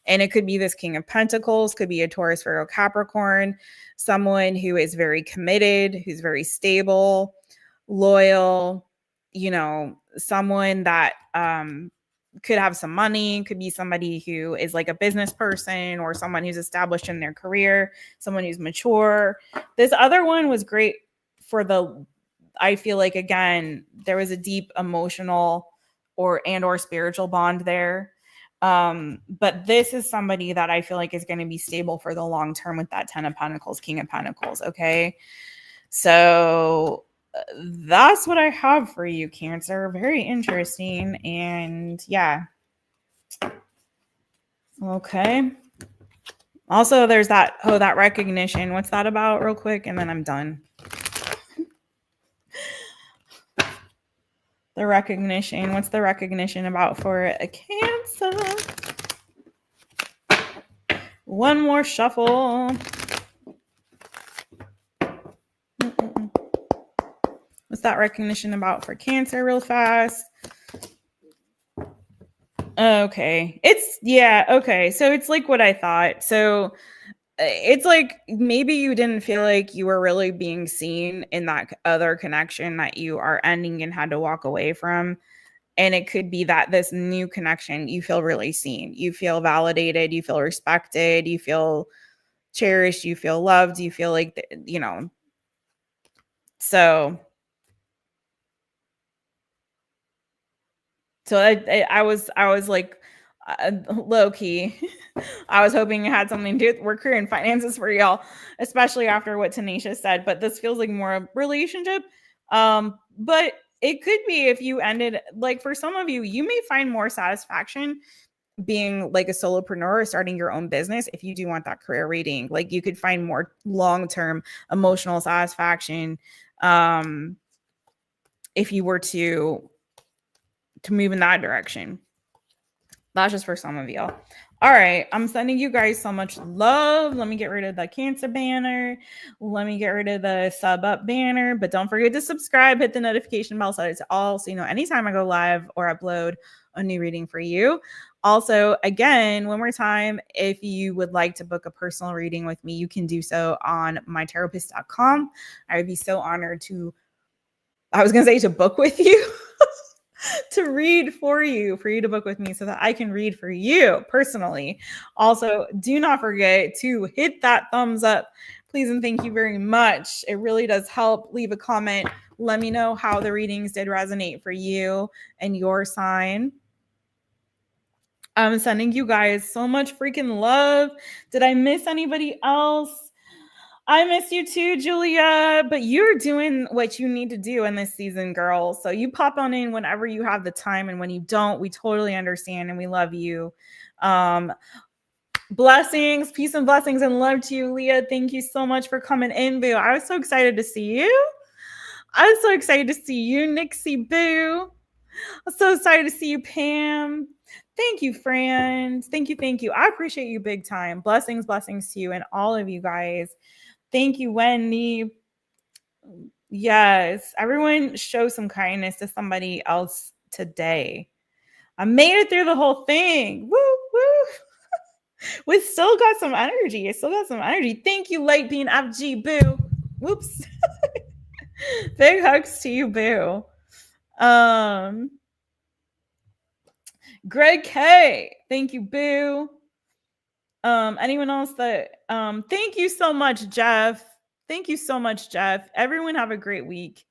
And it could be this King of Pentacles, could be a Taurus, Virgo, Capricorn, someone who is very committed, who's very stable, loyal, you know, someone that could have some money, could be somebody who is like a business person, or someone who's established in their career, someone who's mature. This other one was great for I feel like, again, there was a deep emotional or spiritual bond there. But this is somebody that I feel like is going to be stable for the long term with that 10 of Pentacles, King of Pentacles. Okay. So that's what I have for you, Cancer. Very interesting. And yeah. Okay. Also, there's that recognition. What's that about, real quick? And then I'm done. The recognition. What's the recognition about for a Cancer? One more shuffle. What's that recognition about for Cancer, real fast? Okay. Okay. So it's like what I thought. So it's like maybe you didn't feel like you were really being seen in that other connection that you are ending and had to walk away from. And it could be that this new connection, you feel really seen. You feel validated. You feel respected. You feel cherished. You feel loved. You feel like, you know. So I was like, low key, I was hoping it had something to do with work, career, and finances for y'all, especially after what Tanisha said. But this feels like more a relationship. But it could be, if you ended, like for some of you, you may find more satisfaction being like a solopreneur or starting your own business. If you do want that career reading, like you could find more long-term emotional satisfaction if you were to move in that direction. That's just for some of y'all. All right. I'm sending you guys so much love. Let me get rid of the Cancer banner. Let me get rid of the sub up banner. But don't forget to subscribe, hit the notification bell so it's all, so you know anytime I go live or upload a new reading for you. Also, again, one more time, if you would like to book a personal reading with me, you can do so on MyTaropist.com. I would be so honored to, I was going to say, to book with you. To read for you to book with me so that I can read for you personally. Also, do not forget to hit that thumbs up Please and thank you very much. It really does help. Leave a comment. Let me know how the readings did resonate for you and your sign. I'm sending you guys so much freaking love. Did I miss anybody else? I miss you too, Julia, but you're doing what you need to do in this season, girl. So you pop on in whenever you have the time, and when you don't, we totally understand and we love you. Blessings, peace and blessings and love to you, Leah. Thank you so much for coming in, boo. I was so excited to see you. I'm so excited to see you, Nixie, boo. I'm so excited to see you, Pam. Thank you, friends. Thank you. Thank you. I appreciate you big time. Blessings, blessings to you and all of you guys. Thank you, Wendy. Yes, everyone show some kindness to somebody else today. I made it through the whole thing. Woo, woo. We still got some energy. I still got some energy. Thank you, Light Bean FG, boo. Whoops. Big hugs to you, boo. Greg K. Thank you, boo. Anyone else that thank you so much, Jeff. Thank you so much, Jeff. Everyone have a great week.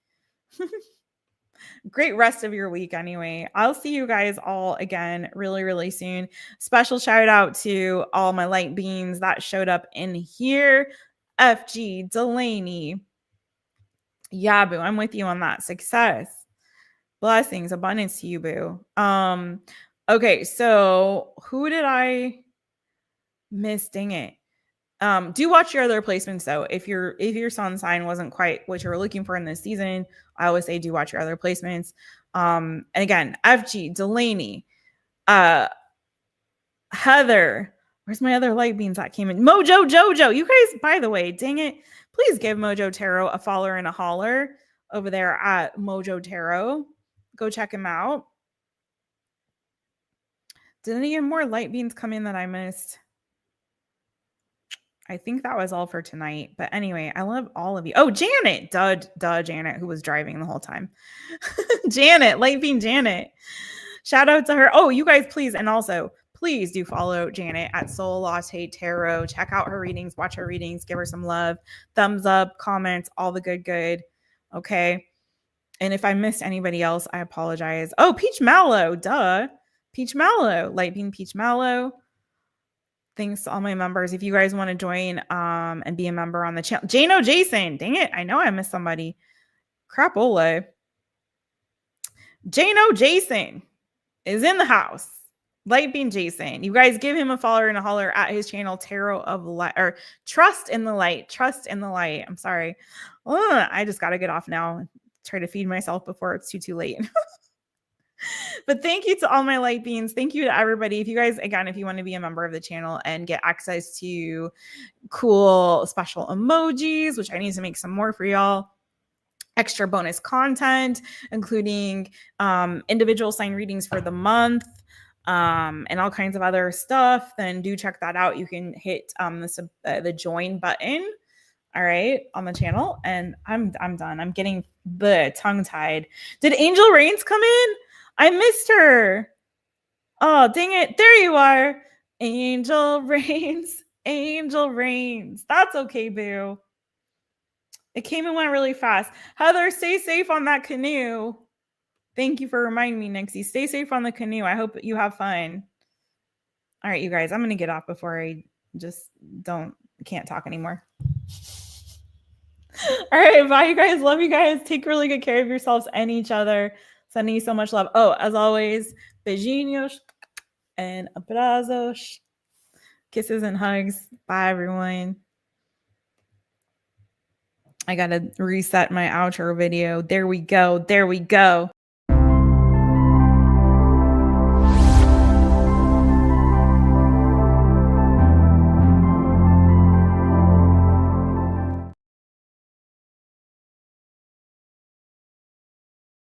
Great rest of your week anyway. I'll see you guys all again really, really soon. Special shout out to all my light beans that showed up in here. FG, Delaney. Yeah, boo. I'm with you on that. Success. Blessings, abundance to you, boo. Okay, so who did I miss? Dang it. Do watch your other placements though. If your sun sign wasn't quite what you were looking for in this season, I always say do watch your other placements. And again, FG, Delaney, Heather. Where's my other light beans that came in? Mojo Jojo. You guys, by the way, dang it, please give Mojo Tarot a follower and a holler over there at Mojo Tarot. Go check him out. Did any more light beans come in that I missed? I think that was all for tonight. But anyway, I love all of you. Oh, Janet. Duh, Janet, who was driving the whole time. Janet, light bean Janet. Shout out to her. Oh, you guys, please. And also, please do follow Janet at Soul Latte Tarot. Check out her readings. Watch her readings. Give her some love. Thumbs up, comments, all the good. Okay. And if I missed anybody else, I apologize. Oh, Peach Mallow. Duh. Peach Mallow. Light bean Peach Mallow. Thanks to all my members. If you guys want to join and be a member on the channel. Jano Jason. Dang it. I know I missed somebody. Crapola. Jano Jason is in the house. Light Bean Jason. You guys give him a follower and a holler at his channel, Tarot of Light, or Trust in the Light. Trust in the Light. I'm sorry. I just got to get off now. Try to feed myself before it's too late. But thank you to all my light beans. Thank you to everybody. If you guys, again, if you want to be a member of the channel and get access to cool special emojis, which I need to make some more for y'all, extra bonus content, including individual sign readings for the month, and all kinds of other stuff, then do check that out. You can hit the join button. All right, on the channel. And I'm done. I'm getting the tongue tied. Did Angel Reigns come in? I missed her. Oh, dang it. There you are. Angel Reigns. Angel Reigns. That's okay, boo. It came and went really fast. Heather, stay safe on that canoe. Thank you for reminding me, Nixie. Stay safe on the canoe. I hope you have fun. All right, you guys. I'm going to get off before I just can't talk anymore. All right, bye, you guys. Love you guys. Take really good care of yourselves and each other. Sending you so much love. Oh, as always, beijinhos and abrazos. Kisses and hugs. Bye, everyone. I got to reset my outro video. There we go.